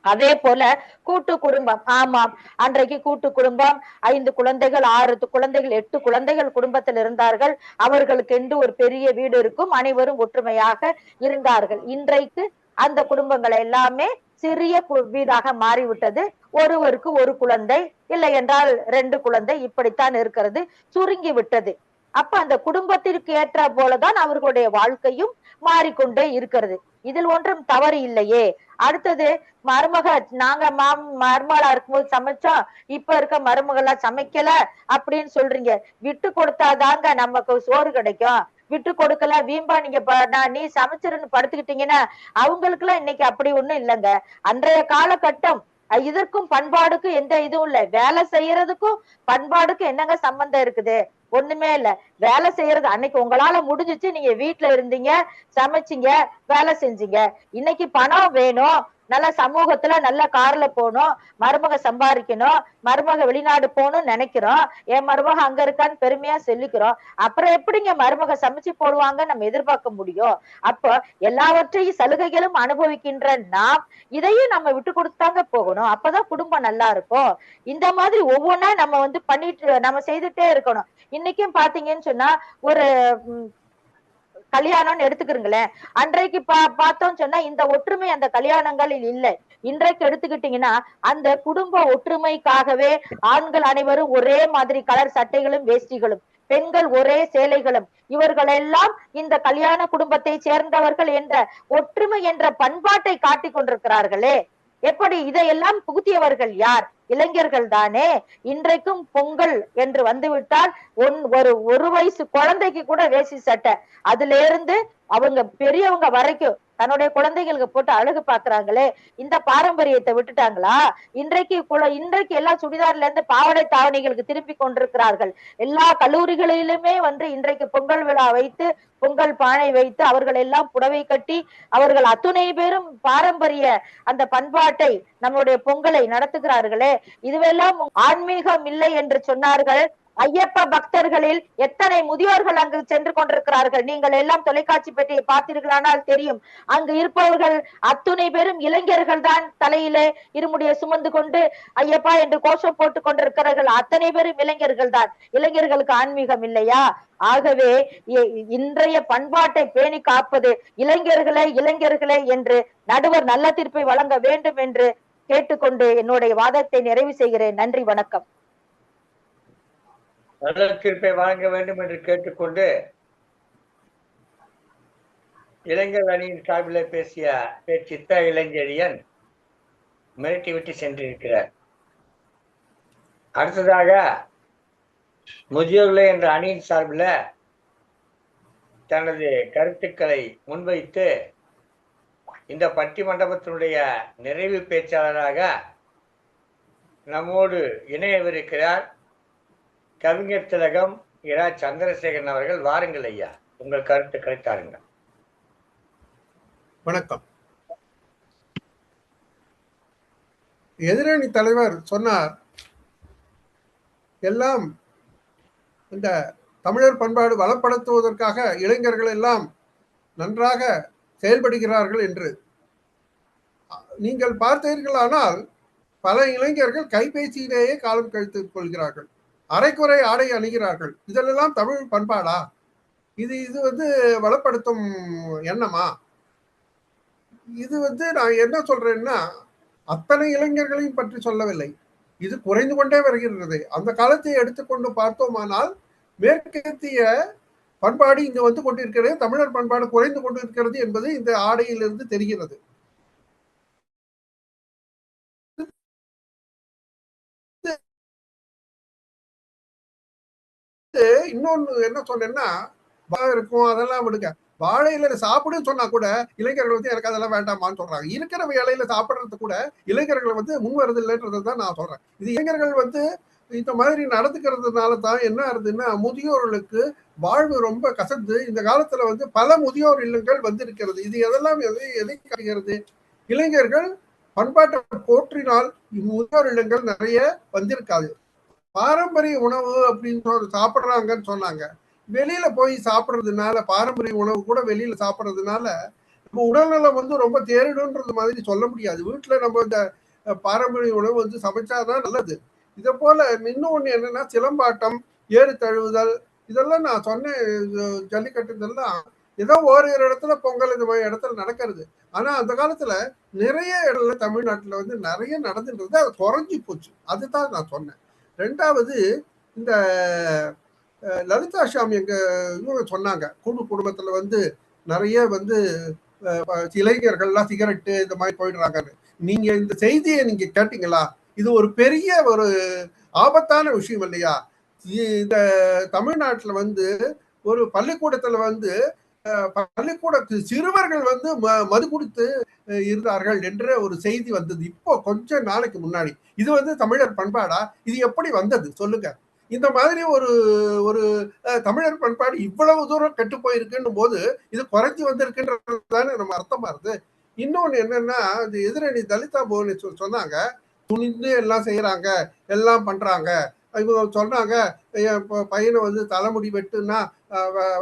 அதே போல கூட்டு குடும்பம். ஆமாம், அன்றைக்கு கூட்டு குடும்பம், 5 குழந்தைகள், 6 குழந்தைகள், 8 குழந்தைகள் குடும்பத்தில் இருந்தார்கள். அவர்களுக்கு என்று ஒரு பெரிய வீடு இருக்கும், அனைவரும் ஒற்றுமையாக இருந்தார்கள். இன்றைக்கு அந்த குடும்பங்கள் எல்லாமே சிறிய வீடாக மாறிவிட்டது. ஒருவருக்கு ஒரு குழந்தை, இல்லை என்றால் 2 குழந்தை, இப்படித்தான் இருக்கிறது, சுருங்கி விட்டது. அப்ப அந்த குடும்பத்திற்கு ஏற்ற போலதான் அவர்களுடைய வாழ்க்கையும் மாறிக்கொண்டே இருக்கிறது. இதில் ஒன்றும் தவறு இல்லையே. அடுத்தது மருமக, நாங்க மருமகளா இருக்கும்போது சமைச்சோம், இப்ப இருக்க மருமகளா சமைக்கல அப்படின்னு சொல்றீங்க. விட்டு கொடுத்தாதாங்க நமக்கு சோறு கிடைக்கும். விட்டு கொடுக்கல வீம்பா நீங்க நீ சமைச்சிருன்னு படுத்துக்கிட்டீங்கன்னா அவங்களுக்கு எல்லாம் இன்னைக்கு அப்படி ஒண்ணும் இல்லைங்க. அன்றைய காலகட்டம் இதற்கும் பண்பாடுக்கும் எந்த இதுவும் இல்லை. வேலை செய்யறதுக்கும் பண்பாடுக்கும் என்னங்க சம்பந்தம் இருக்குது? ஒண்ணுமே இல்ல. வேலை செய்யறது அன்னைக்கு உங்களால முடிஞ்சிச்சு, நீங்க வீட்டுல இருந்தீங்க, சமைச்சிங்க, வேலை செஞ்சீங்க. இன்னைக்கு பணம் வேணும், நல்ல சமூகத்துல நல்ல கார்ல போகணும், மருமக சம்பாதிக்கணும், மருமக வெளிநாடு போகணும்னு நினைக்கிறோம், என் மருமக அங்க இருக்கான்னு பெருமையா சொல்லிக்கிறோம். அப்புறம் எப்படிங்க மருமக சமைச்சு போடுவாங்க நம்ம எதிர்பார்க்க முடியும்? அப்போ எல்லாவற்றையும் சலுகைகளும் அனுபவிக்கின்ற நாம் இதையும் நம்ம விட்டு கொடுத்தாங்க போகணும். அப்பதான் குடும்பம் நல்லா இருக்கும். இந்த மாதிரி ஒவ்வொன்னா நம்ம பண்ணிட்டு நம்ம செய்துட்டே இருக்கணும். இன்னைக்கும் பாத்தீங்கன்னு சொன்னா ஒரு கல்யாணம்னு எடுத்துக்கிறீங்களேன், அன்றைக்கு பார்த்தோம்னு சொன்னா இந்த ஒற்றுமை அந்த கல்யாணங்களில் இல்லை. இன்றைக்கு எடுத்துக்கிட்டீங்கன்னா அந்த குடும்ப ஒற்றுமைக்காகவே ஆண்கள் அனைவரும் ஒரே மாதிரி கலர் சட்டைகளும் வேஷ்டிகளும், பெண்கள் ஒரே சேலைகளும், இவர்களெல்லாம் இந்த கல்யாண குடும்பத்தை சேர்ந்தவர்கள் என்ற ஒற்றுமை என்ற பண்பாட்டை காட்டிக் கொண்டிருக்கிறார்களே. எப்படி இதையெல்லாம் புகுத்தியவர்கள் யார்? இளைஞர்கள் தானே. இன்றைக்கும் பொங்கல் என்று வந்துவிட்டால் ஒரு வயசு குழந்தைக்கு கூட வேஷ்டி சட்டை, அதுல இருந்து அவங்க பெரியவங்க வரைக்கும் தன்னுடைய குழந்தைகளுக்கு போட்டு அழகு பாக்குறாங்களே. இந்த பாரம்பரியத்தை விட்டுட்டாங்களா? இன்றைக்கு எல்லா சுடிதார்ல இருந்து பாவாடை தாவணிகளுக்கு திருப்பி கொண்டிருக்கிறார்கள். எல்லா கல்லூரிகளிலுமே இன்றைக்கு பொங்கல் விழா வைத்து, பொங்கல் பானை வைத்து அவர்கள் எல்லாம் புடவை கட்டி அவர்கள் அத்துணை பேரும் பாரம்பரிய அந்த பண்பாட்டை நம்முடைய பொங்கலை நடத்துகிறார்களே. இதுவெல்லாம் ஆன்மீகம் இல்லை என்று சொன்னார்கள். ஐயப்ப பக்தர்களில் எத்தனை முதியோர்கள் அங்கு சென்று கொண்டிருக்கிறார்கள். நீங்கள் எல்லாம் தொலைக்காட்சி பெட்டியை பார்த்தீர்களானால் தெரியும். அங்கு இருப்பவர்கள் அத்துணை பேரும் இளைஞர்கள் தான். தலையிலே இருமுடியை சுமந்து கொண்டு ஐயப்பா என்று கோஷம் போட்டுக் கொண்டிருக்கிறார்கள். அத்தனை பேரும் இளைஞர்கள் தான். இளைஞர்களுக்கு ஆன்மீகம் இல்லையா? ஆகவே இன்றைய பண்பாட்டை பேணி காப்பது இளைஞர்களே என்று நடுவர் நல்ல தீர்ப்பை வழங்க வேண்டும் என்று கேட்டுக்கொண்டு என்னுடைய வாதத்தை நிறைவு செய்கிறேன். நன்றி, வணக்கம். நல்ல தீர்ப்பை வழங்க வேண்டும் என்று கேட்டுக்கொண்டு இளைஞர் அணியின் சார்பில் பேசிய சித்த இளைஞரியன் மிரட்டிவிட்டு சென்றிருக்கிறார். அடுத்ததாக முதியோர்களே என்ற அணியின் சார்பில் தனது கருத்துக்களை முன்வைத்து இந்த பட்டிமண்டபத்தினுடைய நிறைவு பேச்சாளராக நம்மோடு இணையவிருக்கிறார் கவிஞர் திலகம் இரா சந்திரசேகரன் அவர்கள். வாருங்கள் ஐயா, உங்கள் கருத்துக்களை தாருங்கள். வணக்கம். எதிரணி தலைவர் சொன்னார், எல்லாம் இந்த தமிழர் பண்பாடு வளப்படுத்துவதற்காக இளைஞர்கள் எல்லாம் நன்றாக செயல்படுகிறார்கள் என்று. நீங்கள் பார்த்தீர்களானால் பல இளைஞர்கள் கைபேசியிலேயே காலம் கழித்துக் கொள்கிறார்கள், அரைக்குறை ஆடை அணிகிறார்கள். இதெல்லாம் தமிழ் பண்பாடா? இது வளப்படுத்தும் எண்ணமா? இது நான் என்ன சொல்றேன்னா, அத்தனை இளைஞர்களையும் பற்றி சொல்லவில்லை. இது குறைந்து கொண்டே வருகிறது. அந்த காலத்தை எடுத்துக்கொண்டு பார்த்தோமானால் மேற்கத்திய பண்பாடு இங்கு வந்து கொண்டிருக்கிறது, தமிழர் பண்பாடு குறைந்து கொண்டிருக்கிறது என்பது இந்த ஆடையிலிருந்து தெரிகிறது. இன்னொன்னு என்ன சொன்னேன்னா, இருக்கும் அதெல்லாம் விடுங்க, வாழையில சாப்பிடுன்னு சொன்னா கூட இளைஞர்கள் எனக்கு அதெல்லாம் வேண்டாமான்னு சொல்றாங்க. இருக்கிற வேலையில சாப்பிடுறது கூட இளைஞர்கள் முன் வருது இல்லைன்றதான் நான் சொல்றேன். இது இளைஞர்கள் இந்த மாதிரி நடந்துக்கிறதுனால தான் என்ன ஆகுதுன்னா, முதியோர்களுக்கு வாழ்வு ரொம்ப கசந்து இந்த காலத்துல பல முதியோர் இல்லங்கள் வந்திருக்கிறது. இது எதெல்லாம் எதை காட்டுகிறது? இளைஞர்கள் பண்பாட்டை போற்றினால் முதியோர் இல்லங்கள் நிறைய வந்திருக்காது. பாரம்பரிய உணவு அப்படின்னு சாப்பிடுறாங்கன்னு சொன்னாங்க. வெளியில போய் சாப்பிடுறதுனால, பாரம்பரிய உணவு கூட வெளியில சாப்பிடுறதுனால நம்ம உடல்நலம் ரொம்ப தேறிடும்ன்றது மாதிரி சொல்ல முடியாது. வீட்டுல நம்ம இந்த பாரம்பரிய உணவு சமைச்சாதான் நல்லது. இதை போல இன்னொன்னு என்னன்னா, சிலம்பாட்டம், ஏறு தழுவுதல், இதெல்லாம் நான் சொன்னேன். ஜல்லிக்கட்டு இதெல்லாம் ஏதோ ஒரு இடத்துல பொங்கல் இந்த மாதிரி இடத்துல நடக்கிறது. ஆனா அந்த காலத்துல நிறைய இடத்துல தமிழ்நாட்டுல நிறைய நடந்துன்றது, அது குறைஞ்சி போச்சு. அதுதான் நான் சொன்னேன். ரெண்டாவது, இந்த லலிதா ஷாம் இவங்க சொன்னாங்க, குடும்பத்துல நிறைய இளைஞர்கள்லாம் சிகரெட்டு இந்த மாதிரி போயிடுறாங்கன்னு. நீங்க இந்த செய்தியை நீங்க கேட்டீங்களா? இது ஒரு பெரிய ஒரு ஆபத்தான விஷயம் இல்லையா? இந்த தமிழ்நாட்டுல ஒரு பள்ளிக்கூடத்துல வந்து பள்ளிக்கூட சிறுவர்கள் வந்து மது குடித்து இருந்தார்கள் என்ற ஒரு செய்தி வந்தது இப்போ கொஞ்ச நாளைக்கு முன்னாடி. இது வந்து தமிழர் பண்பாடா? இது எப்படி வந்தது சொல்லுங்க? இந்த மாதிரி ஒரு ஒரு தமிழர் பண்பாடு இவ்வளவு தூரம் கெட்டு போயிருக்குன்னும் போது இது குறைஞ்சி வந்திருக்குன்றது தானே நம்ம அர்த்தமா இருக்கு. இன்னொன்னு என்னன்னா, இந்த எதிரணி தலிதா புவனேஸ்வர் சொன்னாங்க, துணிந்து எல்லாம் செய்யறாங்க, எல்லாம் பண்றாங்க. இவங்க சொன்னாங்க, என் பையனை வந்து தலைமுடி வெட்டுன்னா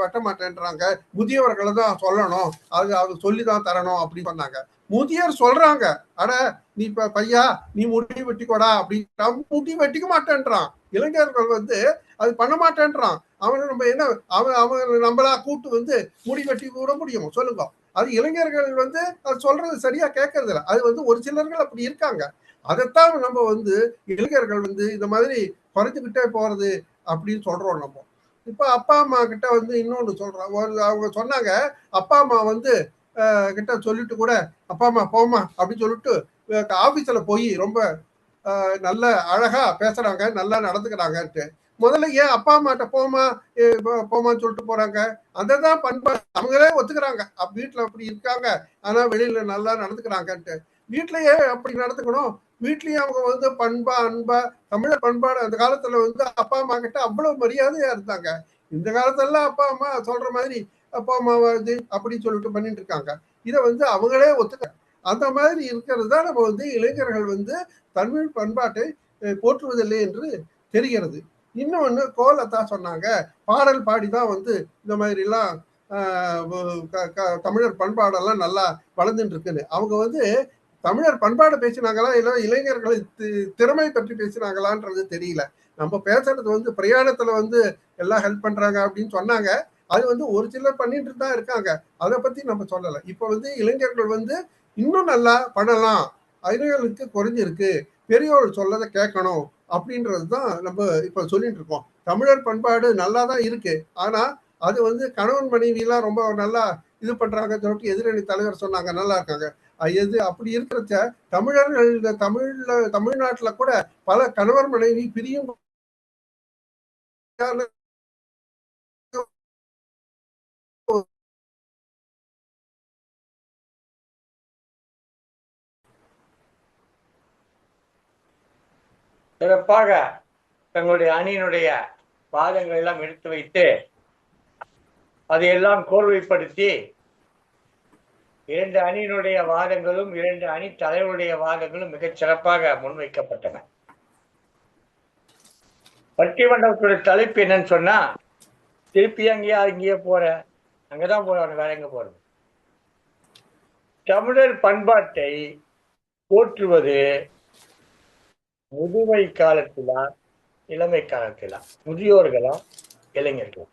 வெட்ட மாட்டேன்றாங்க, முதியவர்களை தான் சொல்லணும், அது சொல்லிதான் தரணும் அப்படின்னு சொன்னாங்க. முதியவர் சொல்றாங்க, அட நீ இப்ப பையா நீ முடி வெட்டிக்கோடா அப்படின்னா முடி வெட்டிக்க மாட்டேன்றான். இளைஞர்கள் வந்து அது பண்ண மாட்டேன்றான். அவனை நம்ம என்ன அவன் நம்மளா கூட்டு வந்து முடி வெட்டி விட முடியும் சொல்லுங்க? அது இளைஞர்கள் வந்து அது சொல்றது சரியா கேட்கறது இல்லை. அது வந்து ஒரு சிலர்கள் அப்படி இருக்காங்க. அதைத்தான் நம்ம வந்து இளைஞர்கள் வந்து இந்த மாதிரி குறைஞ்சுக்கிட்டே போறது அப்படின்னு சொல்றோம் நம்ம. இப்ப அப்பா அம்மா கிட்ட வந்து இன்னொன்று சொல்றோம். அவங்க சொன்னாங்க, அப்பா அம்மா வந்து கிட்ட சொல்லிட்டு கூட அப்பா அம்மா போமா அப்படின்னு சொல்லிட்டு ஆபீஸ்ல போய் ரொம்ப நல்ல அழகா பேசுறாங்க, நல்லா நடந்துக்கிறாங்கன்ட்டு. முதல்ல ஏன் அப்பா அம்மாட்ட போமான்னு சொல்லிட்டு போறாங்க? அதான் பண்பாடு. அவங்களே ஒத்துக்கிறாங்க, வீட்டுல அப்படி இருக்காங்க, ஆனா வெளியில நல்லா நடந்துக்கிறாங்கன்ட்டு. வீட்லயே அப்படி நடந்துக்கணும். வீட்லயும் அவங்க வந்து பண்பா அன்பா தமிழர் பண்பாடு அந்த காலத்துல வந்து அப்பா அம்மா கிட்ட அவ்வளவு மரியாதையா இருந்தாங்க. இந்த காலத்துல அப்பா அம்மா சொல்ற மாதிரி அப்பா அம்மா இது அப்படின்னு சொல்லிட்டு பண்ணிட்டு இருக்காங்க. இதை வந்து அவங்களே ஒத்துக்க. அந்த மாதிரி இருக்கிறது தான் நம்ம வந்து இளைஞர்கள் வந்து தமிழ் பண்பாட்டை போற்றுவதில்லை என்று தெரிகிறது. இன்னொன்னு கோலத்தான் சொன்னாங்க, பாடல் பாடிதான் வந்து இந்த மாதிரி எல்லாம் தமிழர் பண்பாடெல்லாம் நல்லா வளர்ந்துட்டு இருக்குன்னு. அவங்க வந்து தமிழர் பண்பாடு பேசினாங்களா இல்ல இளைஞர்களை திறமை பற்றி பேசினாங்களான்றது தெரியல. நம்ம பேசுறது வந்து பிரயாணத்துல வந்து எல்லாம் ஹெல்ப் பண்றாங்க அப்படின்னு சொன்னாங்க. அது வந்து ஒரு சிலர் பண்ணிட்டு தான் இருக்காங்க, அதை பத்தி நம்ம சொல்லலை. இப்ப வந்து இளைஞர்கள் வந்து இன்னும் நல்லா பண்ணலாம், இளைஞர்களுக்கு குறைஞ்சிருக்கு, பெரியோர் சொல்லதை கேட்கணும் அப்படின்றதுதான் நம்ம இப்ப சொல்லிட்டு இருக்கோம். தமிழர் பண்பாடு நல்லா தான் இருக்கு, ஆனா அது வந்து கணவன் மனைவி எல்லாம் ரொம்ப நல்லா இது பண்றாங்க சொல்லிட்டு எதிரணி தலைவர் சொன்னாங்க, நல்லா இருக்காங்க. எது அப்படி இருக்கிறச்ச தமிழர்கள் தமிழ்நாட்டுல கூட பல கணவர் மனைவி பிரியும் சிறப்பாக தங்களுடைய அணியினுடைய வாதங்கள் எல்லாம் எடுத்து வைத்து அதையெல்லாம் கோர்வைப்படுத்தி இரண்டு அணியினுடைய வாதங்களும் இரண்டு அணி தலைவருடைய வாதங்களும் மிகச் சிறப்பாக முன்வைக்கப்பட்டன. பட்டிமன்றத்துடைய தலைப்பு என்னன்னு சொன்னா, திருப்பி அங்கேயே போற, அங்கதான் போறாங்க, வேற எங்க போறது? தமிழர் பண்பாட்டை போற்றுவது முதுமை காலத்திலா இளமை காலத்திலா, முதியோர்களா இளைஞர்களா?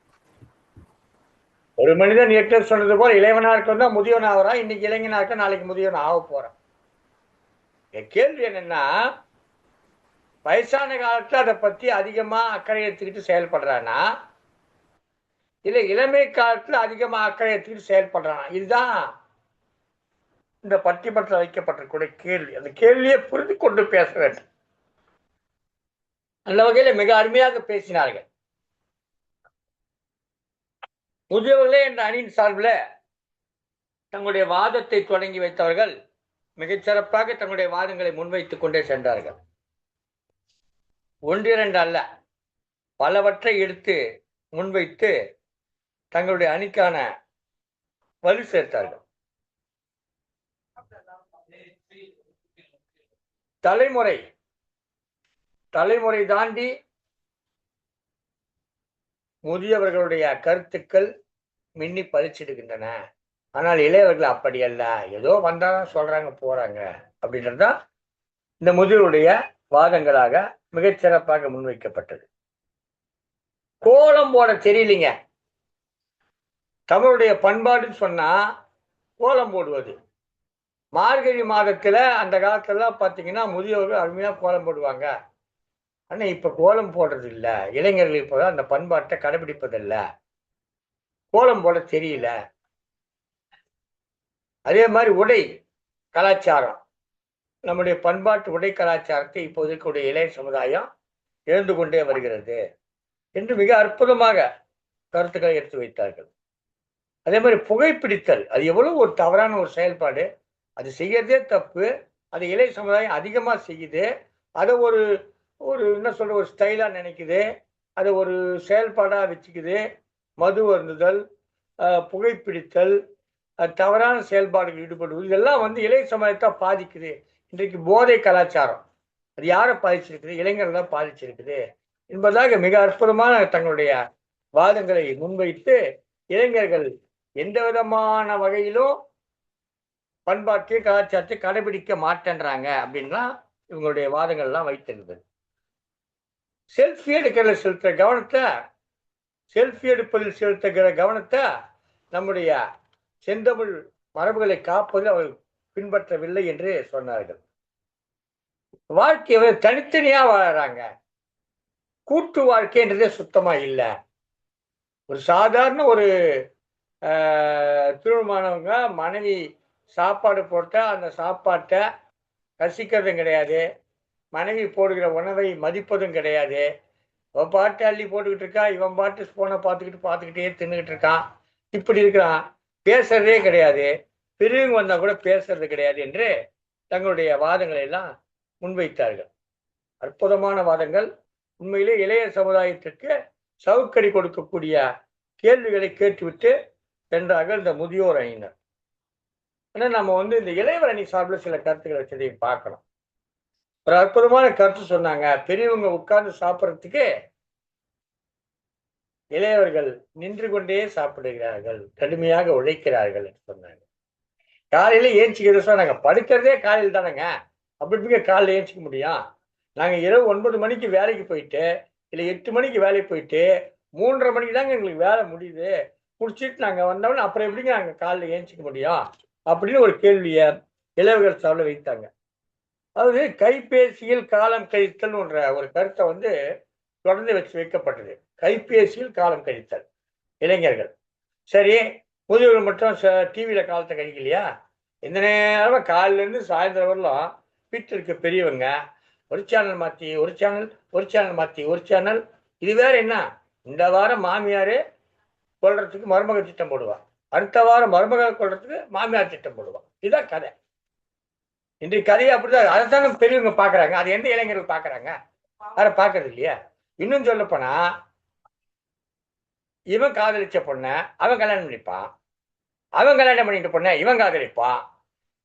ஒரு மனிதன் ஏற்று சொன்னது போல இளைவனா இருக்கா முதியவன் ஆகிறான், இன்னைக்கு இளைஞனா இருக்க நாளைக்கு முதியவன் ஆக போறான். என் கேள்வி என்னன்னா, வயசான காலத்துல அதை பத்தி அதிகமா அக்கறை எடுத்துக்கிட்டு செயல்படுறானா இல்ல இளமை காலத்துல அதிகமா அக்கறை எடுத்துக்கிட்டு செயல்படுறானா? இதுதான் இந்த பட்டிமன்றத்தில் வைக்கப்பட்டிருக்கூடிய கேள்வி. அந்த கேள்வியை புரிந்து கொண்டு பேச வேண்டும். அந்த வகையில மிக அருமையாக பேசினார்கள். முதியவர்களே என்ற அணியின் சார்பில் தங்களுடைய வாதத்தை தொடங்கி வைத்தவர்கள் மிகச்சிறப்பாக தங்களுடைய வாதங்களை முன்வைத்துக் கொண்டே சென்றார்கள். ஒன்றிரண்டு அல்ல, பலவற்றை எடுத்து முன்வைத்து தங்களுடைய அணிக்கான வலு சேர்த்தார்கள். தலைமுறை தாண்டி முதியவர்களுடைய கருத்துக்கள் மின்னி பறிச்சிடுகின்றன. ஆனால் இளையவர்கள் அப்படி அல்ல, ஏதோ வந்தாலும் சொல்றாங்க போறாங்க அப்படின்றதுதான் இந்த முதியோருடைய வாதங்களாக மிகச்சிறப்பாக முன்வைக்கப்பட்டது. கோலம் போட தெரியலீங்க. தமிழுடைய பண்பாடுன்னு சொன்னா கோலம் போடுவது. மார்கழி மாதத்துல அந்த காலத்துல பாத்தீங்கன்னா முதியோர்கள் அருமையா கோலம் போடுவாங்க. ஆனா இப்ப கோலம் போடுறது இல்ல, இளைஞர்கள் இப்போதான் அந்த பண்பாட்டை கடைபிடிப்பதில்ல, கோலம் போட தெரியல. அதே மாதிரி உடை கலாச்சாரம், நம்முடைய பண்பாட்டு உடை கலாச்சாரத்தை இப்போதைக்குடைய இளைய சமுதாயம் எழுந்து கொண்டே வருகிறது என்று மிக அற்புதமாக கருத்துக்களை எடுத்து வைத்தார்கள். அதே மாதிரி புகைப்பிடித்தல், அது எவ்வளவு ஒரு தவறான ஒரு செயல்பாடு. அது செய்யறதே தப்பு. அது இளைய சமுதாயம் அதிகமா செய்யுது. அதை ஒரு ஒரு என்ன சொல்ற ஒரு ஸ்டைலா நினைக்குது. அதை ஒரு செயல்பாடா வச்சுக்குது. மது அருந்துதல், புகைப்பிடித்தல், தவறான செயல்பாடுகள் ஈடுபடுவது, இதெல்லாம் வந்து இளைய சமுதாயத்தை பாதிக்குது. இன்றைக்கு போதை கலாச்சாரம் அது யாரை பாதிச்சிருக்குது? இளைஞர்கள் தான் பாதிச்சிருக்குது என்பதாக மிக அற்புதமான தங்களுடைய வாதங்களை முன்வைத்து இளைஞர்கள் எந்த விதமான வகையிலும் பண்பாட்டு கலாச்சாரத்தை கடைபிடிக்க மாட்டேன்றாங்க அப்படின்லாம் இவங்களுடைய வாதங்கள்லாம் வைத்திருந்தது. செல்ஃபி எடுக்கிறதுல செலுத்துற கவனத்தை, செல்ஃபி எடுப்பதில் செலுத்துகிற கவனத்தை நம்முடைய செந்தமிழ் மரபுகளை காப்பதில் அவர்கள் பின்பற்றவில்லை என்று சொன்னார்கள். வாழ்க்கையை தனித்தனியா வாழறாங்க. கூட்டு வாழ்க்கைன்றதே சுத்தமா இல்லை. ஒரு சாதாரண ஒரு திருமணமானவங்க மனைவி சாப்பாடு போட்டா அந்த சாப்பாட்டை ரசிக்கிறதும் கிடையாது. மனைவி போடுகிற உணவை மதிப்பதும் கிடையாது. இவன் பாட்டு அள்ளி போட்டுக்கிட்டு இருக்கா, இவன் பாட்டு ஸ்போனை பார்த்துக்கிட்டே தின்னுக்கிட்டு இருக்கான். இப்படி இருக்கிறான். பேசுறதே கிடையாது. பெரியவங்க வந்தா கூட பேசுறது கிடையாது என்று தங்களுடைய வாதங்களை எல்லாம் முன்வைத்தார்கள். அற்புதமான வாதங்கள். உண்மையிலே இளைய சமுதாயத்திற்கு சவுக்கடி கொடுக்கக்கூடிய கேள்விகளை கேட்டுவிட்டு சென்றார்கள் இந்த முதியோர் அணியினர். ஆனா நம்ம வந்து இந்த இளையவர் அணி சார்பில் சில கருத்துக்களை வச்சதையும் பார்க்கணும். ஒரு அற்புதமான கருத்து சொன்னாங்க. பெரியவங்க உட்கார்ந்து சாப்பிட்றதுக்கு இளையவர்கள் நின்று கொண்டே சாப்பிடுகிறார்கள், கடுமையாக உழைக்கிறார்கள் என்று சொன்னாங்க. காலையில ஏஞ்சிக்கிறது சொன்னாங்க. படுக்கிறதே காலையில் தானேங்க. அப்படி காலையில் ஏஞ்சிக்க முடியும்? நாங்க இரவு 9 மணிக்கு வேலைக்கு போயிட்டு இல்லை 8 மணிக்கு வேலைக்கு போயிட்டு 3:30 மணிக்கு தாங்க எங்களுக்கு வேலை முடியுது. முடிச்சுட்டு நாங்க வந்தோம்னா அப்புறம் எப்படிங்க நாங்க காலையில் ஏஞ்சிக்க முடியும் அப்படின்னு ஒரு கேள்வியை இளையவர்கள் சார்பில் வைத்தாங்க. அதாவது கைபேசியில் காலம் கழித்தல் ஒரு கருத்தை வந்து தொடர்ந்து வைக்கப்பட்டது. கைபேசியில் காலம் கழித்தல் இளைஞர்கள். சரி, முதியவர்கள் மட்டும் டிவியில காலத்தை கழிக்கலையா? எந்த நேரமும் காலையில இருந்து சாயந்தரம் வரலாம் வீட்டில் இருக்க பெரியவங்க ஒரு சேனல் மாற்றி ஒரு சேனல், ஒரு சேனல் மாற்றி ஒரு சேனல். இது வேற என்ன? இந்த வாரம் மாமியார் கொள்றதுக்கு மருமக திட்டம் போடுவான், அடுத்த வாரம் மருமக கொள்றதுக்கு மாமியார் திட்டம் போடுவான். இதுதான் கதை. இன்றைக்கு கதையை அப்படிதான். அதைத்தானே பெரியவங்க பாக்குறாங்க. அது எந்த இளைஞர்கள் பாக்குறாங்க? யாரும் பாக்குறது இல்லையா? இன்னும் சொல்ல போனா, இவன் காதலிச்ச பொண்ண அவன் கல்யாணம் பண்ணிப்பான், அவன் கல்யாணம் பண்ணிட்டு பொண்ண இவன் காதலிப்பான்,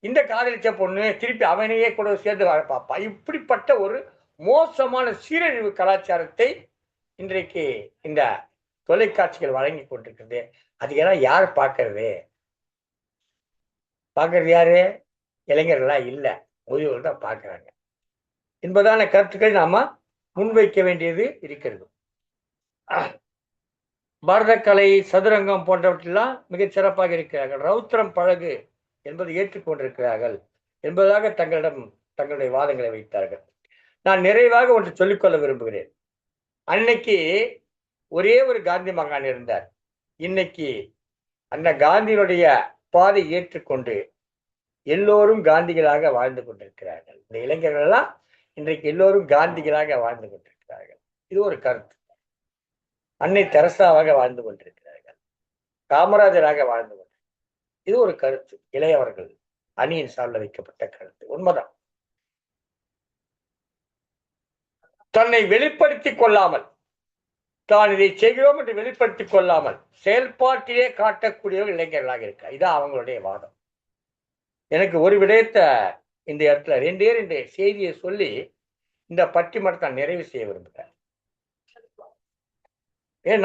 இந்த காதலிச்ச பொண்ணு திருப்பி அவனையே கூட சேர்ந்து வாழ பார்ப்பான். இப்படிப்பட்ட ஒரு மோசமான சீரழிவு கலாச்சாரத்தை இன்றைக்கு இந்த தொலைக்காட்சிகள் வழங்கி கொண்டிருக்கிறது. அதுக்கெல்லாம் யார் பார்க்கறது? பார்க்கறது யாரு? இளைஞர்களா இல்லை, முதியோர்கள் தான் பார்க்கிறாங்க என்பதான கருத்துக்களை நாம முன்வைக்க வேண்டியது இருக்கிறது. பாரதக்கலை, சதுரங்கம் போன்றவற்றெல்லாம் மிகச் சிறப்பாக இருக்கிறார்கள். ரௌத்திரம் பழகு என்பதை ஏற்றுக்கொண்டிருக்கிறார்கள் என்பதாக தங்களுடைய வாதங்களை வைத்தார்கள். நான் நிறைவாக ஒன்று சொல்லிக்கொள்ள விரும்புகிறேன். அன்னைக்கு ஒரே ஒரு காந்தி மகான் இருந்தார். இன்னைக்கு அந்த காந்தியினுடைய பாதை ஏற்றுக்கொண்டு எல்லோரும் காந்திகளாக வாழ்ந்து கொண்டிருக்கிறார்கள். இந்த இளைஞர்கள் எல்லாம் இன்றைக்கு எல்லோரும் காந்திகளாக வாழ்ந்து கொண்டிருக்கிறார்கள். இது ஒரு கருத்து. அன்னை தெரசாவாக வாழ்ந்து கொண்டிருக்கிறார்கள், காமராஜராக வாழ்ந்து கொண்டிருக்கிறார்கள். இது ஒரு கருத்து. இளையவர்கள் அணியின் சார்பில் வைக்கப்பட்ட கருத்து. உண்மைதான். தன்னை வெளிப்படுத்திக் கொள்ளாமல், தான் இதை செய்கிறோம் என்று வெளிப்படுத்திக் கொள்ளாமல் செயல்பாட்டிலே காட்டக்கூடியவர்கள் இளைஞர்களாக இருக்க, இதான் அவங்களுடைய வாதம். எனக்கு ஒரு விடயத்தை இந்த இடத்துல ரெண்டே செய்தியை சொல்லி இந்த பட்டிமன்றத்தை நிறைவு செய்ய விரும்புகிறேன்.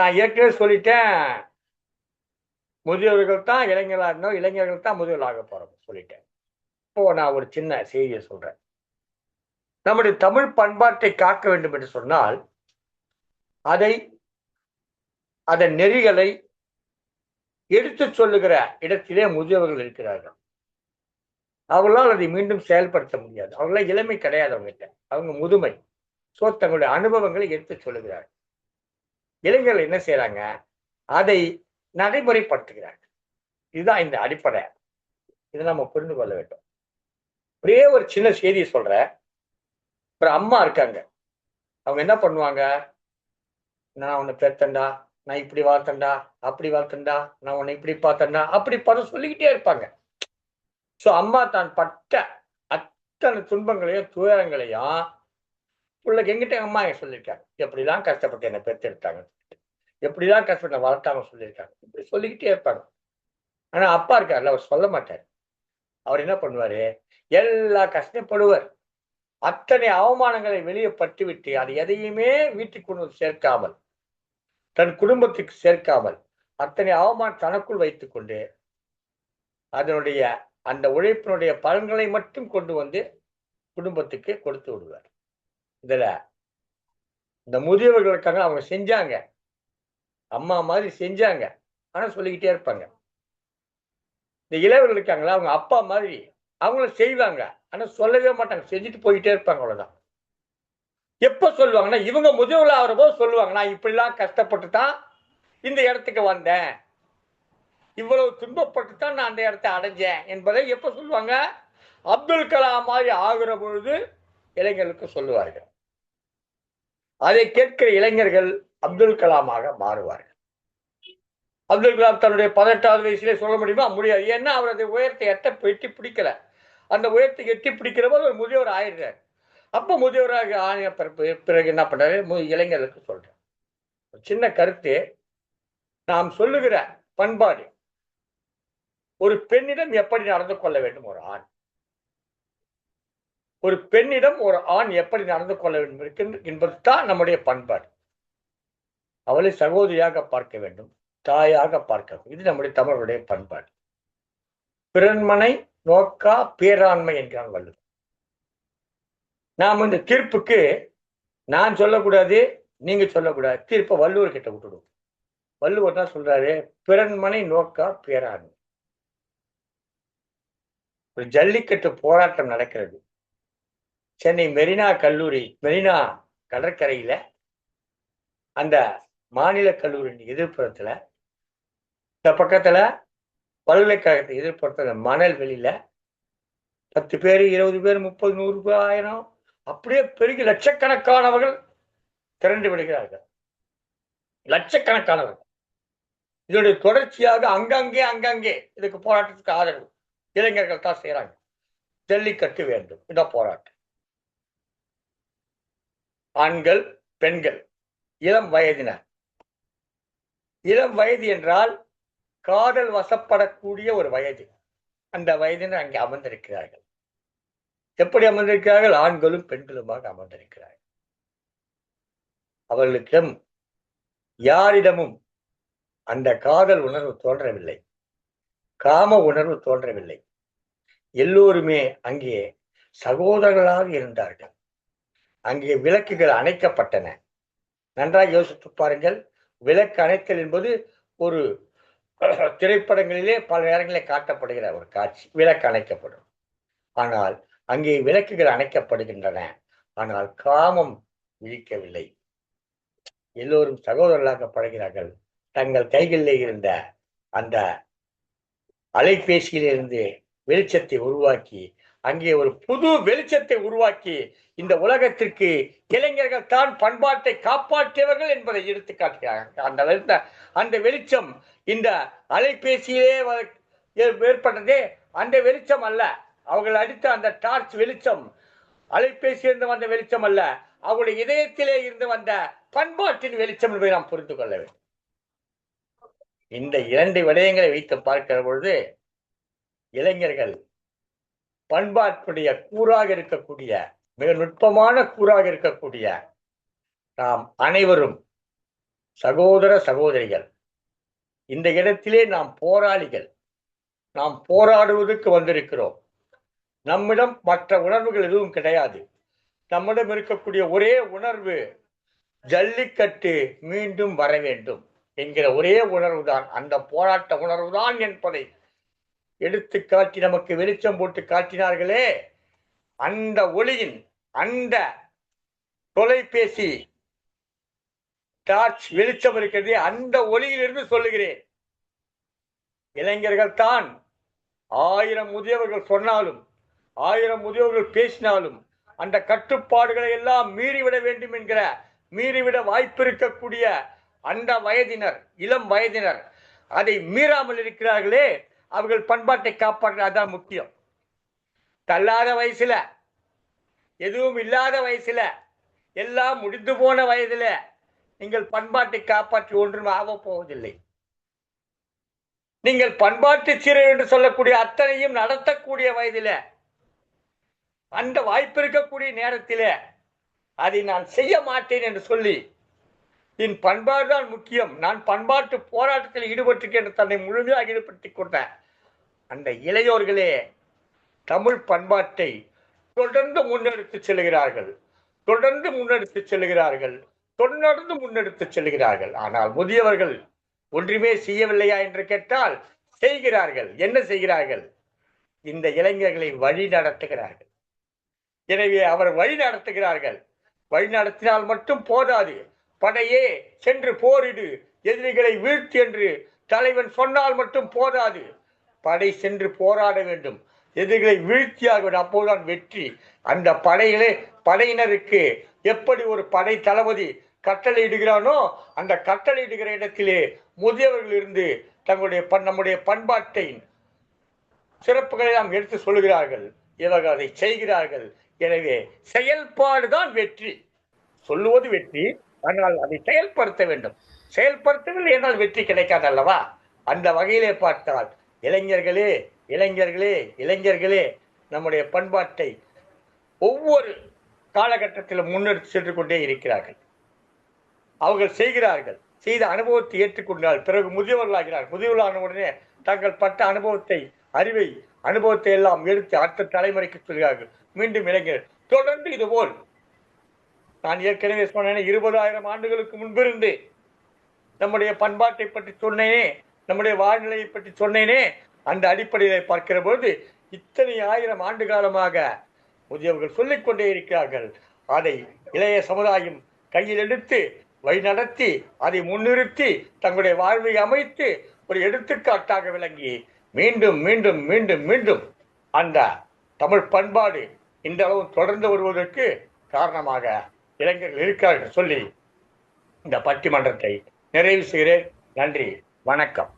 நான் ஏற்கனவே சொல்லிட்டேன், முதியோர்கள் தான் இளைஞர்களா இருந்தோம், இளைஞர்கள் தான் முதியோர்களாக போறோம் சொல்லிட்டேன். இப்போ நான் ஒரு சின்ன செய்தியை சொல்றேன். நம்முடைய தமிழ் பண்பாட்டை காக்க வேண்டும் என்று சொன்னால் அதன் நெறிகளை எடுத்து சொல்லுகிற இடத்திலே முதியவர்கள் இருக்கிறார்கள். அவர்களால் அதை மீண்டும் செயல்படுத்த முடியாது. அவர்களால் இளமை கிடையாது, அவங்ககிட்ட அவங்க முதுமை. சோ தங்களுடைய அனுபவங்களை எடுத்து சொல்லுகிறார்கள். இளைஞர்கள் என்ன செய்யறாங்க? அதை நடைமுறைப்படுத்துகிறார்கள். இதுதான் இந்த அடிப்படை. இதை நம்ம புரிந்து கொள்ள வேண்டும். ஒரே ஒரு சின்ன செய்தியை சொல்றேன். ஒரு அம்மா இருக்காங்க. அவங்க என்ன பண்ணுவாங்க? நான் உன்னை பெத்தண்டா, நான் இப்படி வளர்த்தேன்டா, அப்படி வளர்த்தேன்டா, நான் உன்னை இப்படி பார்த்தேன்டா, அப்படி பார்த்து சொல்லிக்கிட்டே இருப்பாங்க. சோ அம்மா தான் பட்ட அத்தனை துன்பங்களையும் துயரங்களையும் பிள்ளைக்கு எங்கிட்ட அம்மா சொல்லியிருக்காங்க. எப்படிலாம் கஷ்டப்பட்டு என்னை பெற்றெடுத்தாங்க, எப்படிலாம் கஷ்டப்பட்டு வளர்த்தாங்க சொல்லியிருக்காங்க. இப்படி சொல்லிக்கிட்டே இருப்பாங்க. ஆனா அப்பா இருக்காருல்ல, அவர் சொல்ல மாட்டார். அவர் என்ன பண்ணுவாரு, எல்லா கஷ்டப்படுவார். அத்தனை அவமானங்களை வெளியே பட்டு விட்டு அது எதையுமே வீட்டுக்கு கொண்டு சேர்க்காமல், தன் குடும்பத்துக்கு சேர்க்காமல், அத்தனை அவமானம் தனக்குள் வைத்துக் கொண்டு அதனுடைய அந்த உழைப்பினுடைய பலன்களை மட்டும் கொண்டு வந்து குடும்பத்துக்கு கொடுத்து விடுவார். இதுல இந்த முதியவர்களுக்காக அவங்க செஞ்சாங்க, அம்மா மாதிரி செஞ்சாங்க, ஆனா சொல்லிக்கிட்டே இருப்பாங்க. இந்த இளையவர்கள் இருக்காங்களா, அவங்க அப்பா மாதிரி அவங்களும் செய்வாங்க, ஆனா சொல்லவே மாட்டாங்க, செஞ்சுட்டு போயிட்டே இருப்பாங்க. அவ்வளவுதான். எப்ப சொல்லுவாங்கன்னா, இவங்க முதியவர்கள் ஆகிற போது சொல்லுவாங்க, நான் இப்படிலாம் கஷ்டப்பட்டு தான் இந்த இடத்துக்கு வந்தேன், இவ்வளவு துன்பப்பட்டு தான் நான் அந்த இடத்தை அடைஞ்சேன் என்பதை எப்ப சொல்லுவாங்க, அப்துல் கலாம் மாதிரி ஆகிற பொழுது இளைஞர்களுக்கு சொல்லுவார்கள். அதை கேட்கிற இளைஞர்கள் அப்துல் கலாமாக மாறுவார்கள். அப்துல் கலாம் தன்னுடைய 18வது வயசுல சொல்ல முடியுமா? முடியாது. ஏன்னா அவர் அந்த உயரத்தை எட்டி பிடிக்கல. அந்த உயரத்தை எட்டி பிடிக்கிற போது ஒரு முதியவர் ஆயிடுறார். அப்ப முதியவராக ஆணைய பிறகு என்ன பண்றாரு, இளைஞர்களுக்கு சொல்றேன் சின்ன கருத்து. நாம் சொல்லுகிற பண்பாடு, ஒரு பெண்ணிடம் எப்படி நடந்து கொள்ள வேண்டும் ஒரு ஆண், ஒரு பெண்ணிடம் ஒரு ஆண் எப்படி நடந்து கொள்ள வேண்டும் என்பது தான் நம்முடைய பண்பாடு. அவளை சகோதரியாக பார்க்க வேண்டும், தாயாக பார்க்க வேண்டும். இது நம்முடைய தமிழருடைய பண்பாடு. பிறன்மனை நோக்கா பேராண்மை என்கிறான் வள்ளுவர். நாம் இந்த தீர்ப்புக்கு நான் சொல்லக்கூடாது, நீங்க சொல்லக்கூடாது, தீர்ப்பை வள்ளுவர் கிட்ட விட்டுடுவோம். வள்ளுவர் தான் சொல்றாரு, பிறன்மனை நோக்கா பேராண்மை. ஒரு ஜல்லிக்கட்டு போராட்டம் நடக்கிறது சென்னை மெரினா கடற்கரையில, அந்த மாநில கல்லூரியின் எதிர்ப்புறத்துல, இந்த பக்கத்துல பல்கலைக்கழகத்தை எதிர்ப்புறத்துல மணல் வெளியில 10 பேர், 20 பேர், 30, 100 பேர், 1000 அப்படியே பெருகி லட்சக்கணக்கானவர்கள் திரண்டு விடுகிறார்கள். லட்சக்கணக்கானவர்கள். இதனுடைய தொடர்ச்சியாக அங்கங்கே இதுக்கு போராட்டத்துக்கு ஆதரவு இளைஞர்கள் தான் செய்யறாங்க. ஜல்லிக்கட்டு வேண்டும், இதான் போராட்டம். ஆண்கள், பெண்கள், இளம் வயதினர். இளம் வயது என்றால் காதல் வசப்படக்கூடிய ஒரு வயது. அந்த வயதினர் அங்கே அமர்ந்திருக்கிறார்கள். எப்படி அமர்ந்திருக்கிறார்கள்? ஆண்களும் பெண்களுமாக அமர்ந்திருக்கிறார்கள். அவர்களுக்கும் யாரிடமும் அந்த காதல் உணர்வு தோன்றவில்லை, காம உணர்வு தோன்றவில்லை. எல்லோருமே அங்கே சகோதரர்களாக இருந்தார்கள். அங்கே விளக்குகள் அணைக்கப்பட்டன. நன்றாக யோசித்து பாருங்கள். விளக்கு அணைத்தல் என்பது ஒரு திரைப்படங்களிலே பல நேரங்களில் காட்டப்படுகிற ஒரு காட்சி. விளக்கு அணைக்கப்படும், ஆனால் அங்கே விளக்குகள் அணைக்கப்படுகின்றன, ஆனால் காமம் விழிக்கவில்லை. எல்லோரும் சகோதரர்களாக பழகிறார்கள். தங்கள் கைகளிலே இருந்த அந்த அலைபேசியிலிருந்து வெளிச்சத்தை உருவாக்கி, அங்கே ஒரு புது வெளிச்சத்தை உருவாக்கி, இந்த உலகத்திற்கு இளைஞர்கள் தான் பண்பாட்டை காப்பாற்றியவர்கள் என்பதை எடுத்து காட்டுகிறார்கள். அந்த வெளிச்சம் இந்த அலைபேசியிலே ஏற்பட்டதே அந்த வெளிச்சம் அல்ல. அவர்கள் அடித்த அந்த டார்ச் வெளிச்சம் அலைபேசியிலிருந்து வந்த வெளிச்சம் அல்ல, அவருடைய இதயத்திலே இருந்து வந்த பண்பாட்டின் வெளிச்சம் என்பதை நாம் புரிந்து கொள்ள வேண்டும். இந்த 2 விடயங்களை வைத்து பார்க்கிற பொழுது இளைஞர்கள் பண்பாட்டுடைய கூறாக இருக்கக்கூடிய, மிக நுட்பமான கூறாக இருக்கக்கூடிய நாம் அனைவரும் சகோதர சகோதரிகள். இந்த இடத்திலே நாம் போராளிகள். நாம் போராடுவதற்கு வந்திருக்கிறோம். நம்மிடம் மற்ற உணர்வுகள் எதுவும் கிடையாது. நம்மிடம் இருக்கக்கூடிய ஒரே உணர்வு ஜல்லிக்கட்டு மீண்டும் வர வேண்டும் என்கிற ஒரே உணர்வு தான், அந்த போராட்ட உணர்வு தான் என்பதை எடுத்து காட்டி நமக்கு வெளிச்சம் போட்டு காட்டினார்களே. அந்த ஒளியின், அந்த தொலைபேசி டார்ச் வெளிச்சம் இருக்கிறதே, அந்த ஒளியிலிருந்து சொல்லுகிறேன், இளைஞர்கள் தான் 1000 முதியவர்கள் சொன்னாலும், 1000 முதியவர்கள் பேசினாலும் அந்த கட்டுப்பாடுகளை எல்லாம் மீறிவிட வேண்டும் என்கிற, மீறிவிட வாய்ப்பு இருக்கக்கூடிய அந்த வயதினர், இளம் வயதினர் அதை மீறாமல் இருக்கிறார்களே, அவர்கள் பண்பாட்டை காப்பாற்ற அதான் முக்கியம். தள்ளாத வயசுல, எதுவும் இல்லாத வயசுல, எல்லாம் முடிந்து போன வயதுல நீங்கள் பண்பாட்டை காப்பாற்றி ஒன்றும் ஆகப் போவதில்லை. நீங்கள் பண்பாட்டு சீரழிவு என்று சொல்லக்கூடிய அத்தனையும் நடத்தக்கூடிய வயதில, அந்த வாய்ப்பு இருக்கக்கூடிய நேரத்தில அதை நான் செய்ய மாட்டேன் என்று சொல்லி, என் பண்பாடு தான் முக்கியம், நான் பண்பாட்டு போராட்டத்தில் ஈடுபட்டிருக்கேன் என்று தன்னை முழுமையாக ஈடுபடுத்திக் கொண்ட அந்த இளையோர்களே தமிழ் பண்பாட்டை தொடர்ந்து முன்னெடுத்து செல்கிறார்கள், தொடர்ந்து முன்னெடுத்து செல்கிறார்கள், தொடர்ந்து முன்னெடுத்து செல்கிறார்கள். ஆனால் முதியவர்கள் ஒன்றுமே செய்யவில்லையா என்று கேட்டால் செய்கிறார்கள். என்ன செய்கிறார்கள்? இந்த இளைஞர்களை வழி நடத்துகிறார்கள். எனவே அவர் வழி நடத்துகிறார்கள். வழி நடத்தினால் மட்டும் போதாது. படையே சென்று போரிடு, எதிரிகளை வீழ்த்து என்று தலைவன் சொன்னால் மட்டும் போதாது. படை சென்று போராட வேண்டும், எதிரிகளை வீழ்த்தியாக வேண்டும். அப்போதுதான் வெற்றி. அந்த படையினருக்கு எப்படி ஒரு படை தளபதி கட்டளையிடுகிறானோ, அந்த கட்டளையிடுகிற இடத்திலே முதியவர்கள் இருந்து தங்களுடைய நம்முடைய பண்பாட்டை சிறப்புகளை நாம் எடுத்து சொல்லுகிறார்கள். இவர்கள் அதை செய்கிறார்கள். எனவே செயல்பாடுதான் வெற்றி. சொல்லுவது வெற்றி, ஆனால் அதை செயல்படுத்த வேண்டும். செயல்படுத்தவில்லை என்றால் வெற்றி கிடைக்காது அல்லவா? அந்த வகையிலே பார்த்தால் இளைஞர்களே இளைஞர்களே இளைஞர்களே நம்முடைய பண்பாட்டை ஒவ்வொரு காலகட்டத்திலும் முன்னெடுத்து சென்று கொண்டே இருக்கிறார்கள். அவர்கள் செய்கிறார்கள். செய்த அனுபவத்தை ஏற்றுக்கொண்டால் பிறகு முதியவர்களாகிறார்கள். முதியவர்களான உடனே தங்கள் பட்ட அனுபவத்தை, அறிவை, அனுபவத்தை எல்லாம் எடுத்து அடுத்த தலைமுறைக்கு சொல்கிறார்கள். மீண்டும் இளைஞர் தொடர்ந்து இதுபோல் நான் ஏற்கனவே சொன்னேன், 20,000 ஆண்டுகளுக்கு முன்பிருந்து நம்முடைய பண்பாட்டை பற்றி சொன்னேனே, நம்முடைய வாழ்நிலையை பற்றி சொன்னேனே, அந்த அடிப்படையை பார்க்கிற பொழுது இத்தனை 1000 ஆண்டு காலமாக முதியவர்கள் சொல்லிக் கொண்டே இருக்கிறார்கள். அதை இளைய சமுதாயம் கையில் எடுத்து வழிநடத்தி அதை முன்னிறுத்தி தங்களுடைய வாழ்வை அமைத்து ஒரு எடுத்துக்காட்டாக விளங்கி மீண்டும் மீண்டும் மீண்டும் மீண்டும் அந்த தமிழ் பண்பாடு இந்த அளவு தொடர்ந்து வருவதற்கு காரணமாக இளைஞர்கள் இருக்கிறார்கள் சொல்லி இந்த பட்டிமன்றத்தை நிறைவு செய்கிறேன். நன்றி, வணக்கம்.